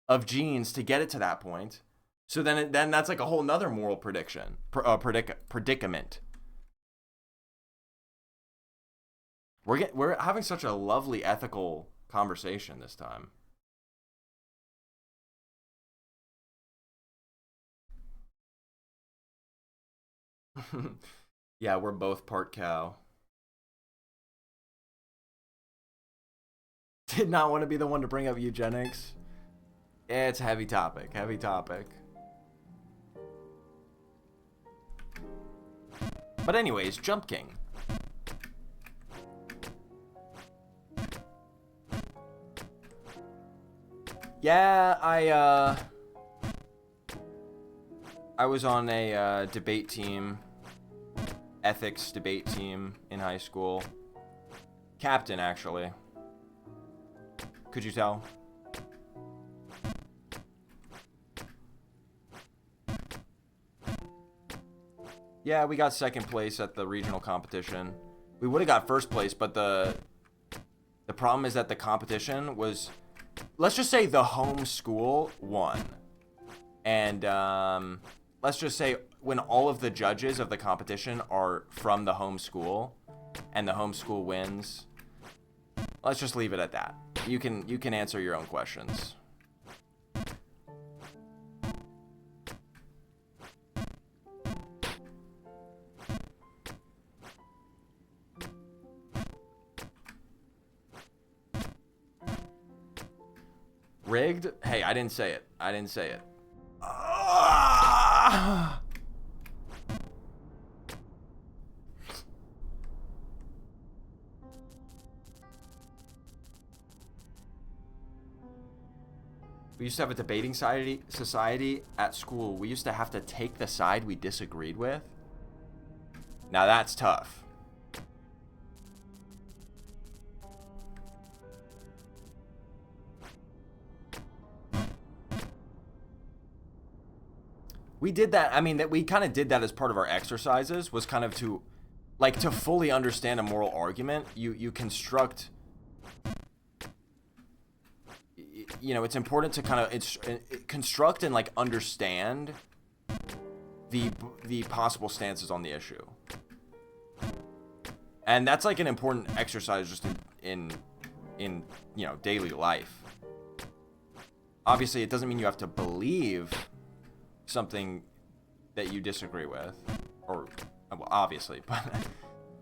of genes to get it to that point. So then that's like a whole nother moral predicament. We're having such a lovely ethical conversation this time. Yeah, we're both part cow. Did not want to be the one to bring up eugenics. It's a heavy topic. But anyways, Jump King. Yeah, I was on a debate team, ethics debate team in high school. Captain, actually. Could you tell? Yeah, we got second place at the regional competition. We would have got first place, but the problem is that the competition was, let's just say the home school won. And let's just say when all of the judges of the competition are from the home school and the home school wins, let's just leave it at that. You can answer your own questions. Rigged? Hey, I didn't say it. Ah! We used to have a debating society at school. We used to have to take the side we disagreed with. Now that's tough. We did that. I mean, that we kind of did that as part of our exercises, was kind of to fully understand a moral argument. You construct, you know, it's important to kind of construct and like understand the possible stances on the issue. And that's like an important exercise just in you know, daily life. Obviously, it doesn't mean you have to believe something that you disagree with, or well, obviously, but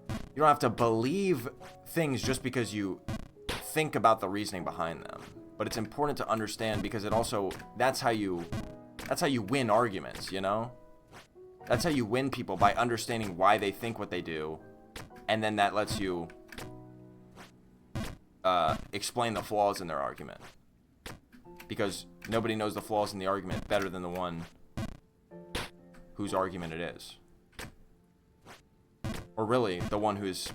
you don't have to believe things just because you think about the reasoning behind them. But it's important to understand, because it also, that's how you win arguments, you know? That's how you win people, by understanding why they think what they do, and then that lets you explain the flaws in their argument. Because nobody knows the flaws in the argument better than the one whose argument it is. Or really, the one who's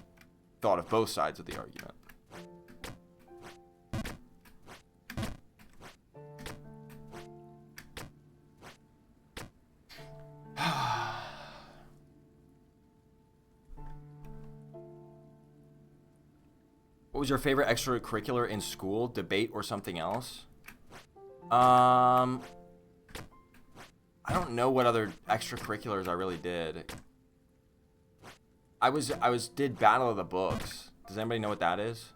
thought of both sides of the argument. was your favorite extracurricular in school? Debate or something else? I don't know what other extracurriculars I really did. I did Battle of the Books. Does anybody know what that is?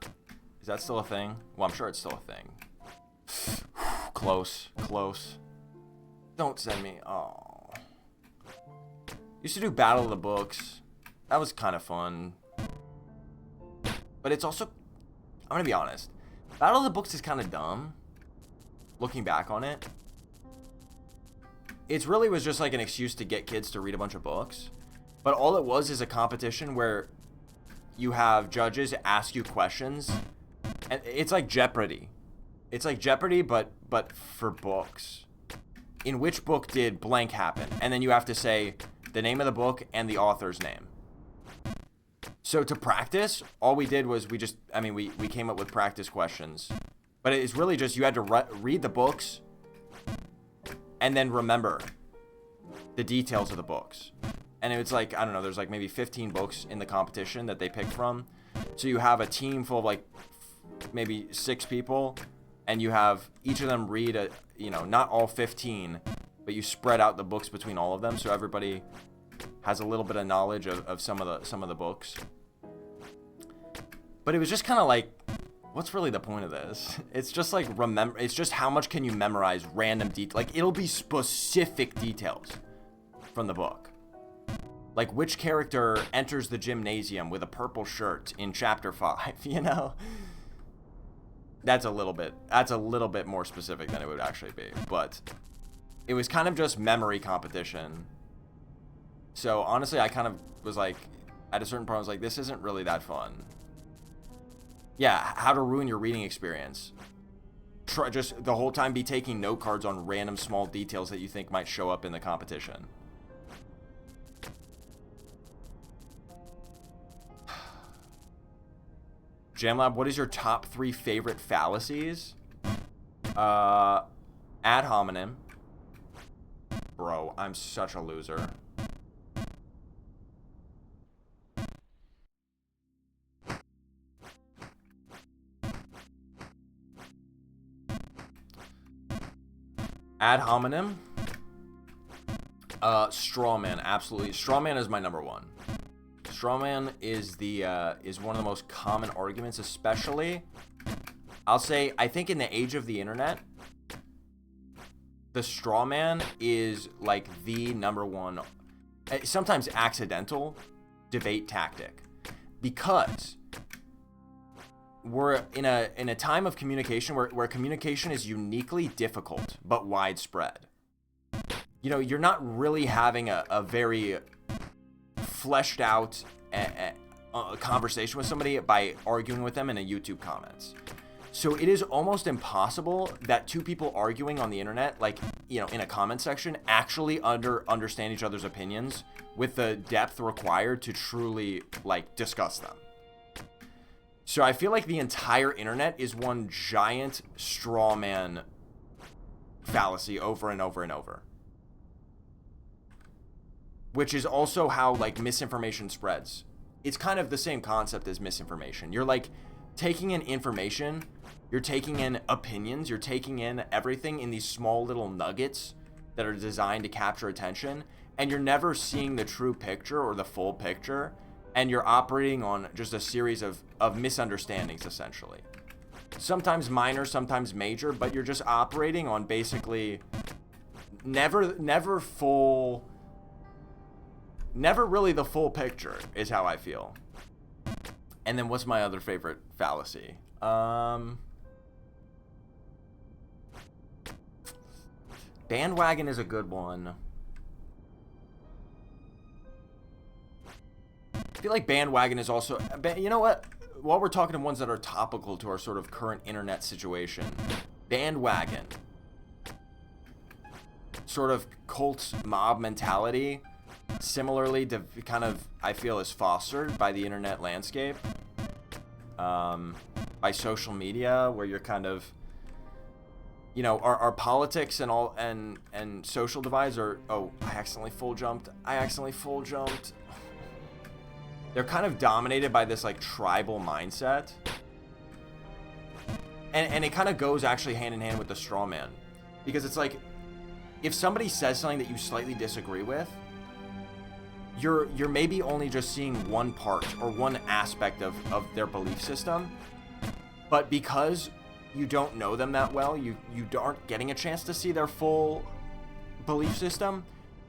Is that still a thing? Well, I'm sure it's still a thing. Close. Don't send me. Oh. Used to do Battle of the Books. That was kind of fun. But it's also, I'm going to be honest. Battle of the Books is kind of dumb. Looking back on it. It really was just like an excuse to get kids to read a bunch of books. But all it was is a competition where you have judges ask you questions. And it's like Jeopardy. It's like Jeopardy, but for books. In which book did blank happen? And then you have to say the name of the book and the author's name. So to practice, all we did was we came up with practice questions. But it's really just you had to read the books and then remember the details of the books. And it's like, I don't know, there's like maybe 15 books in the competition that they picked from. So you have a team full of like maybe 6 people, and you have each of them read not all 15, but you spread out the books between all of them, so everybody has a little bit of knowledge of some of the books. But it was just kind of like, what's really the point of this? It's just like it's just how much can you memorize random details. Like, it'll be specific details from the book. Like, which character enters the gymnasium with a purple shirt in chapter 5, That's a little bit more specific than it would actually be. But it was kind of just memory competition. So honestly, I kind of was like, at a certain point, I was like, this isn't really that fun. Yeah, how to ruin your reading experience. Just the whole time be taking note cards on random small details that you think might show up in the competition. JamLab, what is your top 3 favorite fallacies? Ad hominem. Bro, I'm such a loser. Ad hominem. Strawman, absolutely. Strawman is my number 1. Strawman is one of the most common arguments, especially, I'll say, I think in the age of the internet, the strawman is like the number 1, sometimes accidental, debate tactic, because we're in a time of communication where communication is uniquely difficult but widespread. You're not really having a very fleshed out a conversation with somebody by arguing with them in a YouTube comments. So it is almost impossible that 2 people arguing on the internet, like, in a comment section, actually understand each other's opinions with the depth required to truly, like, discuss them. So I feel like the entire internet is one giant straw man fallacy over and over and over. Which is also how, like, misinformation spreads. It's kind of the same concept as misinformation. You're, like, taking in information, you're taking in opinions, you're taking in everything in these small little nuggets that are designed to capture attention, and you're never seeing the true picture or the full picture, and you're operating on just a series of misunderstandings, essentially. Sometimes minor, sometimes major, but you're just operating on basically never really the full picture is how I feel. And then what's my other favorite fallacy? Bandwagon is a good one. I feel like bandwagon is also, you know what? While we're talking to ones that are topical to our sort of current internet situation, bandwagon, sort of cult mob mentality, similarly to kind of, I feel, is fostered by the internet landscape, by social media, where you're kind of, our politics and all and social divides are, I accidentally full jumped. They're kind of dominated by this, like, tribal mindset and it kind of goes actually hand in hand with the straw man, because it's like, if somebody says something that you slightly disagree with, you're maybe only just seeing one part or one aspect of their belief system, but because you don't know them that well, you aren't getting a chance to see their full belief system,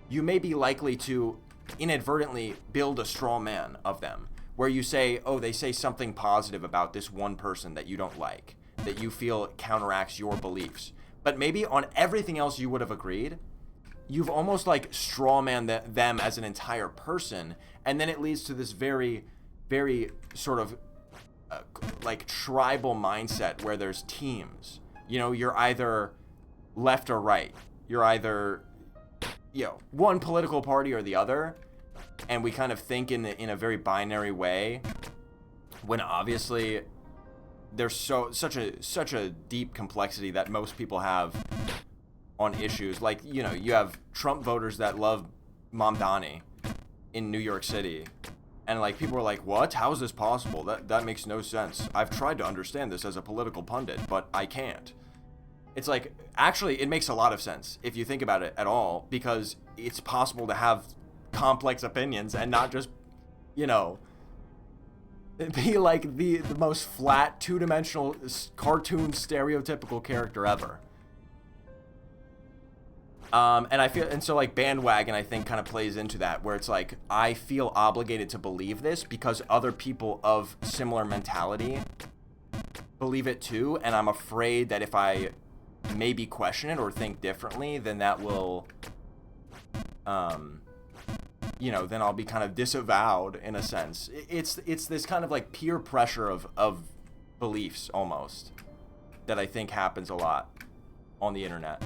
you may be likely to inadvertently build a straw man of them, where you say, oh, they say something positive about this one person that you don't like, that you feel counteracts your beliefs. But maybe on everything else you would have agreed, you've almost like straw man them as an entire person, and then it leads to this very, very sort of like tribal mindset where there's teams. You know, you're either left or right. You're either, you know, one political party or the other, and we kind of think in a very binary way, when obviously there's such a deep complexity that most people have on issues. Like, you know, you have Trump voters that love Mamdani in New York City, and like people are like, what? How is this possible? That makes no sense. I've tried to understand this as a political pundit, but I can't. It's like, actually, it makes a lot of sense if you think about it at all, because it's possible to have complex opinions and not just, you know, be like the most flat, two-dimensional, cartoon, stereotypical character ever. And I feel, and so like bandwagon, I think, kind of plays into that, where it's like, I feel obligated to believe this because other people of similar mentality believe it too, and I'm afraid that if I maybe question it or think differently, then that will, you know, then I'll be kind of disavowed in a sense. It's this kind of like peer pressure of beliefs almost that I think happens a lot on the internet.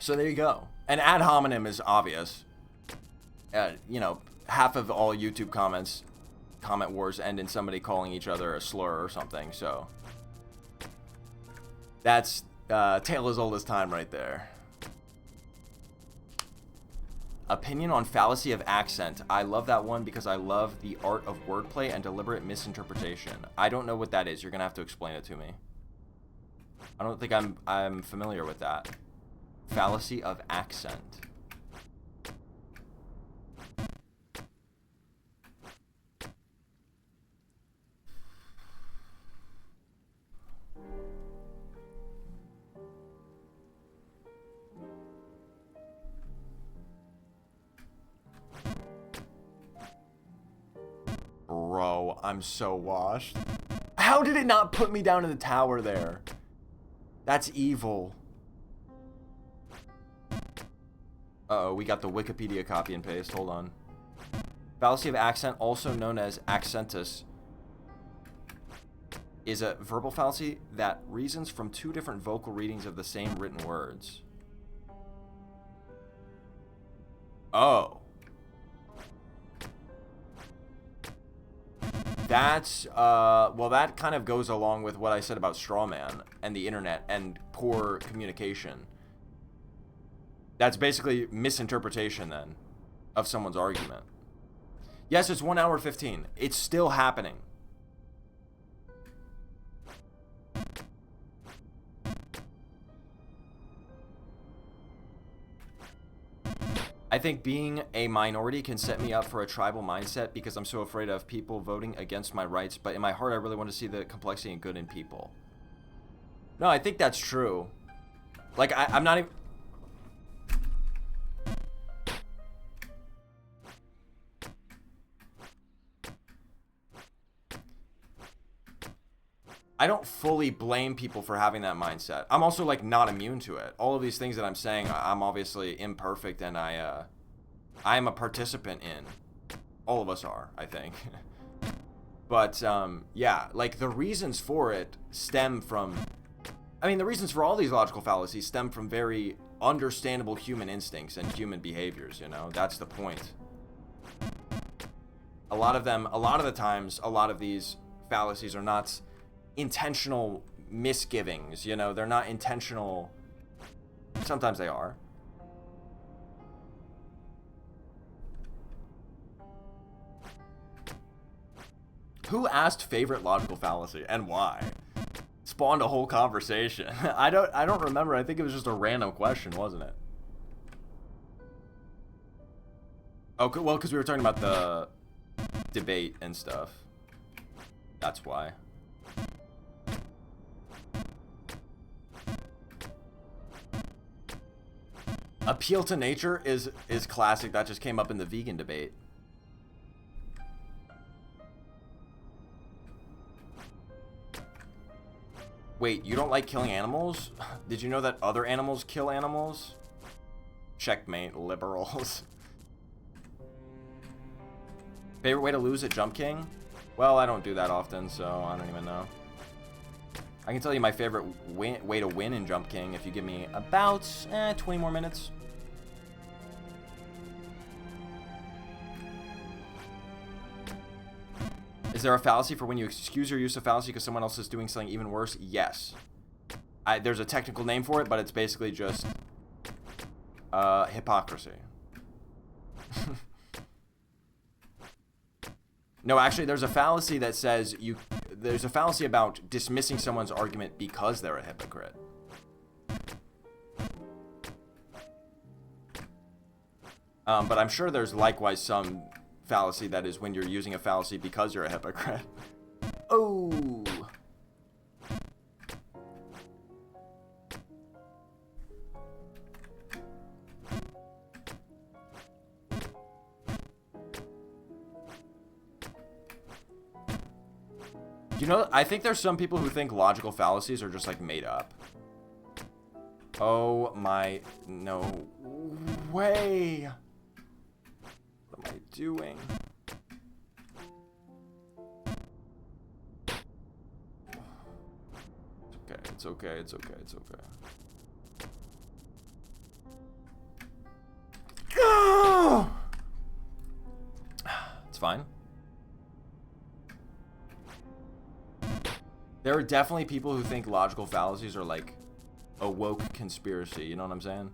So there you go. And ad hominem is obvious. You know, half of all YouTube comment wars end in somebody calling each other a slur or something. So that's tale as old as time right there. Opinion on fallacy of accent. I love that one because I love the art of wordplay and deliberate misinterpretation. I don't know what that is. You're gonna have to explain it to me. I don't think I'm familiar with that. Fallacy of accent. Bro, I'm so washed. How did it not put me down in the tower there? That's evil. Uh-oh, we got the Wikipedia copy and paste. Hold on. Fallacy of accent, also known as accentus, is a verbal fallacy that reasons from two different vocal readings of the same written words. Oh. That's, well, that kind of goes along with what I said about straw man and the internet and poor communication. That's basically misinterpretation, then, of someone's argument. Yes, it's 1 hour 15. It's still happening. I think being a minority can set me up for a tribal mindset because I'm so afraid of people voting against my rights, but in my heart I really want to see the complexity and good in people. No, I think that's true. Like, I'm not even... I don't fully blame people for having that mindset. I'm also, like, not immune to it. All of these things that I'm saying, I'm obviously imperfect, and I am a participant in. All of us are, I think. But, yeah, like, the reasons for it stem from... I mean, the reasons for all these logical fallacies stem from very understandable human instincts and human behaviors, you know? That's the point. A lot of the times, a lot of these fallacies are not intentional misgivings, you know? They're not intentional... Sometimes they are. Who asked favorite logical fallacy and why? Spawned a whole conversation. I don't remember. I think it was just a random question, wasn't it? Oh, well, because we were talking about the debate and stuff. That's why. Appeal to nature is classic. That just came up in the vegan debate. Wait, you don't like killing animals? Did you know that other animals kill animals? Checkmate, liberals. Favorite way to lose at Jump King? Well, I don't do that often, so I don't even know. I can tell you my favorite way to win in Jump King if you give me about 20 more minutes. Is there a fallacy for when you excuse your use of fallacy because someone else is doing something even worse? Yes. There's a technical name for it, but it's basically just hypocrisy. No, actually, there's a fallacy that says there's a fallacy about dismissing someone's argument because they're a hypocrite. But I'm sure there's likewise some fallacy that is when you're using a fallacy because you're a hypocrite. Oh. You know, I think there's some people who think logical fallacies are just like made up. Oh my, no way. What am I doing? It's okay, it's okay, it's okay. It's fine. There are definitely people who think logical fallacies are like a woke conspiracy, you know what I'm saying?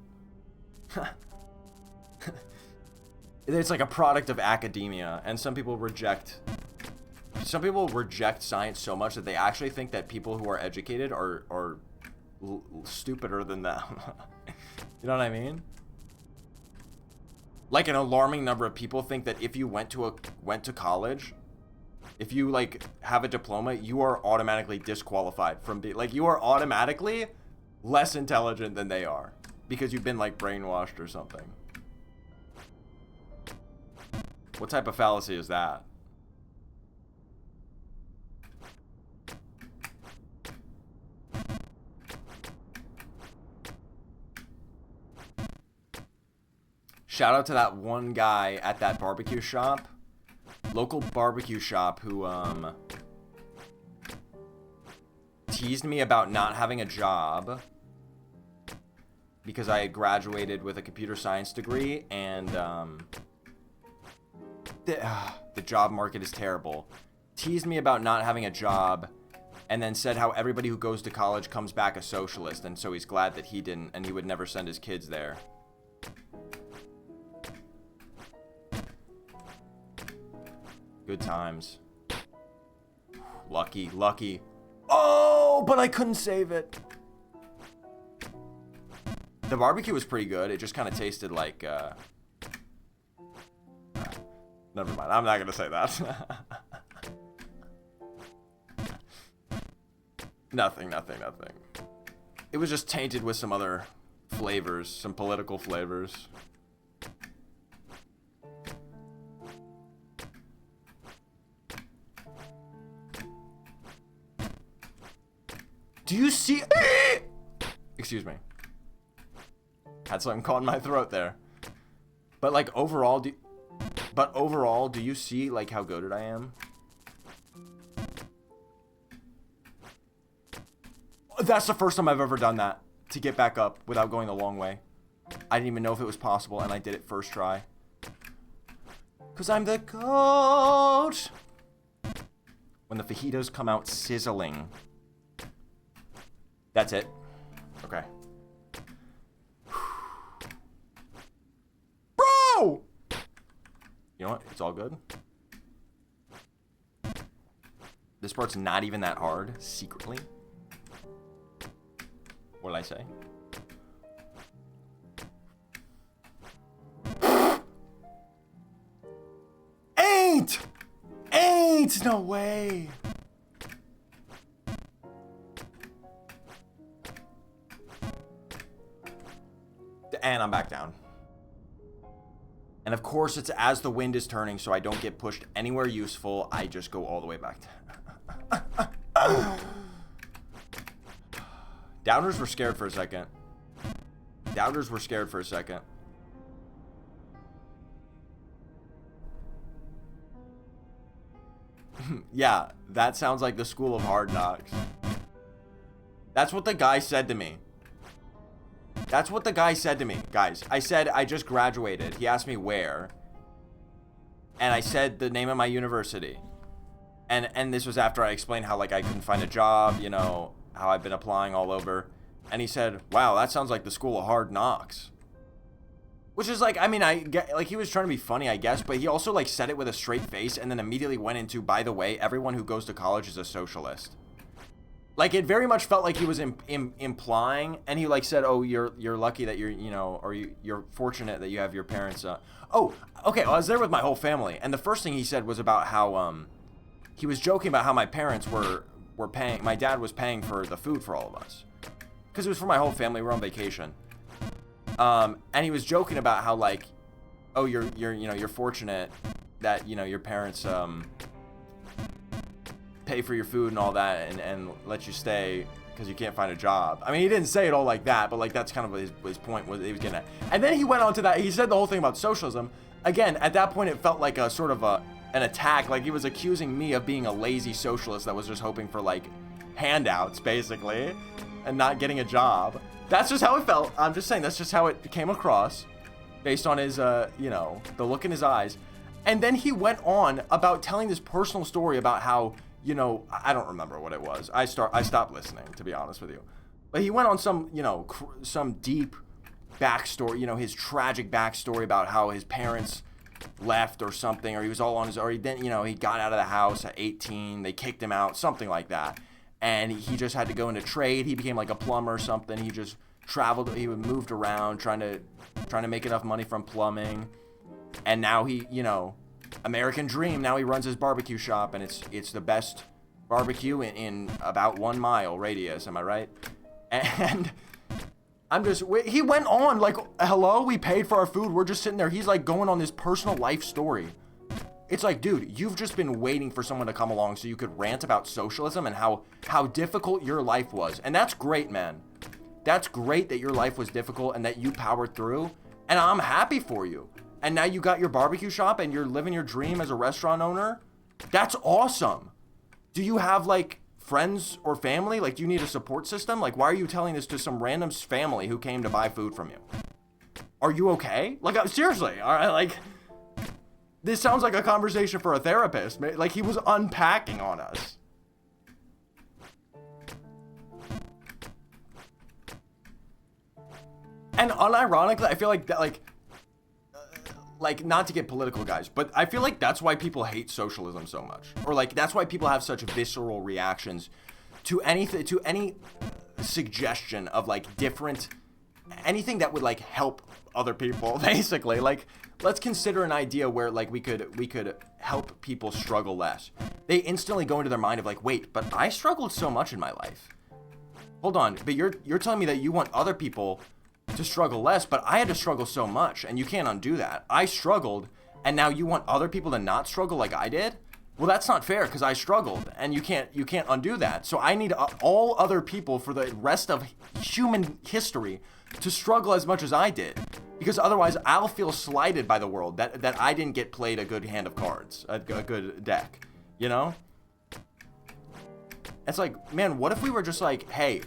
It's like a product of academia, and some people reject science so much that they actually think that people who are educated are stupider than them. You know what I mean? Like an alarming number of people think that if you went to college, if you like have a diploma, you are automatically disqualified from you are automatically less intelligent than they are because you've been like brainwashed or something. What type of fallacy is that? Shout out to that one guy at that barbecue shop. Local barbecue shop who teased me about not having a job because I had graduated with a computer science degree and the job market is terrible. Teased me about not having a job and then said how everybody who goes to college comes back a socialist, and so he's glad that he didn't and he would never send his kids there. Good times. Lucky, lucky. Oh, but I couldn't save it. The barbecue was pretty good. It just kind of tasted like, never mind. I'm not going to say that. Nothing. It was just tainted with some other flavors, some political flavors. Do you see? Excuse me. Had something caught in my throat there. But like overall, do you see like how goated I am? That's the first time I've ever done that, to get back up without going the long way. I didn't even know if it was possible, and I did it first try. 'Cause I'm the GOAT! When the fajitas come out sizzling. That's it. Okay. Bro! You know what? It's all good. This part's not even that hard, secretly. What did I say? Ain't! No way! And I'm back down. And of course, it's as the wind is turning, so I don't get pushed anywhere useful. I just go all the way back down. Downers were scared for a second. Downers were scared for a second. Yeah, that sounds like the School of Hard Knocks. That's what the guy said to me. That's what the guy said to me, guys. I said I just graduated. He asked me where. And I said the name of my university. And this was after I explained how, like, I couldn't find a job, you know, how I've been applying all over. And he said, wow, that sounds like the School of Hard Knocks. Which is like, I mean, I get, like, he was trying to be funny, I guess, but he also, like, said it with a straight face and then immediately went into, by the way, everyone who goes to college is a socialist. Like, it very much felt like he was implying, and he, like, said, oh, you're lucky that you're, you know, or you're fortunate that you have your parents, oh, okay, I was there with my whole family, and the first thing he said was about how, he was joking about how my parents were paying, my dad was paying for the food for all of us. Because it was for my whole family, we were on vacation. And he was joking about how, like, oh, you're fortunate that, you know, your parents, pay for your food and all that and let you stay because you can't find a job. I mean, he didn't say it all like that, but, like, that's kind of his point was he was getting at. And then he went on to that. He said the whole thing about socialism. Again, at that point, it felt like a sort of an attack. Like, he was accusing me of being a lazy socialist that was just hoping for, like, handouts, basically, and not getting a job. That's just how it felt. I'm just saying that's just how it came across based on his, you know, the look in his eyes. And then he went on about telling this personal story about how, you know, I don't remember what it was. I stopped listening, to be honest with you. But he went on some, you know, some deep backstory, you know, his tragic backstory about how his parents left or something, or he was all on his, or he didn't, you know, he got out of the house at 18, they kicked him out, something like that. And he just had to go into trade. He became like a plumber or something. He just traveled, he moved around trying to make enough money from plumbing. And now he, you know, American dream. Now he runs his barbecue shop, and it's the best barbecue in about 1 mile radius. Am I right? And he went on like, hello, we paid for our food. We're just sitting there. He's like going on this personal life story. It's like, dude, you've just been waiting for someone to come along so you could rant about socialism and how difficult your life was. And that's great, man. That's great that your life was difficult and that you powered through. And I'm happy for you. And now you got your barbecue shop and you're living your dream as a restaurant owner. That's awesome. Do you have, like, friends or family? Like, do you need a support system? Like, why are you telling this to some random family who came to buy food from you? Are you okay? Like, seriously, all right, like, this sounds like a conversation for a therapist. Like, he was unpacking on us. And unironically, I feel like that, like, not to get political, guys, but I feel like that's why people hate socialism so much. Or, like, that's why people have such visceral reactions to anything, to any suggestion of, like, anything that would, like, help other people, basically. Like, let's consider an idea where, like, we could help people struggle less. They instantly go into their mind of, like, wait, but I struggled so much in my life. Hold on, but you're telling me that you want other people to struggle less, but I had to struggle so much, and you can't undo that. I struggled, and now you want other people to not struggle like I did? Well, that's not fair, because I struggled, and you can't undo that. So I need all other people for the rest of human history to struggle as much as I did, because otherwise I'll feel slighted by the world that I didn't get played a good hand of cards, a good deck, you know? It's like, man, what if we were just like, hey,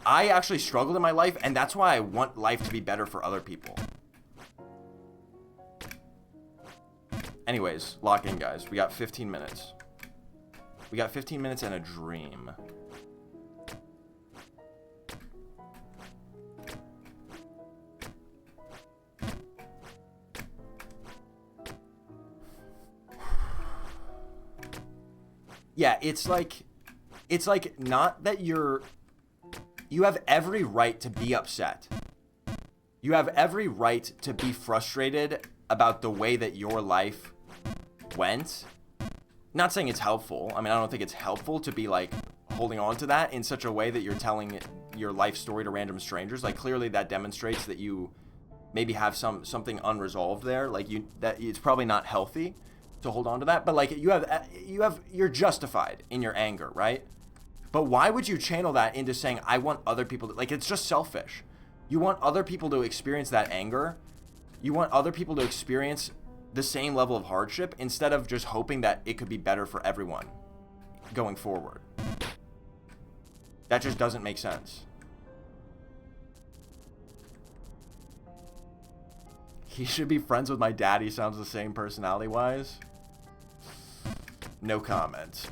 I actually struggled in my life, and that's why I want life to be better for other people. Anyways, lock in, guys. We got 15 minutes. We got 15 minutes and a dream. Yeah, it's like not that you have every right to be upset. You have every right to be frustrated about the way that your life went. Not saying it's helpful. I mean, I don't think it's helpful to be like holding on to that in such a way that you're telling your life story to random strangers. Like, clearly that demonstrates that you maybe have something unresolved there. Like, that it's probably not healthy to hold on to that. But like, you're justified in your anger, right? But why would you channel that into saying, I want other people to, like, it's just selfish. You want other people to experience that anger. You want other people to experience the same level of hardship instead of just hoping that it could be better for everyone going forward. That just doesn't make sense. He should be friends with my dad. He sounds the same personality-wise. No comment.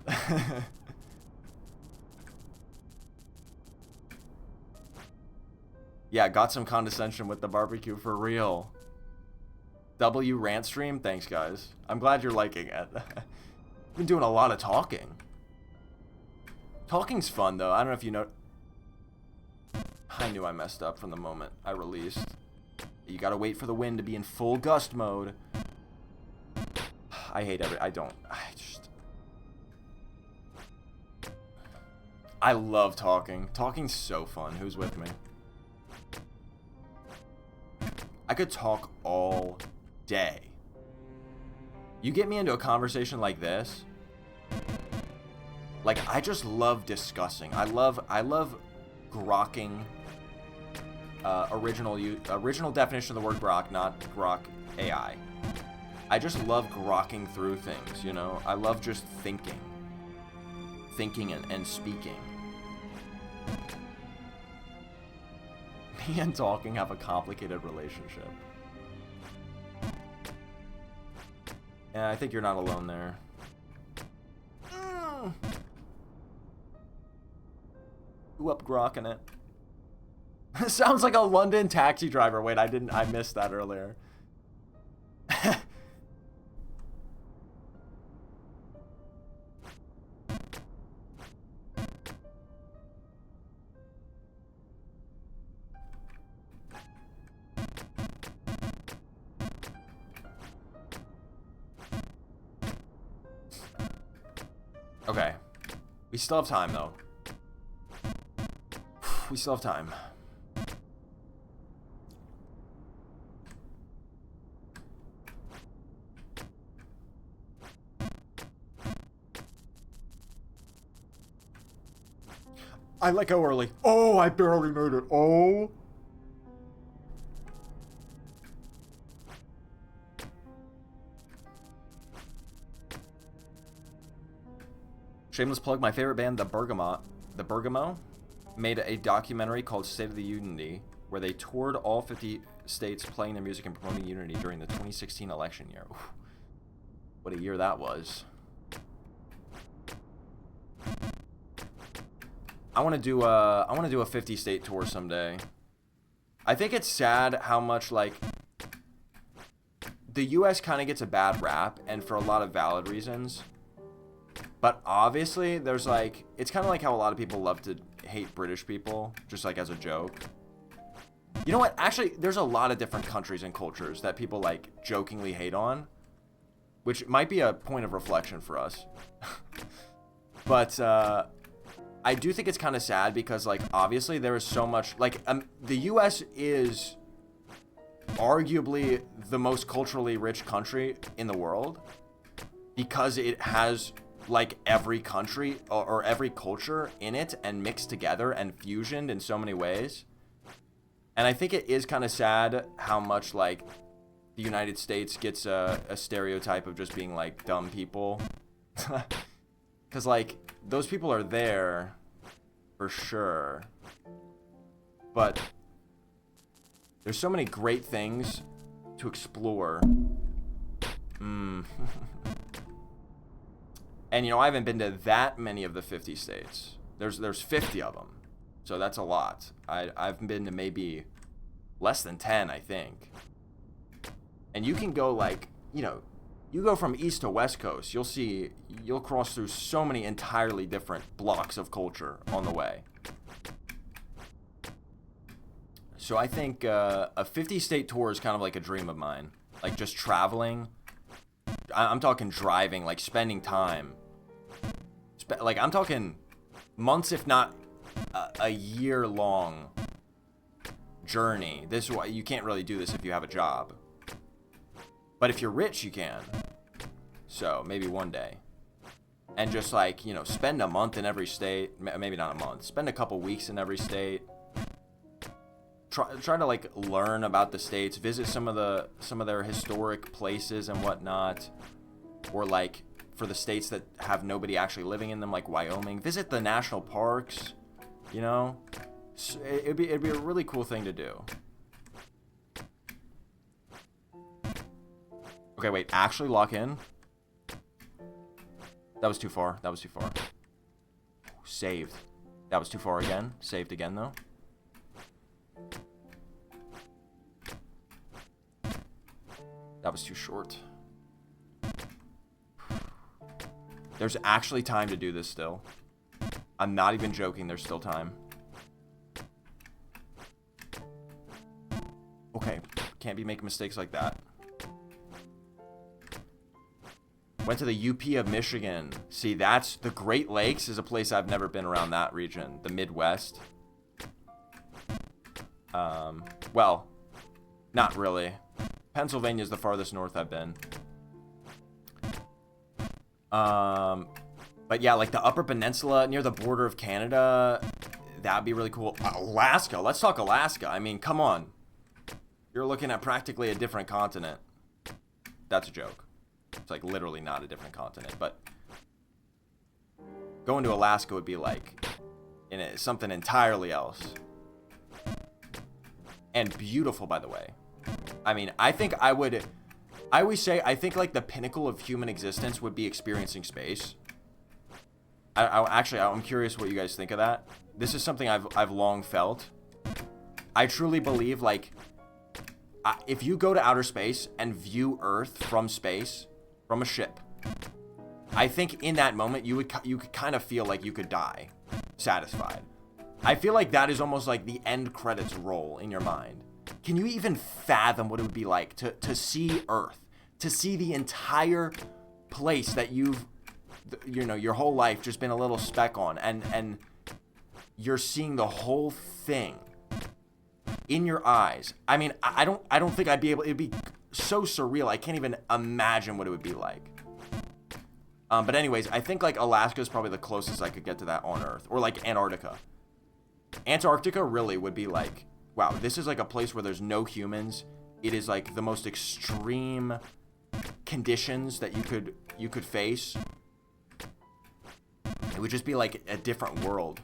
Yeah, got some condescension with the barbecue for real. W rant stream? Thanks, guys. I'm glad you're liking it. Been doing a lot of talking. Talking's fun, though. I don't know if you know. I knew I messed up from the moment I released. You gotta wait for the wind to be in full gust mode. I hate I love talking. Talking's so fun. Who's with me? I could talk all day. You get me into a conversation like this, like, I just love discussing. I love grokking. Original definition of the word grok, not grok AI. I just love grokking through things, you know? I love just thinking and speaking. Me and talking have a complicated relationship. Yeah, I think you're not alone there. Who up grokking it? Sounds like a London taxi driver. Wait, I missed that earlier. Okay. We still have time, though. We still have time. I let go early. Oh, I barely made it. Oh. Shameless plug, my favorite band, The Bergamo, made a documentary called State of the Unity, where they toured all 50 states playing their music and promoting unity during the 2016 election year. Oof. What a year that was. I want to do a 50-state tour someday. I think it's sad how much, like, the US kind of gets a bad rap, and for a lot of valid reasons. But obviously, there's like, it's kind of like how a lot of people love to hate British people, just like as a joke. You know what? Actually, there's a lot of different countries and cultures that people like jokingly hate on, which might be a point of reflection for us. But I do think it's kind of sad because, like, obviously there is so much, like, the US is arguably the most culturally rich country in the world because it has, like, every country or every culture in it and mixed together and fusioned in so many ways. And I think it is kind of sad how much, like, the United States gets a stereotype of just being, like, dumb people. Because, like, those people are there for sure. But there's so many great things to explore. And, you know, I haven't been to that many of the 50 states. There's 50 of them. So that's a lot. I've been to maybe less than 10, I think. And you can go, like, you know, You go from east to west coast, you'll cross through so many entirely different blocks of culture on the way. So I think a 50-state tour is kind of like a dream of mine. Like just traveling. I'm talking driving, like spending time. Like I'm talking months, if not a year-long journey. This is why you can't really do this if you have a job. But if you're rich, you can. So maybe one day. And just like, you know, spend a month in every state. Maybe not a month. Spend a couple weeks in every state. Try to like learn about the states. Visit some of their historic places and whatnot. Or like for the states that have nobody actually living in them, like Wyoming. Visit the national parks. You know, it'd be a really cool thing to do. Okay, wait, actually lock in? That was too far. That was too far. Saved. That was too far again. Saved again, though. That was too short. There's actually time to do this still. I'm not even joking, there's still time. Okay, can't be making mistakes like that. Went to the UP of Michigan. See, that's the Great Lakes is a place I've never been around that region. The Midwest. Well, not really. Pennsylvania is the farthest north I've been. But yeah, like the Upper Peninsula near the border of Canada, that'd be really cool. Alaska, let's talk Alaska. I mean, come on. You're looking at practically a different continent. That's a joke. It's like literally not a different continent, but going to Alaska would be like something entirely else. And beautiful, by the way. I mean, I always say, I think like the pinnacle of human existence would be experiencing space. I'm curious what you guys think of that. This is something I've long felt. I truly believe, like, if you go to outer space and view Earth from space, from a ship, I think in that moment you could kind of feel like you could die, satisfied. I feel like that is almost like the end credits roll in your mind. Can you even fathom what it would be like to see Earth, to see the entire place that you've, you know, your whole life just been a little speck on, and you're seeing the whole thing in your eyes? I mean, I don't think I'd be able. It'd be so surreal. I can't even imagine what it would be like. But anyways, I think like Alaska is probably the closest I could get to that on Earth, or like Antarctica. Antarctica really would be like, wow, this is like a place where there's no humans. It is like the most extreme conditions that you could face. It would just be like a different world.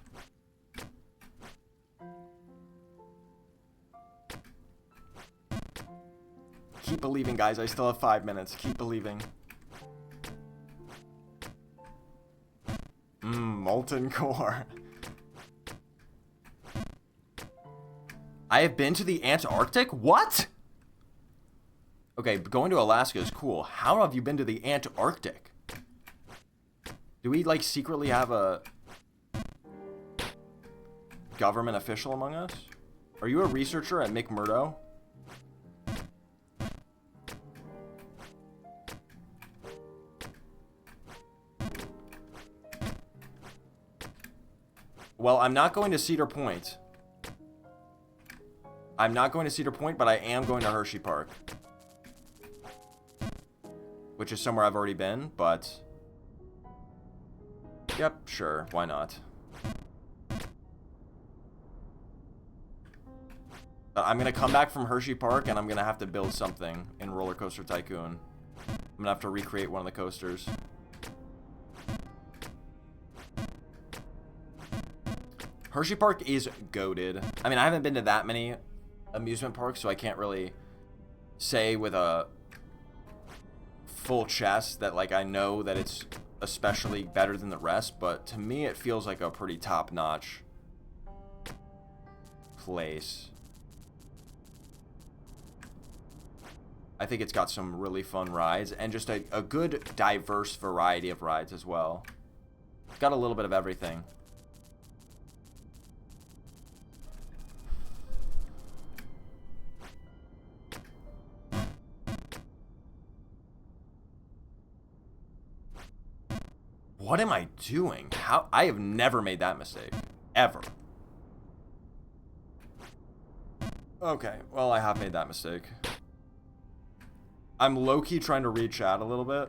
Keep believing, guys. I still have 5 minutes. Keep believing. Molten core. I have been to the Antarctic? What? Okay, going to Alaska is cool. How have you been to the Antarctic? Do we, like, secretly have a government official among us? Are you a researcher at McMurdo? Well, I'm not going to Cedar Point. I'm not going to Cedar Point, but I am going to Hershey Park. Which is somewhere I've already been, but... Yep, sure, why not? I'm gonna come back from Hershey Park, and I'm gonna have to build something in Roller Coaster Tycoon. I'm gonna have to recreate one of the coasters. Hershey Park is goated. I mean, I haven't been to that many amusement parks, so I can't really say with a full chest that, like, I know that it's especially better than the rest, but to me it feels like a pretty top-notch place. I think it's got some really fun rides and just a good diverse variety of rides as well. It's got a little bit of everything. What am I doing? How? I have never made that mistake. Ever. Okay, well, I have made that mistake. I'm low-key trying to read chat a little bit,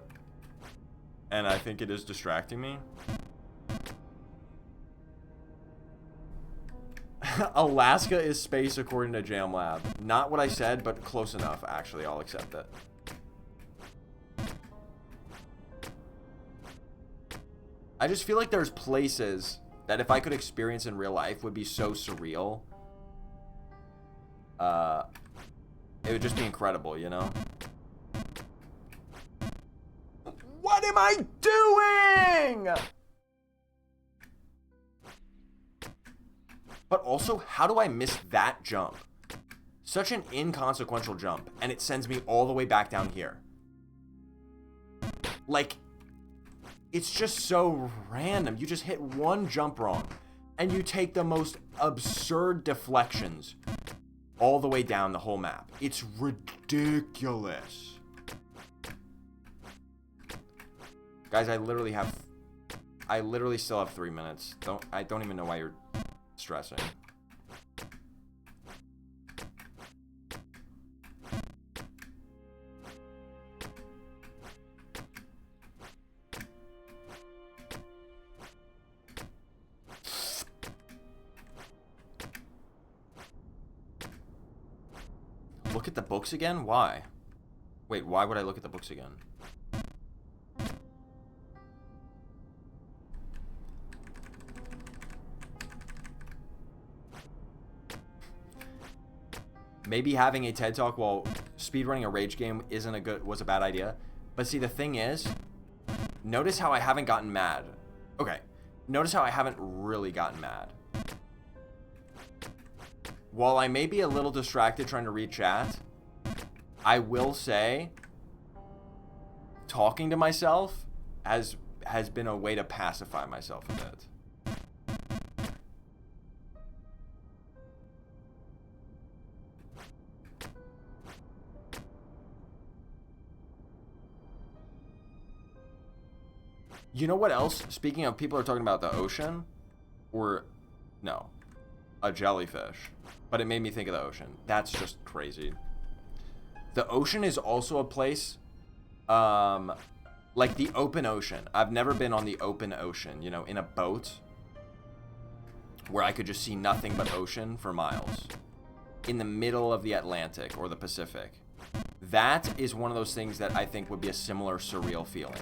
and I think it is distracting me. Alaska is space according to JamLab. Not what I said, but close enough, actually. I'll accept it. I just feel like there's places that if I could experience in real life would be so surreal. It would just be incredible, you know? What am I doing? But also, how do I miss that jump? Such an inconsequential jump, and it sends me all the way back down here. Like, it's just so random. You just hit one jump wrong, and you take the most absurd deflections all the way down the whole map. It's ridiculous. Guys, I literally still have 3 minutes. I don't even know why you're stressing. Look at the books again? Why? Wait, why would I look at the books again? Maybe having a TED Talk while speedrunning a rage game was a bad idea. But see, the thing is, notice how I haven't gotten mad. Okay, notice how I haven't really gotten mad. While I may be a little distracted trying to read chat, I will say talking to myself has been a way to pacify myself a bit. You know what else? Speaking of, people are talking about the ocean, or no, a jellyfish, but it made me think of the ocean. That's just crazy. The ocean is also a place, like the open ocean. I've never been on the open ocean, you know, in a boat where I could just see nothing but ocean for miles in the middle of the Atlantic or the Pacific. That is one of those things that I think would be a similar surreal feeling.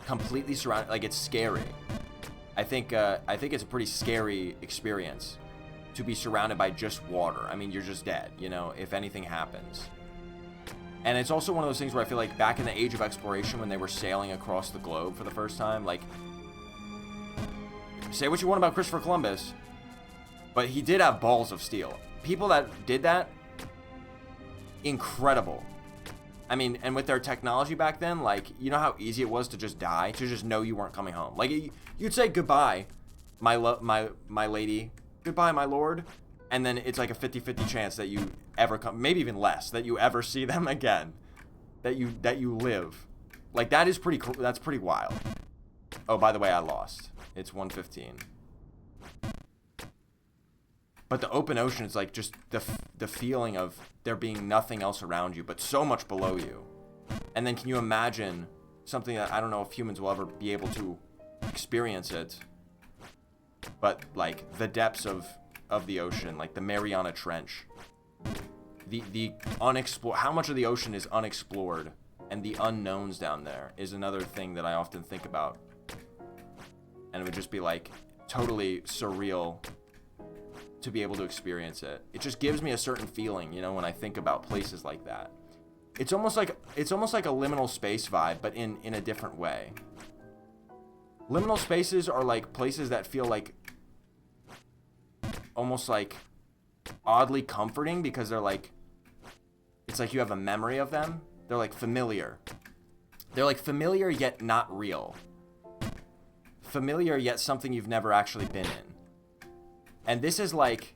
Completely surrounded, like, it's scary. I think it's a pretty scary experience to be surrounded by just water. I mean, you're just dead, you know, if anything happens. And it's also one of those things where I feel like back in the age of exploration when they were sailing across the globe for the first time, like, say what you want about Christopher Columbus, but he did have balls of steel. People that did that, incredible. I mean, and with their technology back then, like, you know how easy it was to just die, to just know you weren't coming home. Like, you'd say goodbye, my lady, goodbye, my lord, and then it's like a 50-50 chance that you ever come, maybe even less, that you ever see them again, that you live. Like, that is pretty cool. That's pretty wild. Oh, by the way, I lost. It's 1:15. But the open ocean is like just the feeling of there being nothing else around you, but so much below you. And then can you imagine something that I don't know if humans will ever be able to experience it, but like the depths of the ocean, like the Mariana Trench, the unexplored, how much of the ocean is unexplored, and the unknowns down there is another thing that I often think about. And it would just be like totally surreal to be able to experience it. It just gives me a certain feeling, you know, when I think about places like that. It's almost like a liminal space vibe, but in a different way. Liminal spaces are like places that feel like almost like oddly comforting because they're like It's like you have a memory of them. They're like familiar. They're like familiar yet not real. Familiar yet something you've never actually been in. And this is like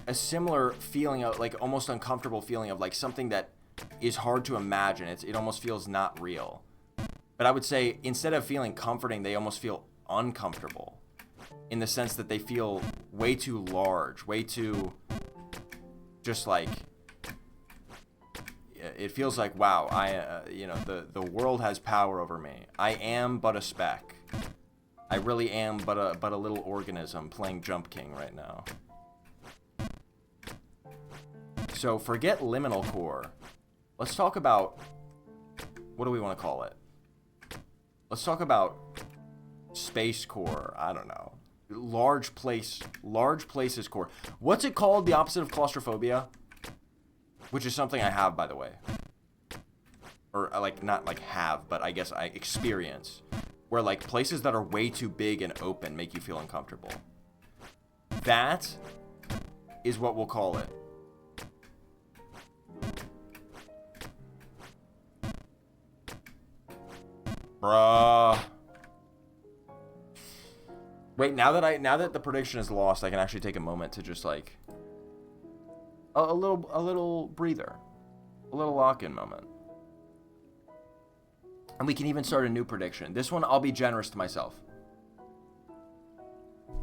a similar feeling of like almost uncomfortable feeling of like something that is hard to imagine. It almost feels not real. But I would say instead of feeling comforting, they almost feel uncomfortable in the sense that they feel way too large, way too just like it feels like, wow, the world has power over me. I am but a speck. I really am but a little organism playing Jump King right now. So forget liminal core. Let's talk about, what do we want to call it? Let's talk about space core. I don't know. Large places core. What's it called? The opposite of claustrophobia? Which is something I have, by the way. Or like not like have, but I guess I experience. Where like places that are way too big and open make you feel uncomfortable. That is what we'll call it. Bruh. Wait, now that the prediction is lost, I can actually take a moment to just like a little breather, a little lock-in moment, and we can even start a new prediction. This one, I'll be generous to myself.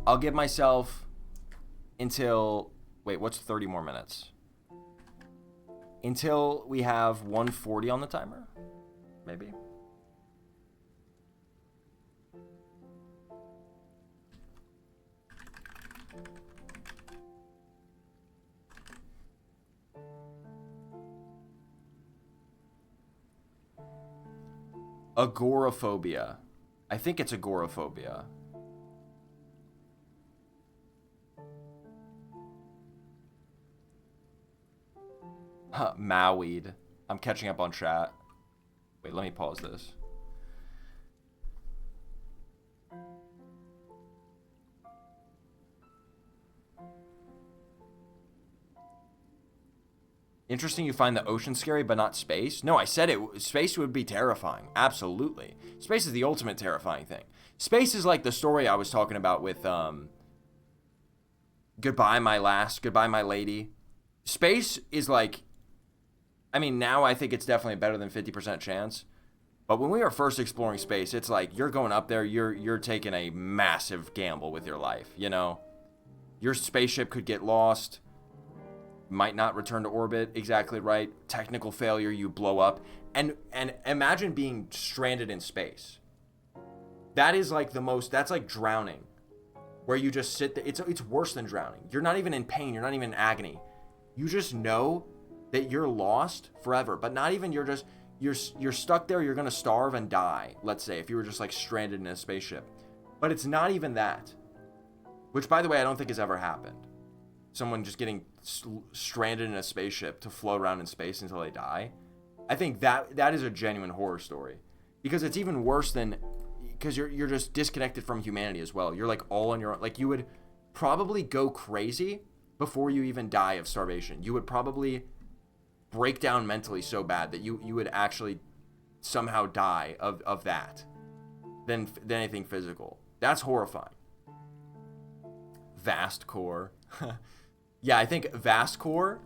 I'll give myself until what's 30 more minutes? Until we have 140 on the timer, maybe. Agoraphobia. I think it's agoraphobia. Mauied. I'm catching up on chat. Wait, let me pause this. Interesting you find the ocean scary, but not space. No, I said space would be terrifying. Absolutely. Space is the ultimate terrifying thing. Space is like the story I was talking about with Goodbye My Lady. Space is like, I mean, now I think it's definitely better than 50% chance. But when we were first exploring space, it's like you're going up there, you're taking a massive gamble with your life, you know? Your spaceship could get lost. Might not return to orbit exactly right. Technical failure, you blow up. And imagine being stranded in space. That is like that's like drowning. Where you just sit there. It's worse than drowning. You're not even in pain. You're not even in agony. You just know that you're lost forever. But not even you're stuck there. You're going to starve and die. Let's say if you were just like stranded in a spaceship. But it's not even that. Which, by the way, I don't think has ever happened. Someone just getting stranded in a spaceship to float around in space until they die. I think that is a genuine horror story, because it's even worse than, because you're just disconnected from humanity as well. You're like all on your own. Like you would probably go crazy before you even die of starvation. You would probably break down mentally so bad that you would actually somehow die of that than anything physical. That's horrifying. Vast core. Yeah, I think vast core,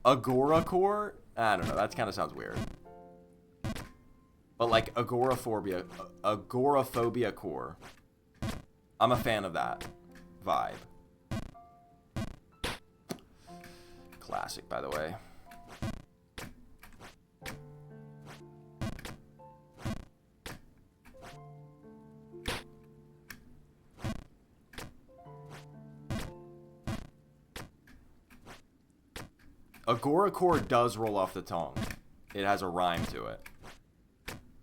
agora core, I don't know, that kind of sounds weird. But like agoraphobia core, I'm a fan of that vibe. Classic, by the way. Agora core does roll off the tongue. It has a rhyme to it.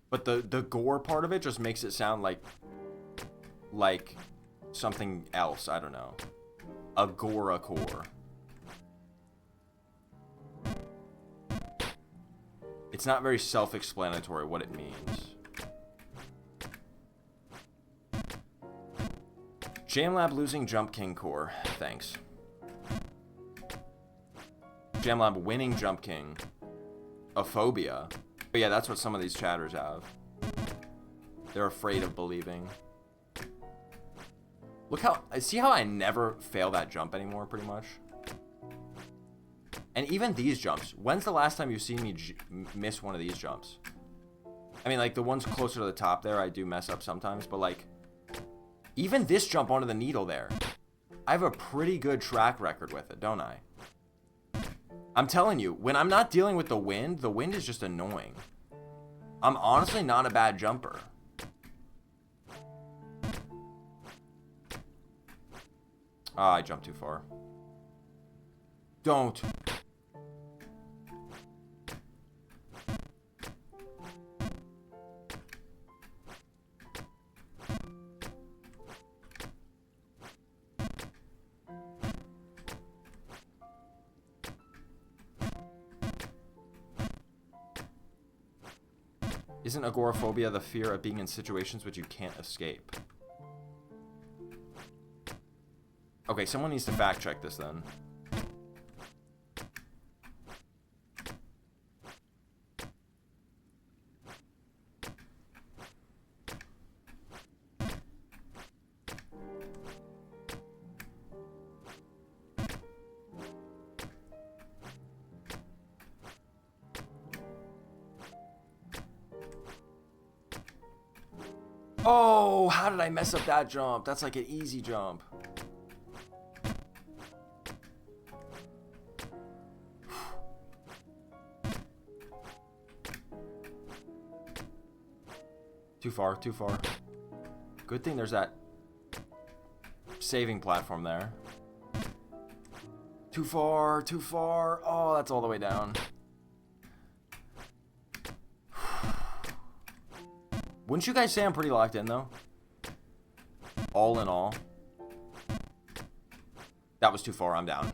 But the gore part of it just makes it sound like something else. I don't know. Agora core. It's not very self-explanatory what it means. JamLab losing Jump King core. Thanks. Jamlab winning Jump King. A phobia. But yeah, that's what some of these chatters have. They're afraid of believing. Look how... See how I never fail that jump anymore, pretty much? And even these jumps. When's the last time you've seen me miss one of these jumps? I mean, like, the ones closer to the top there, I do mess up sometimes. But, like, even this jump onto the needle there. I have a pretty good track record with it, don't I? I'm telling you, when I'm not dealing with the wind is just annoying. I'm honestly not a bad jumper. Ah, I jumped too far. Don't. Isn't agoraphobia the fear of being in situations which you can't escape? Okay, someone needs to fact check this then. Oh, how did I mess up that jump? That's like an easy jump. Too far, too far. Good thing there's that saving platform there. Too far, too far. Oh, that's all the way down. Wouldn't you guys say I'm pretty locked in, though? All in all. That was too far. I'm down.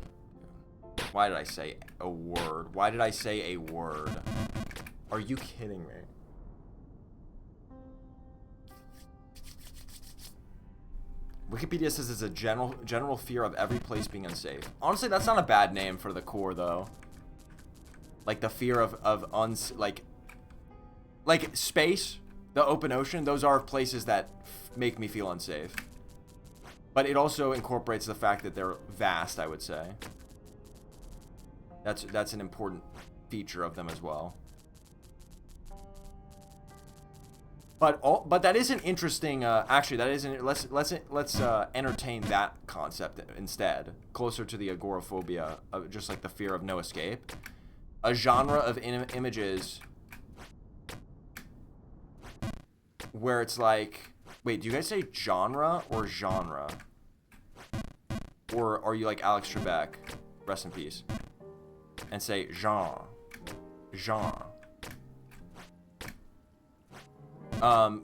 Why did I say a word? Why did I say a word? Are you kidding me? Wikipedia says it's a general fear of every place being unsafe. Honestly, that's not a bad name for the core, though. Like the fear of like space, the open ocean. Those are places that make me feel unsafe. But it also incorporates the fact that they're vast, I would say. That's an important feature of them as well. But that is an interesting. Actually, that isn't. Let's entertain that concept instead. Closer to the agoraphobia, of just like the fear of no escape. A genre of images where it's like, wait, do you guys say genre or genre? Or are you like Alex Trebek, rest in peace, and say genre?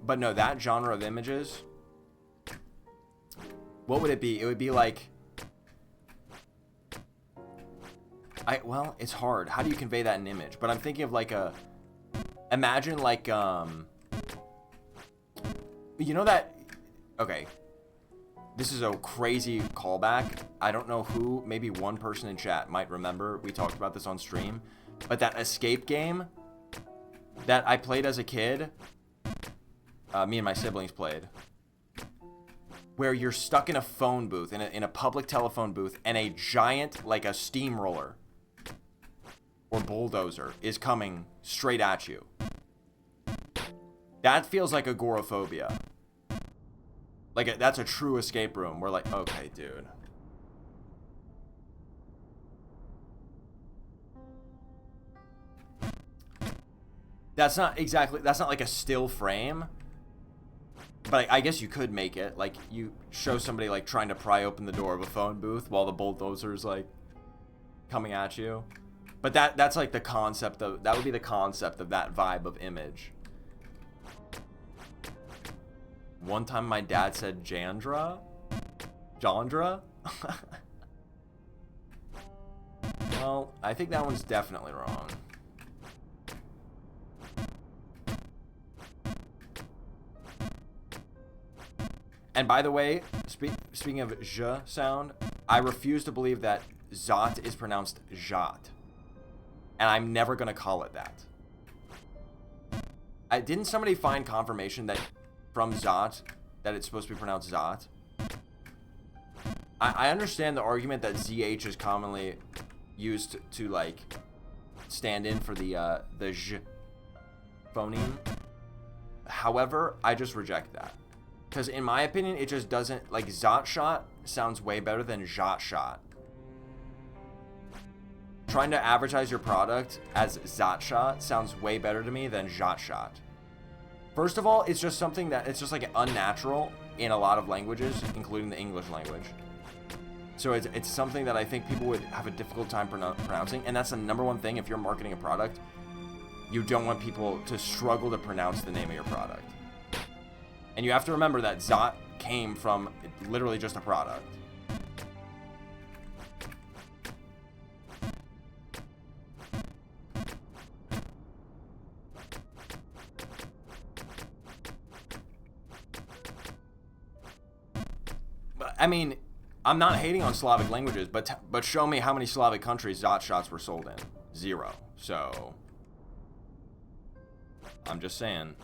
But no, that genre of images, what would it be? It would be like, well, it's hard. How do you convey that in image? But I'm thinking of like imagine like, you know that, okay, this is a crazy callback. I don't know who, maybe one person in chat might remember. We talked about this on stream, but that escape game that I played as a kid, me and my siblings played, where you're stuck in a phone booth, in a public telephone booth, and a giant, like a steamroller or bulldozer is coming straight at you. That feels like agoraphobia. Like, that's a true escape room. We're like, okay, dude. That's not like a still frame. But I guess you could make it. Like, you show somebody, like, trying to pry open the door of a phone booth while the bulldozer's, like, coming at you. But that's like the concept of... That would be the concept of that vibe of image. One time my dad said Jandra? Well, I think that one's definitely wrong. And by the way, speaking of zh sound, I refuse to believe that zot is pronounced jat. and I'm never gonna call it that. Didn't somebody find confirmation that from Zot that it's supposed to be pronounced Zot? I understand the argument that ZH is commonly used to like stand in for the zh phoneme. However, I just reject that. Because in my opinion, it just doesn't, like, Zot shot sounds way better than Jot shot. Trying to advertise your product as Zot shot sounds way better to me than Jot shot. First of all, it's just something that, it's just like unnatural in a lot of languages, including the English language. So it's something that I think people would have a difficult time pronouncing, and that's the number one thing if you're marketing a product. You don't want people to struggle to pronounce the name of your product. And you have to remember that Zot came from literally just a product. But, I mean, I'm not hating on Slavic languages, but show me how many Slavic countries Zot shots were sold in. 0. So, I'm just saying.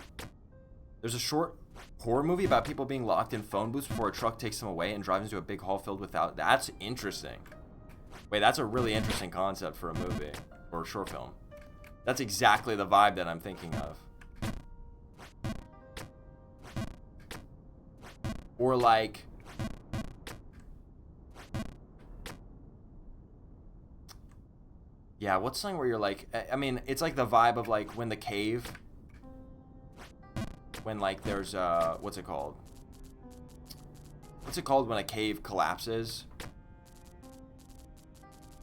There's a short horror movie about people being locked in phone booths before a truck takes them away and drives into a big hall filled without. That's interesting. Wait, that's a really interesting concept for a movie or a short film. That's exactly the vibe that I'm thinking of. Or like, yeah, what's something where you're like, I mean, it's like the vibe of like when the cave. When like there's what's it called? What's it called when a cave collapses?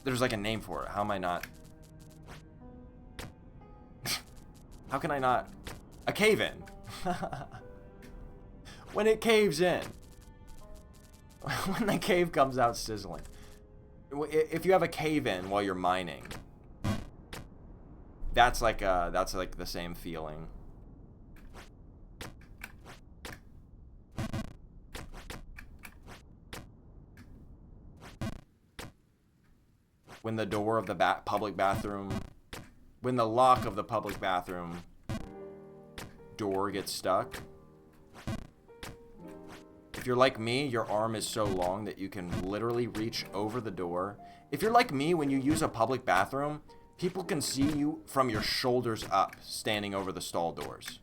There's like a name for it. How am I not? How can I not? A cave-in. When it caves in. When the cave comes out sizzling. If you have a cave-in while you're mining, that's like the same feeling. When the door of the public bathroom, when the lock of the public bathroom door gets stuck. If you're like me, your arm is so long that you can literally reach over the door. If you're like me, when you use a public bathroom, people can see you from your shoulders up, standing over the stall doors.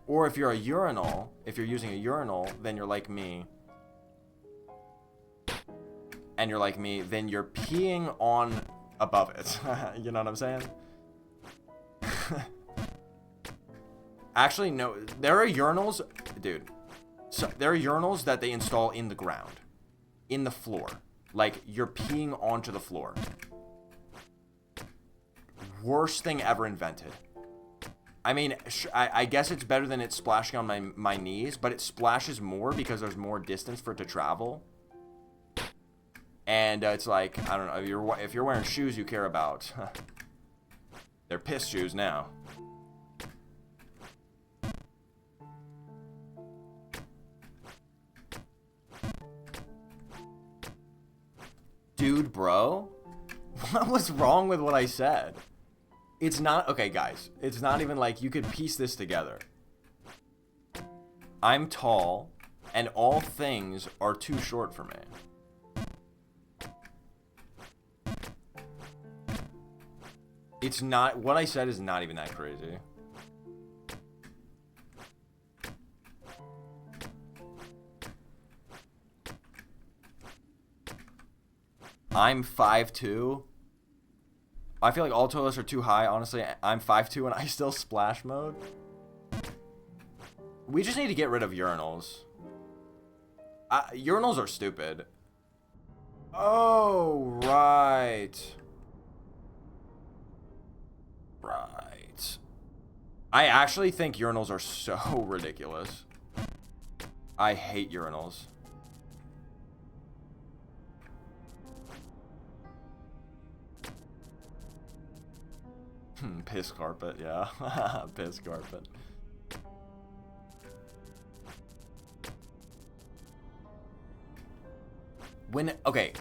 Or if you're a urinal, if you're using a urinal, then you're like me. And you're like me, then you're peeing on above it. You know what I'm saying? Actually, no. There are urinals, dude. So there are urinals that they install in the ground, in the floor. Like you're peeing onto the floor. Worst thing ever invented. I mean, I guess it's better than it splashing on my knees, but it splashes more because there's more distance for it to travel. And it's like, I don't know, if you're wearing shoes you care about, they're piss shoes now. Dude, bro, what was wrong with what I said? It's not, okay guys, it's not even like you could piece this together. I'm tall, and all things are too short for me. It's not, what I said is not even that crazy. I'm 5'2". I feel like all toilets are too high. Honestly, I'm 5'2" and I still splash mode. We just need to get rid of urinals. Urinals are stupid. Oh, right. Right. I actually think urinals are so ridiculous. I hate urinals. Piss carpet, yeah. Piss carpet. Okay.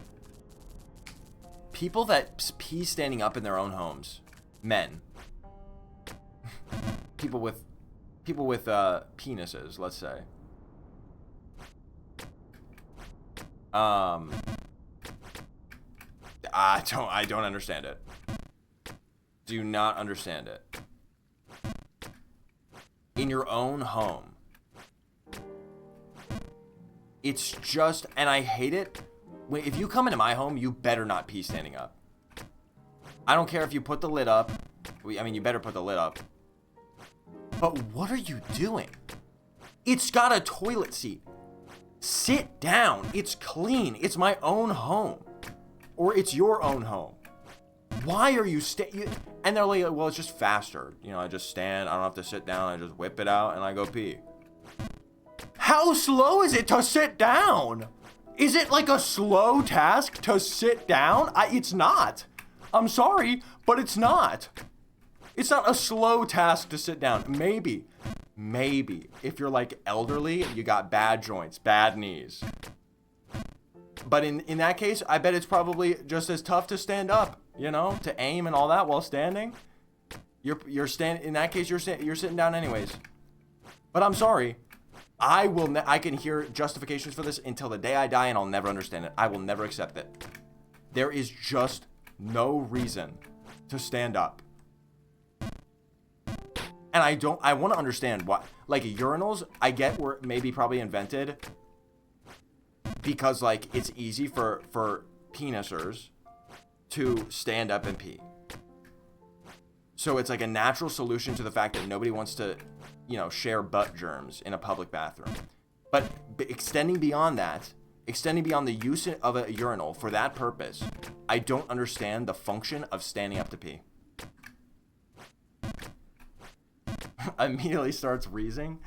People that pee standing up in their own homes. Men. People with penises, let's say. I don't understand it. Do not understand it. In your own home. It's just, and I hate it. If you come into my home, you better not pee standing up. I don't care if you put the lid up. I mean, you better put the lid up. But what are you doing? It's got a toilet seat. Sit down. It's clean. It's my own home. Or it's your own home. Why are you And they're like, well, it's just faster. You know, I just stand. I don't have to sit down. I just whip it out and I go pee. How slow is it to sit down? Is it like a slow task to sit down? It's not. I'm sorry, but it's not. It's not a slow task to sit down. Maybe, if you're like elderly, you got bad joints, bad knees. But in that case, I bet it's probably just as tough to stand up, you know, to aim and all that while standing. In that case, you're sitting down anyways. But I'm sorry. I can hear justifications for this until the day I die, and I'll never understand it. I will never accept it. There is just no reason to stand up. And I want to understand why. Like, urinals, I get were maybe probably invented because, like, it's easy for penisers to stand up and pee. So it's like a natural solution to the fact that nobody wants to, you know, share butt germs in a public bathroom. But extending beyond the use of a urinal for that purpose, I don't understand the function of standing up to pee. Immediately starts wheezing.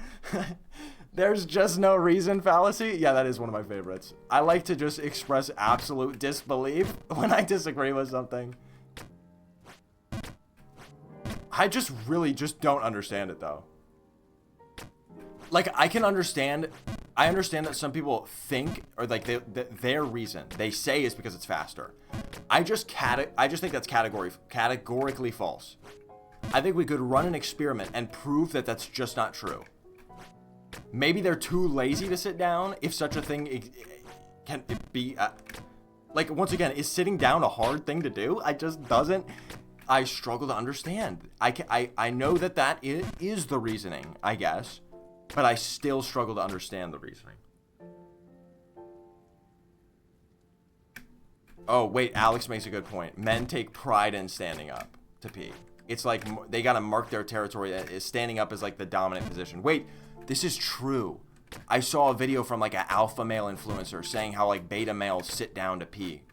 There's just no reason fallacy. Yeah, that is one of my favorites. I like to just express absolute disbelief when I disagree with something. I just really just don't understand it though. Like, I understand that some people think, or like their reason they say is because it's faster. I just think that's categorically false. I think we could run an experiment and prove that that's just not true. Maybe they're too lazy to sit down, if such a thing can be. Like, once again, is sitting down a hard thing to do? I struggle to understand. I know that is the reasoning, I guess, but I still struggle to understand the reasoning. Oh, wait, Alex makes a good point. Men take pride in standing up to pee. It's like they gotta mark their territory. Standing up is like the dominant position. Wait, this is true. I saw a video from like an alpha male influencer saying how like beta males sit down to pee.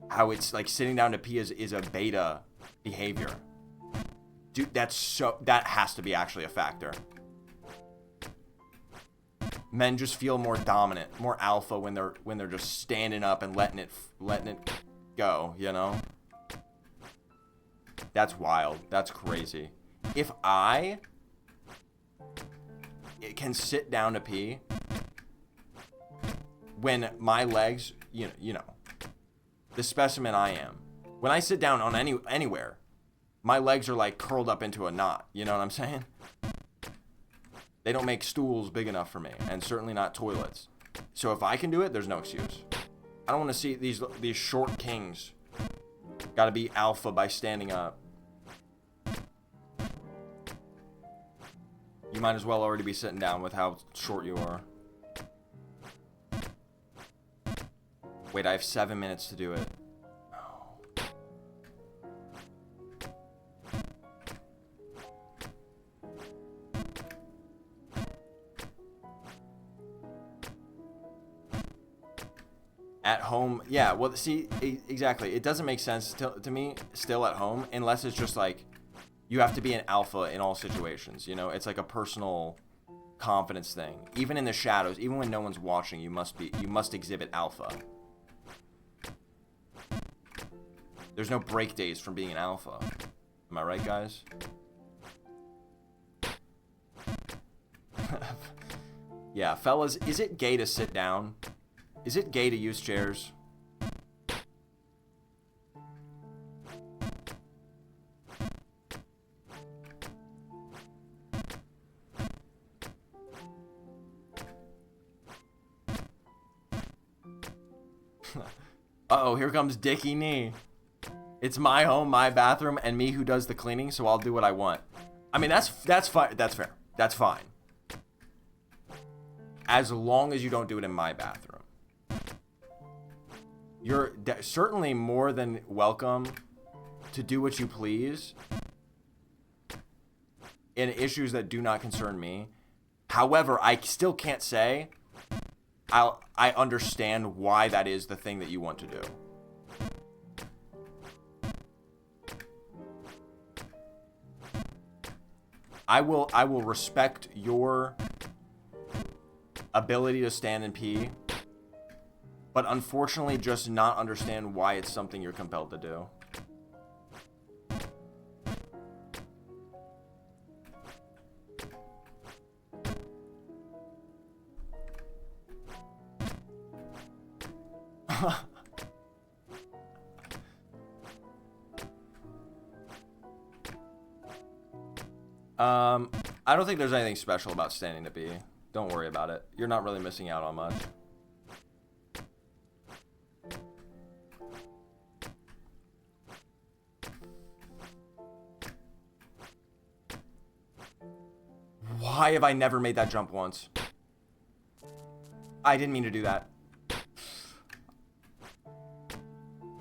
How it's like sitting down to pee is a beta behavior. Dude, that has to be actually a factor. Men just feel more dominant, more alpha when they're just standing up and letting it go, you know? That's wild. That's crazy. If I can sit down to pee when my legs, you know, the specimen I am, when I sit down on anywhere, my legs are like curled up into a knot. You know what I'm saying? They don't make stools big enough for me, and certainly not toilets. So if I can do it, there's no excuse. I don't want to see these short kings got to be alpha by standing up. You might as well already be sitting down with how short you are. Wait, I have 7 minutes to do it. Oh. At home, yeah, well, see, exactly. It doesn't make sense to me still at home unless it's just like you have to be an alpha in all situations, you know? It's like a personal confidence thing. Even in the shadows, even when no one's watching, you must exhibit alpha. There's no break days from being an alpha. Am I right, guys? Yeah, fellas, is it gay to sit down? Is it gay to use chairs? Uh-oh, here comes Dickie Knee. It's my home, my bathroom, and me who does the cleaning, so I'll do what I want. I mean, that's fine. That's fair. That's fine. As long as you don't do it in my bathroom. You're certainly more than welcome to do what you please in issues that do not concern me. However, I still can't say I understand why that is the thing that you want to do. I will respect your ability to stand and pee, but unfortunately just not understand why it's something you're compelled to do. I don't think there's anything special about standing to pee. Don't worry about it. You're not really missing out on much. Why have I never made that jump once? I didn't mean to do that.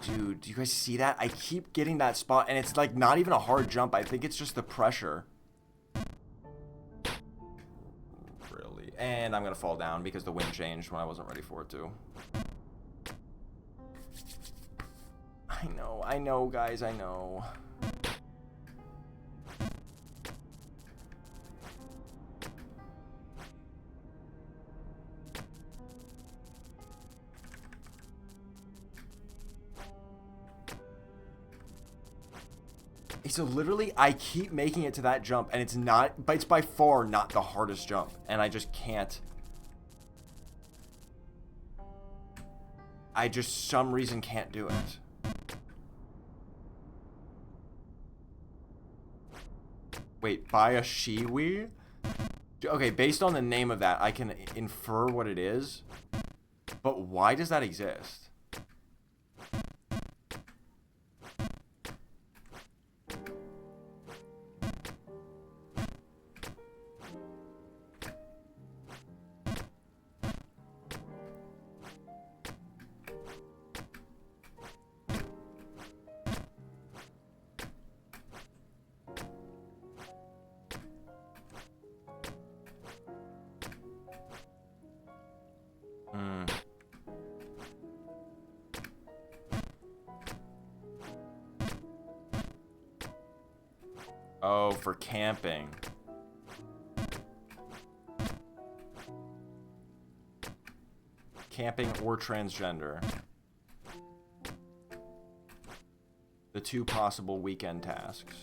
Dude, do you guys see that? I keep getting that spot, and it's like not even a hard jump. I think it's just the pressure. Really? And I'm gonna fall down because the wind changed when I wasn't ready for it to. I know, guys, I know. So literally, I keep making it to that jump, and it's not, but it's by far not the hardest jump, and I just can't. I just, some reason, can't do it. Wait, buy a shiwi? Okay, based on the name of that, I can infer what it is, but why does that exist? Oh, for camping. Camping or transgender. The two possible weekend tasks.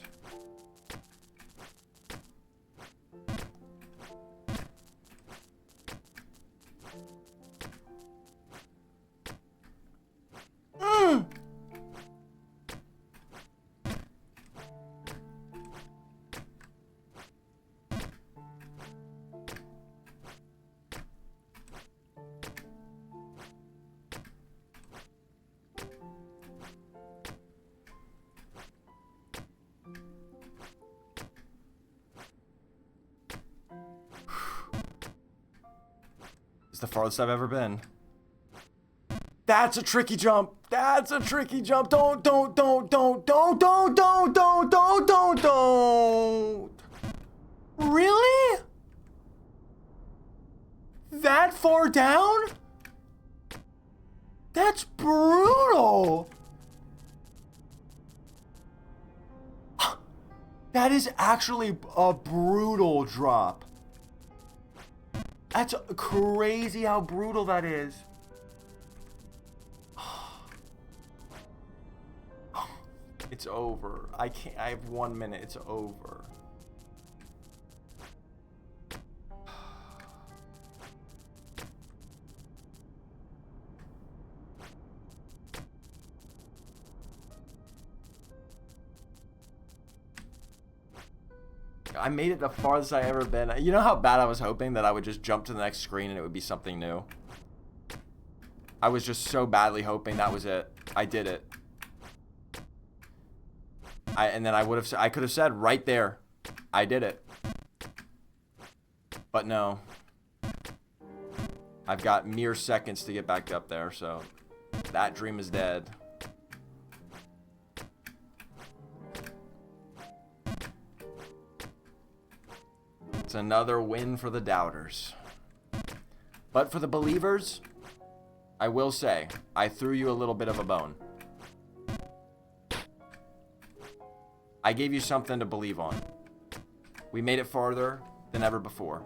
It's the farthest I've ever been. That's a tricky jump. That's a tricky jump. Don't. Really? That far down? That's brutal. That is actually a brutal drop. That's crazy how brutal that is. It's over. I can't. I have 1 minute. It's over. I made it the farthest I ever been. You know how bad I was hoping that I would just jump to the next screen and it would be something new? I was just so badly hoping that was it. I did it. And then I could have said right there, I did it. But no. I've got mere seconds to get back up there, so that dream is dead. It's another win for the doubters. But for the believers, I will say, I threw you a little bit of a bone. I gave you something to believe on. We made it farther than ever before.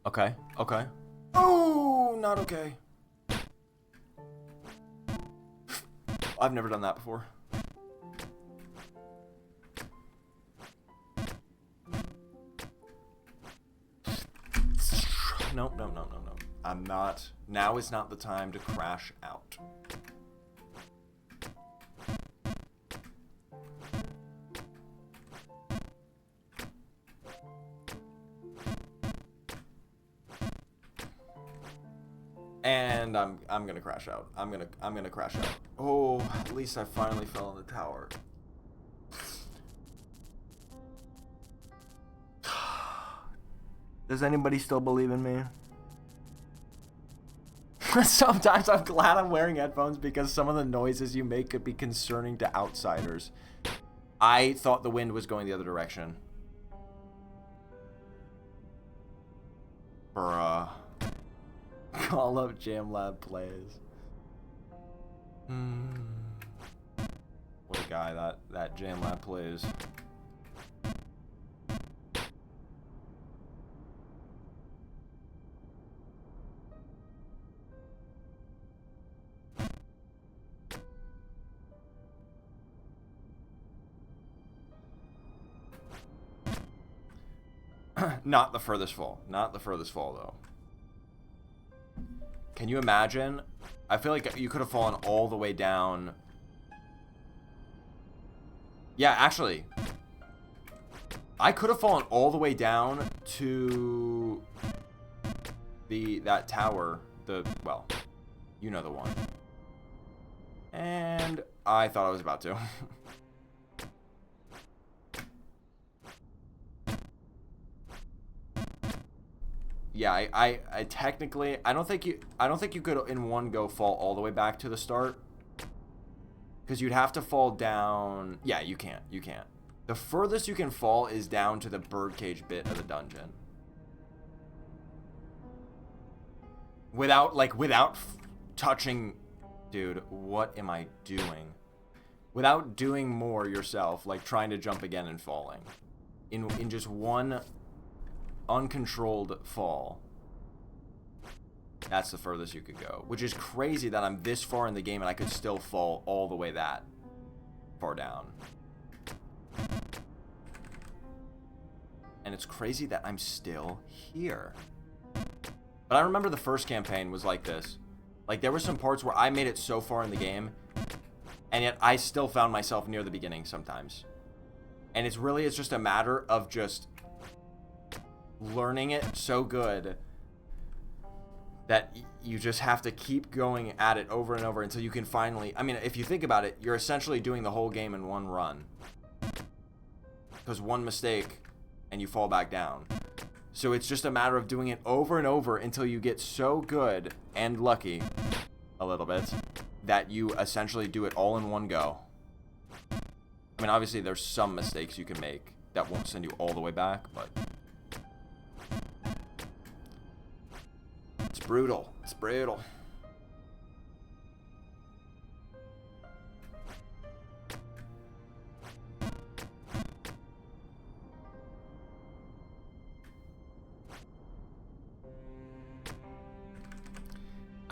Okay, okay. Oh, not okay. I've never done that before. No, no, no, no, no. I'm not. Now is not the time to crash out. And I'm gonna crash out. I'm gonna crash out. Oh, at least I finally fell in the tower. Does anybody still believe in me? Sometimes I'm glad I'm wearing headphones because some of the noises you make could be concerning to outsiders. I thought the wind was going the other direction. Bruh. Call up Jam Lab plays. What a guy that Jam Lab plays. Not the furthest fall. Not the furthest fall, though. Can you imagine? I feel like you could have fallen all the way down. Yeah, actually. I could have fallen all the way down to that tower. Well, you know the one. And I thought I was about to. Yeah, I technically I don't think you could in one go fall all the way back to the start. Because you'd have to fall down. Yeah, you can't. You can't. The furthest you can fall is down to the birdcage bit of the dungeon. Without touching. Dude, what am I doing? Without doing more yourself, like trying to jump again and falling. In just one uncontrolled fall. That's the furthest you could go. Which is crazy that I'm this far in the game and I could still fall all the way that far down. And it's crazy that I'm still here. But I remember the first campaign was like this. Like, there were some parts where I made it so far in the game, and yet I still found myself near the beginning sometimes. And it's just a matter of just learning it so good that you just have to keep going at it over and over until you can finally... I mean, if you think about it, you're essentially doing the whole game in one run. Because one mistake, and you fall back down. So it's just a matter of doing it over and over until you get so good and lucky, a little bit, that you essentially do it all in one go. I mean, obviously there's some mistakes you can make that won't send you all the way back, but... It's brutal. It's brutal.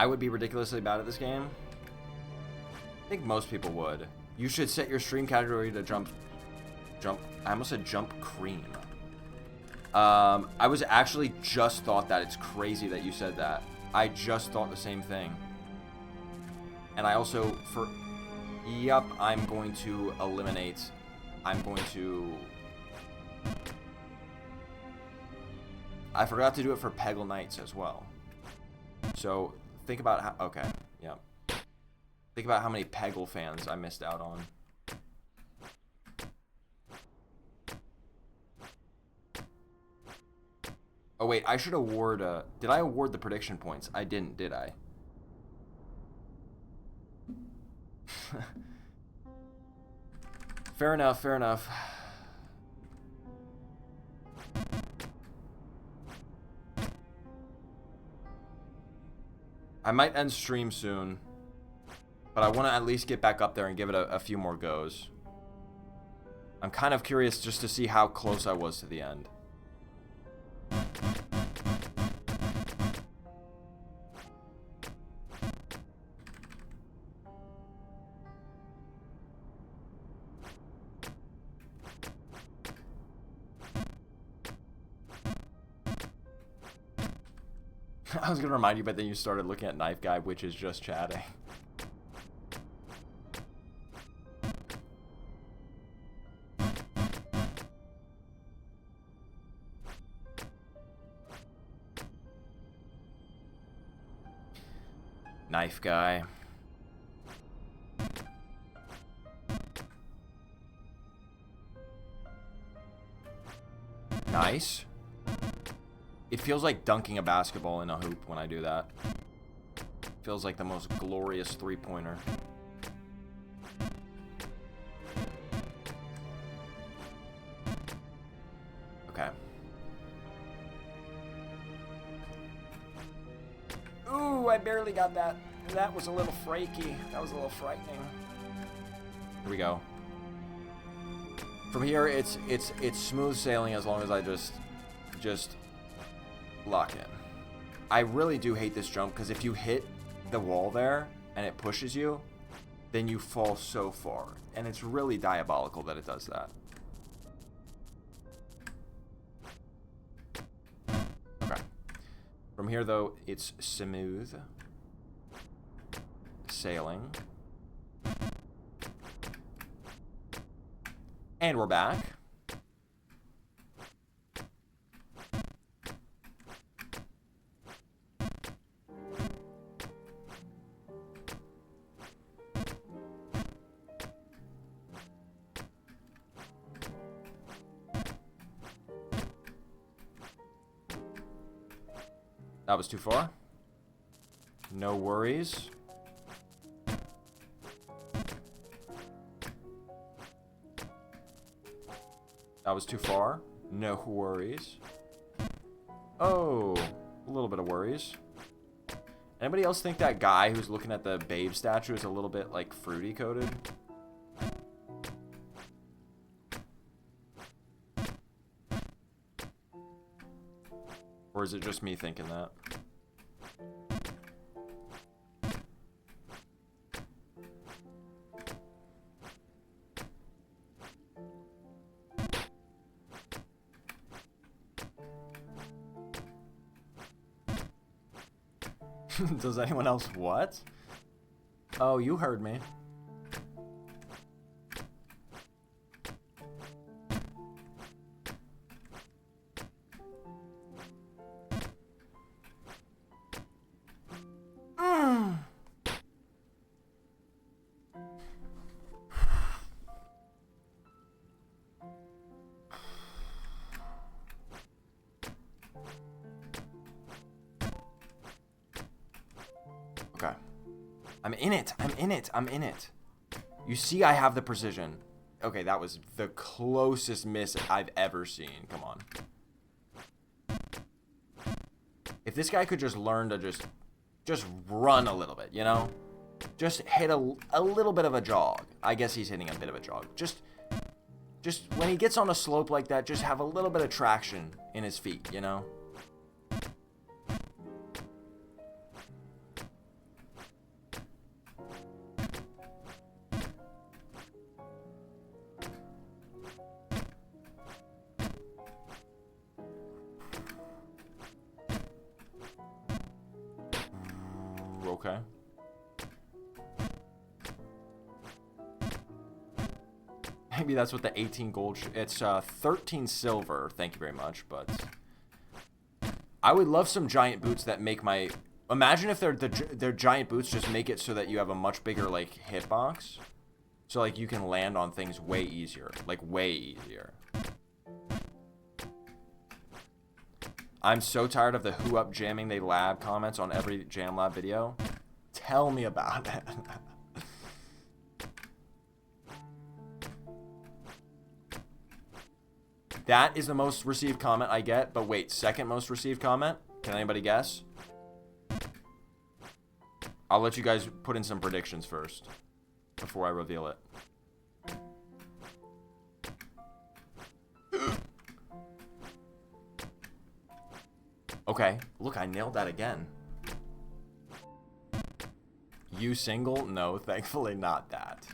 I would be ridiculously bad at this game. I think most people would. You should set your stream category to jump. I almost said jump cream. I was actually just thought that. It's crazy that you said that. I just thought the same thing. And I also, yep, I'm going to eliminate, I forgot to do it for Peggle Nights as well. So, think about how, okay, yep. Think about how many Peggle fans I missed out on. Oh wait, I should award, did I award the prediction points? I didn't, did I? Fair enough, fair enough. I might end stream soon, but I want to at least get back up there and give it a few more goes. I'm kind of curious just to see how close I was to the end. I was gonna remind you, but then you started looking at Knife Guy, which is just chatting. Knife Guy. Nice. It feels like dunking a basketball in a hoop when I do that. Feels like the most glorious three-pointer. Okay. Ooh, I barely got that. That was a little fraky. That was a little frightening. Here we go. From here, it's smooth sailing as long as I just lock in. I really do hate this jump because if you hit the wall there and it pushes you, then you fall so far. And it's really diabolical that it does that. Okay. From here, though, it's smooth sailing. And we're back. That was too far. No worries. That was too far. No worries. Oh, a little bit of worries. Anybody else think that guy who's looking at the babe statue is a little bit like fruity coated? Or is it just me thinking that? Does anyone else what? Oh, you heard me. Okay. I'm in it. I'm in it. I'm in it. You see I have the precision. Okay, that was the closest miss I've ever seen. Come on. If this guy could just learn to just run a little bit, you know? Just hit a little bit of a jog. I guess he's hitting a bit of a jog. Just when he gets on a slope like that, just have a little bit of traction in his feet, you know? Okay. Maybe that's what the 18 gold... It's 13 silver. Thank you very much, but... I would love some giant boots that make my... Imagine if their giant boots just make it so that you have a much bigger, like, hitbox. So, like, you can land on things way easier. Like, way easier. I'm so tired of the who up jamming they lab comments on every jam lab video. Tell me about it. That is the most received comment I get. But wait, second most received comment? Can anybody guess? I'll let you guys put in some predictions first before I reveal it. Okay, look, I nailed that again. You single? No, thankfully not that.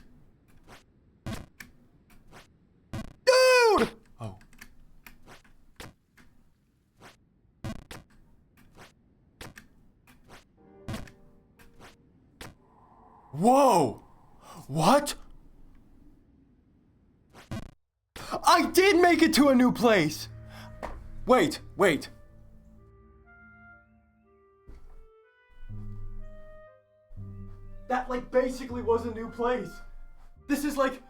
Dude! Oh. Whoa! What? I did make it to a new place! Wait, wait. That, like, basically was a new place. This is like...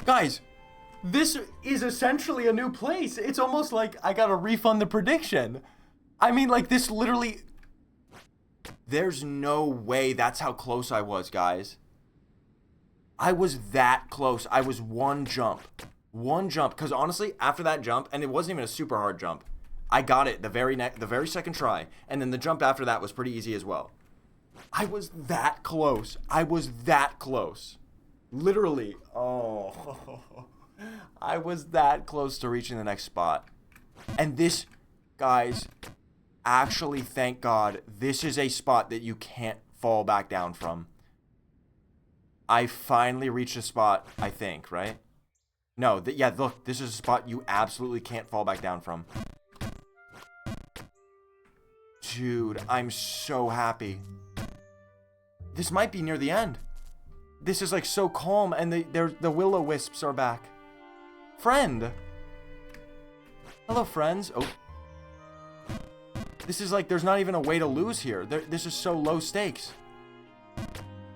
Guys, this is essentially a new place. It's almost like I gotta refund the prediction. I mean, like, this literally... There's no way that's how close I was, guys. I was that close. I was one jump. One jump. Because honestly, after that jump, and it wasn't even a super hard jump, I got it the very second try. And then the jump after that was pretty easy as well. I was that close. I was that close. Literally. Oh. I was that close to reaching the next spot. And this, guys... Actually, thank God, this is a spot that you can't fall back down from. I finally reached a spot, I think, right? No, yeah, look, this is a spot you absolutely can't fall back down from. Dude, I'm so happy. This might be near the end. This is like so calm, and the will-o-wisps are back. Friend! Hello, friends. Oh. This is like, there's not even a way to lose here. This is so low stakes.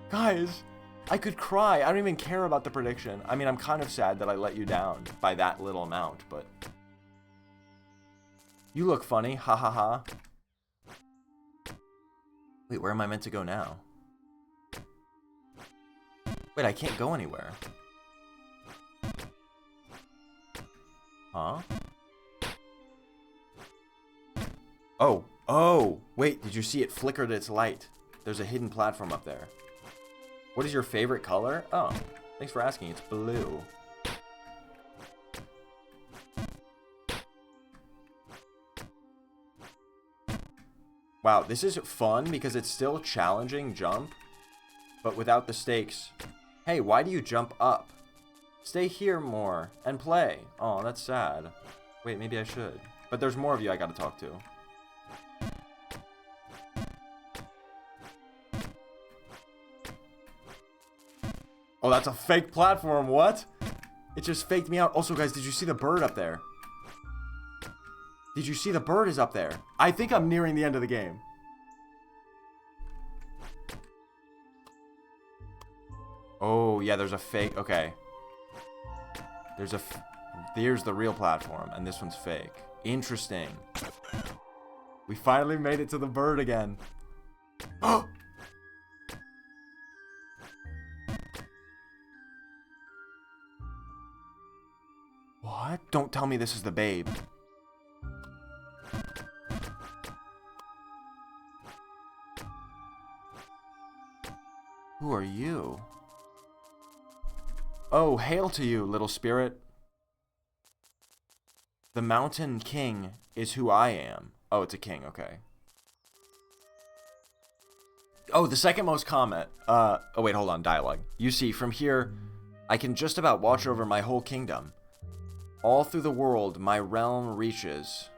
Guys, I could cry. I don't even care about the prediction. I mean, I'm kind of sad that I let you down by that little amount, but... You look funny. Ha ha ha. Wait, where am I meant to go now? Wait, I can't go anywhere. Huh? Oh, wait, did you see it flickered its light? There's a hidden platform up there. What is your favorite color? Oh, thanks for asking. It's blue. Wow, this is fun because it's still a challenging jump, but without the stakes. Hey, why do you jump up? Stay here more and play. Oh, that's sad. Wait, maybe I should. But there's more of you I gotta talk to. Oh, that's a fake platform. What? It just faked me out. Also, guys, did you see the bird up there? Did you see the bird is up there? I think I'm nearing the end of the game. Oh, yeah, there's a fake. Okay. There's the real platform, and this one's fake. Interesting. We finally made it to the bird again. Oh! What? Don't tell me this is the babe. Who are you? Oh, hail to you, little spirit. The Mountain King is who I am. Oh, it's a king, okay. Oh, the second most comment. Oh, wait, hold on, dialogue. You see, from here, I can just about watch over my whole kingdom. All through the world, my realm reaches.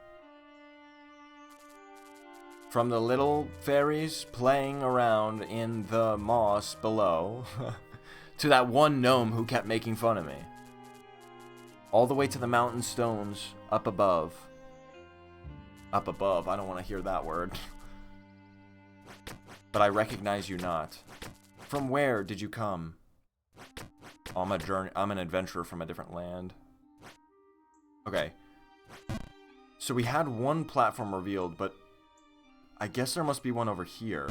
From the little fairies playing around in the moss below to that one gnome who kept making fun of me. All the way to the mountain stones up above. Up above, I don't want to hear that word. But I recognize you not. From where did you come? Oh, I'm an adventurer from a different land. Okay. So we had one platform revealed, but I guess there must be one over here.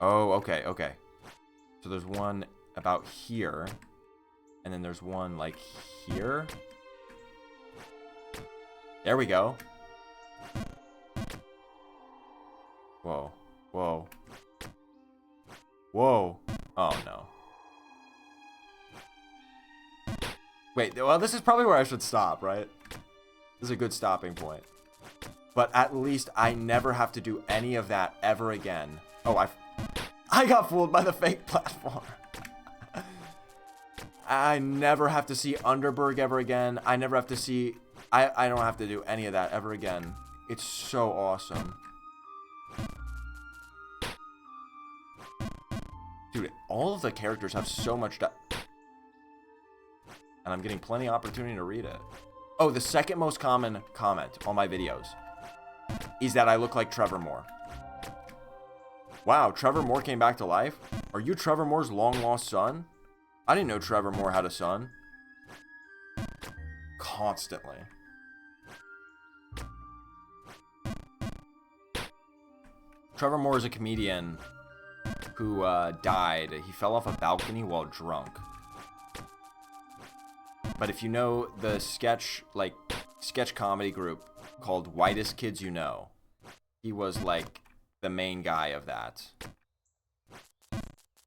Oh, okay, okay. So there's one about here. And then there's one, like, here. There we go. Whoa. Whoa. Whoa. Oh, no. Wait, well, this is probably where I should stop, right? This is a good stopping point. But at least I never have to do any of that ever again. Oh, I got fooled by the fake platform. I never have to see Underberg ever again. I never have to see... I don't have to do any of that ever again. It's so awesome. Dude, all of the characters have so much... And I'm getting plenty of opportunity to read it. Oh, the second most common comment on my videos is that I look like Trevor Moore. Wow, Trevor Moore came back to life? Are you Trevor Moore's long-lost son? I didn't know Trevor Moore had a son. Constantly. Trevor Moore is a comedian who died. He fell off a balcony while drunk. But if you know the sketch comedy group called Whitest Kids You Know, he was like the main guy of that.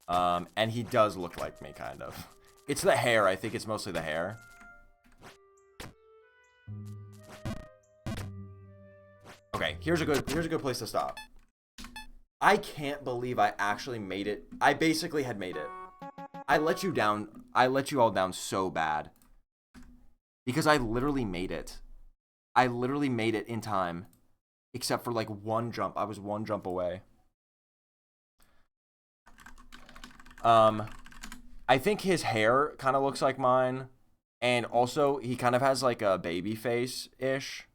And he does look like me, kind of. It's the hair. I think it's mostly the hair. Okay, here's a good place to stop. I can't believe I actually made it. I basically had made it. I let you down. I let you all down so bad. Because I literally made it. I literally made it in time. Except for like one jump. I was one jump away. I think his hair kind of looks like mine. And also, he kind of has like a baby face-ish.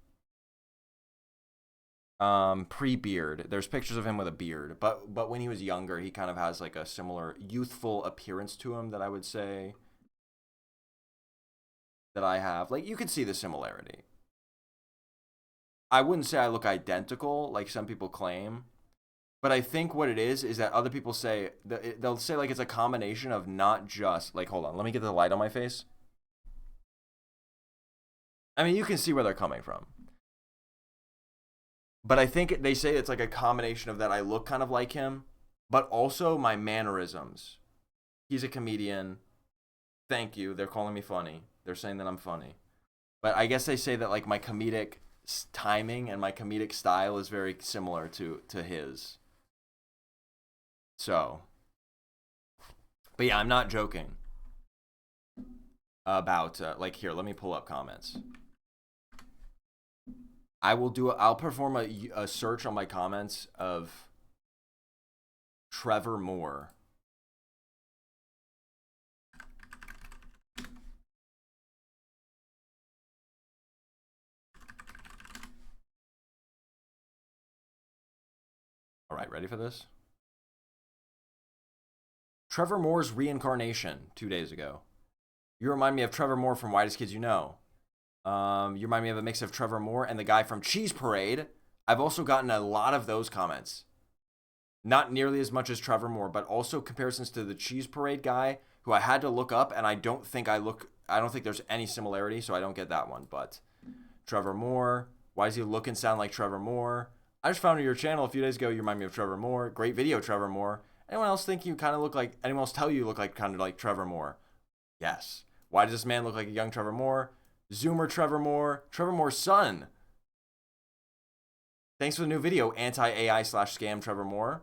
Pre-beard. There's pictures of him with a beard. But when he was younger, he kind of has like a similar youthful appearance to him that I would say that I have. Like, you can see the similarity. I wouldn't say I look identical like some people claim. But I think what it is that other people say, they'll say like it's a combination of not just, like, hold on, let me get the light on my face. I mean, you can see where they're coming from. But I think they say it's like a combination of that I look kind of like him, but also my mannerisms. He's a comedian. Thank you. They're calling me funny. They're saying that I'm funny. But I guess they say that like my comedic timing and my comedic style is very similar to his. So, but yeah, I'm not joking about, like, here, let me pull up comments. I'll perform a search on my comments of Trevor Moore. All right, ready for this? Trevor Moore's reincarnation 2 days ago. You remind me of Trevor Moore from Whitest Kids You Know. You remind me of a mix of Trevor Moore and the guy from Cheese Parade. I've also gotten a lot of those comments. Not nearly as much as Trevor Moore, but also comparisons to the Cheese Parade guy, who I had to look up, and I don't think there's any similarity, so I don't get that one. But Trevor Moore, why does he look and sound like Trevor Moore? I just found your channel a few days ago. You remind me of Trevor Moore. Great video, Trevor Moore. Anyone else think you kind of look like, anyone else tell you look like kind of like Trevor Moore? Yes. Why does this man look like a young Trevor Moore? Zoomer Trevor Moore. Trevor Moore's son. Thanks for the new video, anti-AI/scam Trevor Moore.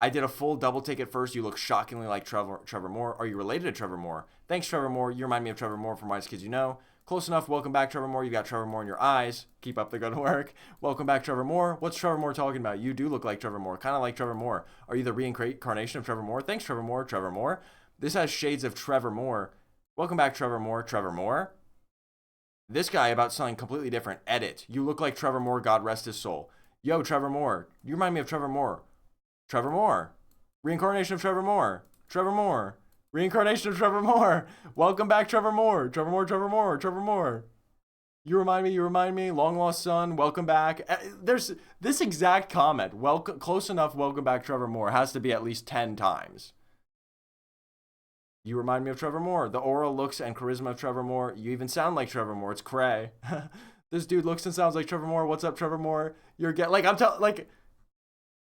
I did a full double take at first. You look shockingly like Trevor Moore. Are you related to Trevor Moore? Thanks, Trevor Moore. You remind me of Trevor Moore from Whitest Kids You Know. Close enough. Welcome back, Trevor Moore. You got Trevor Moore in your eyes. Keep up the good work. Welcome back, Trevor Moore. What's Trevor Moore talking about? You do look like Trevor Moore. Kind of like Trevor Moore. Are you the reincarnation of Trevor Moore? Thanks, Trevor Moore. Trevor Moore. This has shades of Trevor Moore. Welcome back, Trevor Moore. Trevor Moore. This guy about something completely different. Edit. You look like Trevor Moore. God rest his soul. Yo, Trevor Moore. You remind me of Trevor Moore. Trevor Moore. Reincarnation of Trevor Moore. Trevor Moore. Reincarnation of Trevor Moore. Welcome back, Trevor Moore. Trevor Moore, Trevor Moore, Trevor Moore. You remind me. Long lost son. Welcome back. There's this exact comment. Welcome, close enough. Welcome back, Trevor Moore. Has to be at least 10 times. You remind me of Trevor Moore. The aura, looks, and charisma of Trevor Moore. You even sound like Trevor Moore. It's cray. This dude looks and sounds like Trevor Moore. What's up, Trevor Moore? You're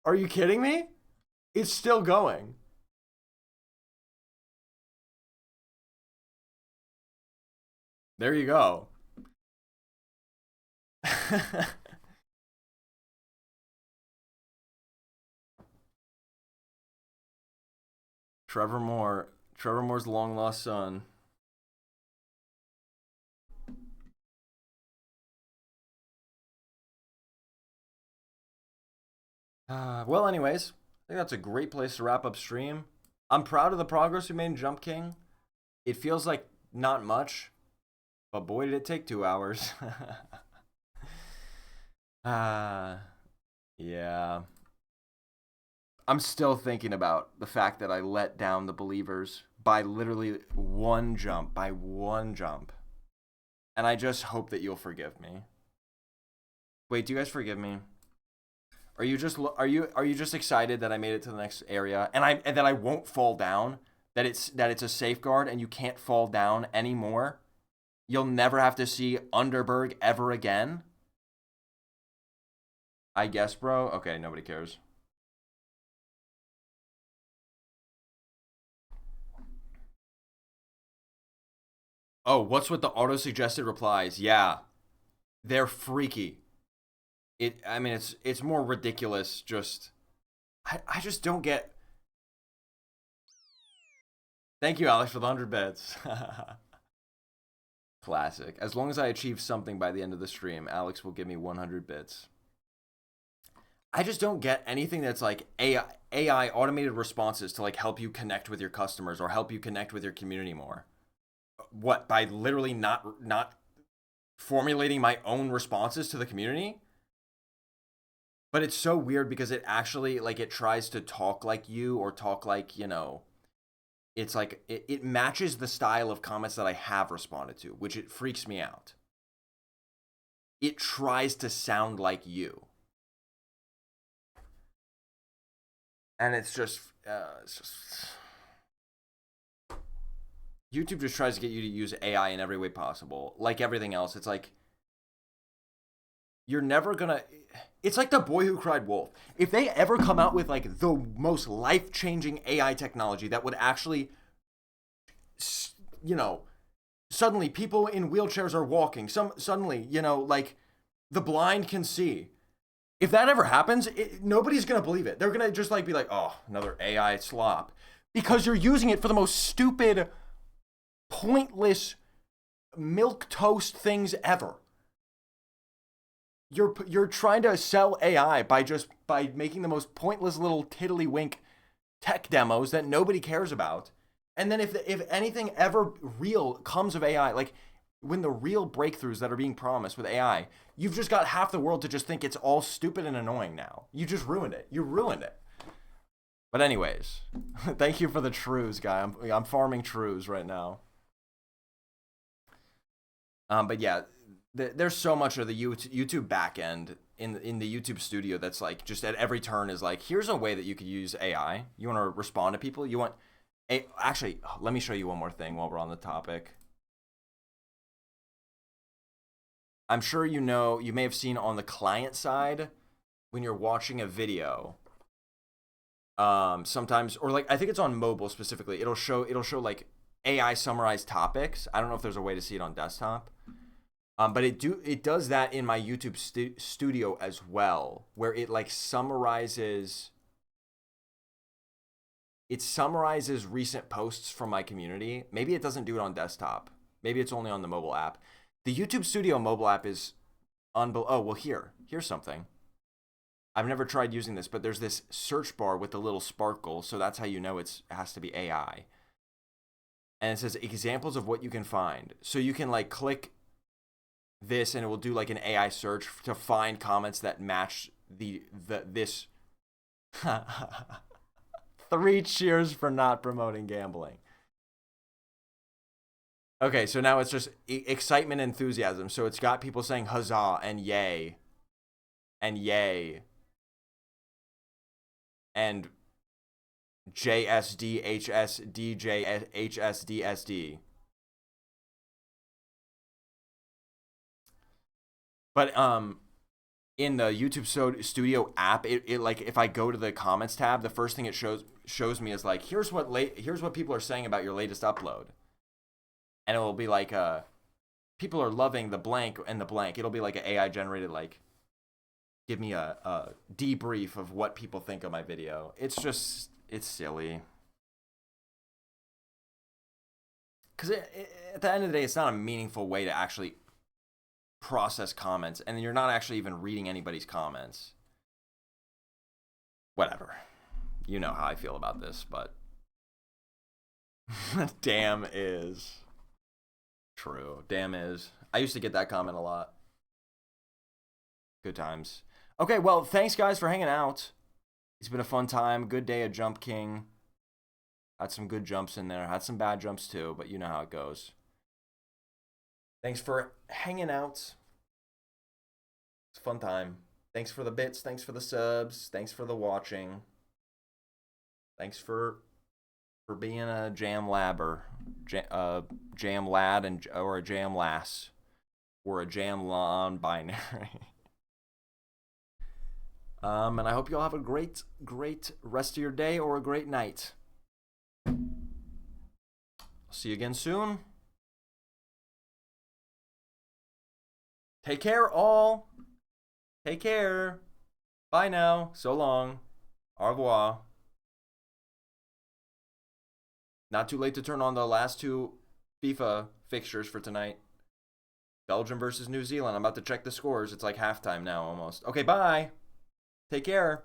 are you kidding me? It's still going. There you go. Trevor Moore's long lost son. Well, anyways, I think that's a great place to wrap up stream. I'm proud of the progress we made in Jump King. It feels like not much, but boy, did it take 2 hours. Yeah. I'm still thinking about the fact that I let down the believers by literally one jump, And I just hope that you'll forgive me. Wait, do you guys forgive me? Are you just excited that I made it to the next area and that I won't fall down? That it's a safeguard and you can't fall down anymore? You'll never have to see Underberg ever again? I guess, bro. Okay, nobody cares. Oh, what's with the auto-suggested replies? Yeah. They're freaky. It's more ridiculous. I just don't get. Thank you, Alex, for the 100 bits. Classic. As long as I achieve something by the end of the stream, Alex will give me 100 bits. I just don't get anything that's like AI automated responses to like help you connect with your customers or help you connect with your community more. What, by literally not formulating my own responses to the community? But it's so weird because it actually like it tries to talk like you or talk like, it's like it matches the style of comments that I have responded to, which it freaks me out. It tries to sound like you. And it's just YouTube just tries to get you to use AI in every way possible. Like everything else, it's like you're never gonna. It's like The Boy Who Cried Wolf. If they ever come out with like the most life-changing AI technology that would actually, suddenly people in wheelchairs are walking. Suddenly, like the blind can see. If that ever happens, nobody's going to believe it. They're going to just like be like, oh, another AI slop. Because you're using it for the most stupid, pointless, milquetoast things ever. You're trying to sell AI by making the most pointless little tiddlywink tech demos that nobody cares about. And then if anything ever real comes of AI, like when the real breakthroughs that are being promised with AI, you've just got half the world to just think it's all stupid and annoying now. You just ruined it. You ruined it. But anyways, thank you for the trues, guy. I'm farming trues right now. But yeah, there's so much of the YouTube backend in the YouTube studio that's like just at every turn is like, here's a way that you could use AI. You want to respond to people. You want actually, let me show you one more thing while we're on the topic. I'm sure you may have seen on the client side when you're watching a video, sometimes, or like I think it's on mobile specifically, it'll show like AI summarized topics. I don't know if there's a way to see it on desktop, but it does that in my YouTube studio as well, where it like summarizes recent posts from my community. Maybe it doesn't do it on desktop. Maybe it's only on the mobile app. The YouTube Studio mobile app is oh, well, here's something. I've never tried using this, but there's this search bar with a little sparkle, so that's how you know it has to be AI. And it says examples of what you can find. So you can like click this and it will do like an AI search to find comments that match this. 3 cheers for not promoting gambling. Okay, so now it's just excitement and enthusiasm. So it's got people saying huzzah and yay and yay and JSD, HSD, HSD. But in the YouTube Studio app, it like if I go to the comments tab, the first thing it shows me is like here's what people are saying about your latest upload. And it will be like people are loving the blank and the blank. It'll be like an AI generated like give me a debrief of what people think of my video. It's silly. Because at the end of the day, it's not a meaningful way to actually process comments, and you're not actually even reading anybody's comments. Whatever. You know how I feel about this, but damn is true. Damn is. I used to get that comment a lot. Good times. Okay, well, thanks guys for hanging out. It's been a fun time. Good day at Jump King. Had some good jumps in there. Had some bad jumps too, but you know how it goes. Thanks for hanging out. It's a fun time. Thanks for the bits. Thanks for the subs. Thanks for the watching. Thanks for being a jam labber, jam lad or a jam lass, or a jam non-binary. And I hope you all have a great rest of your day or a great night. I'll see you again soon. Take care, all. Take care. Bye now. So long. Au revoir. Not too late to turn on the last 2 FIFA fixtures for tonight. Belgium versus New Zealand. I'm about to check the scores. It's like halftime now almost. Okay, bye. Take care.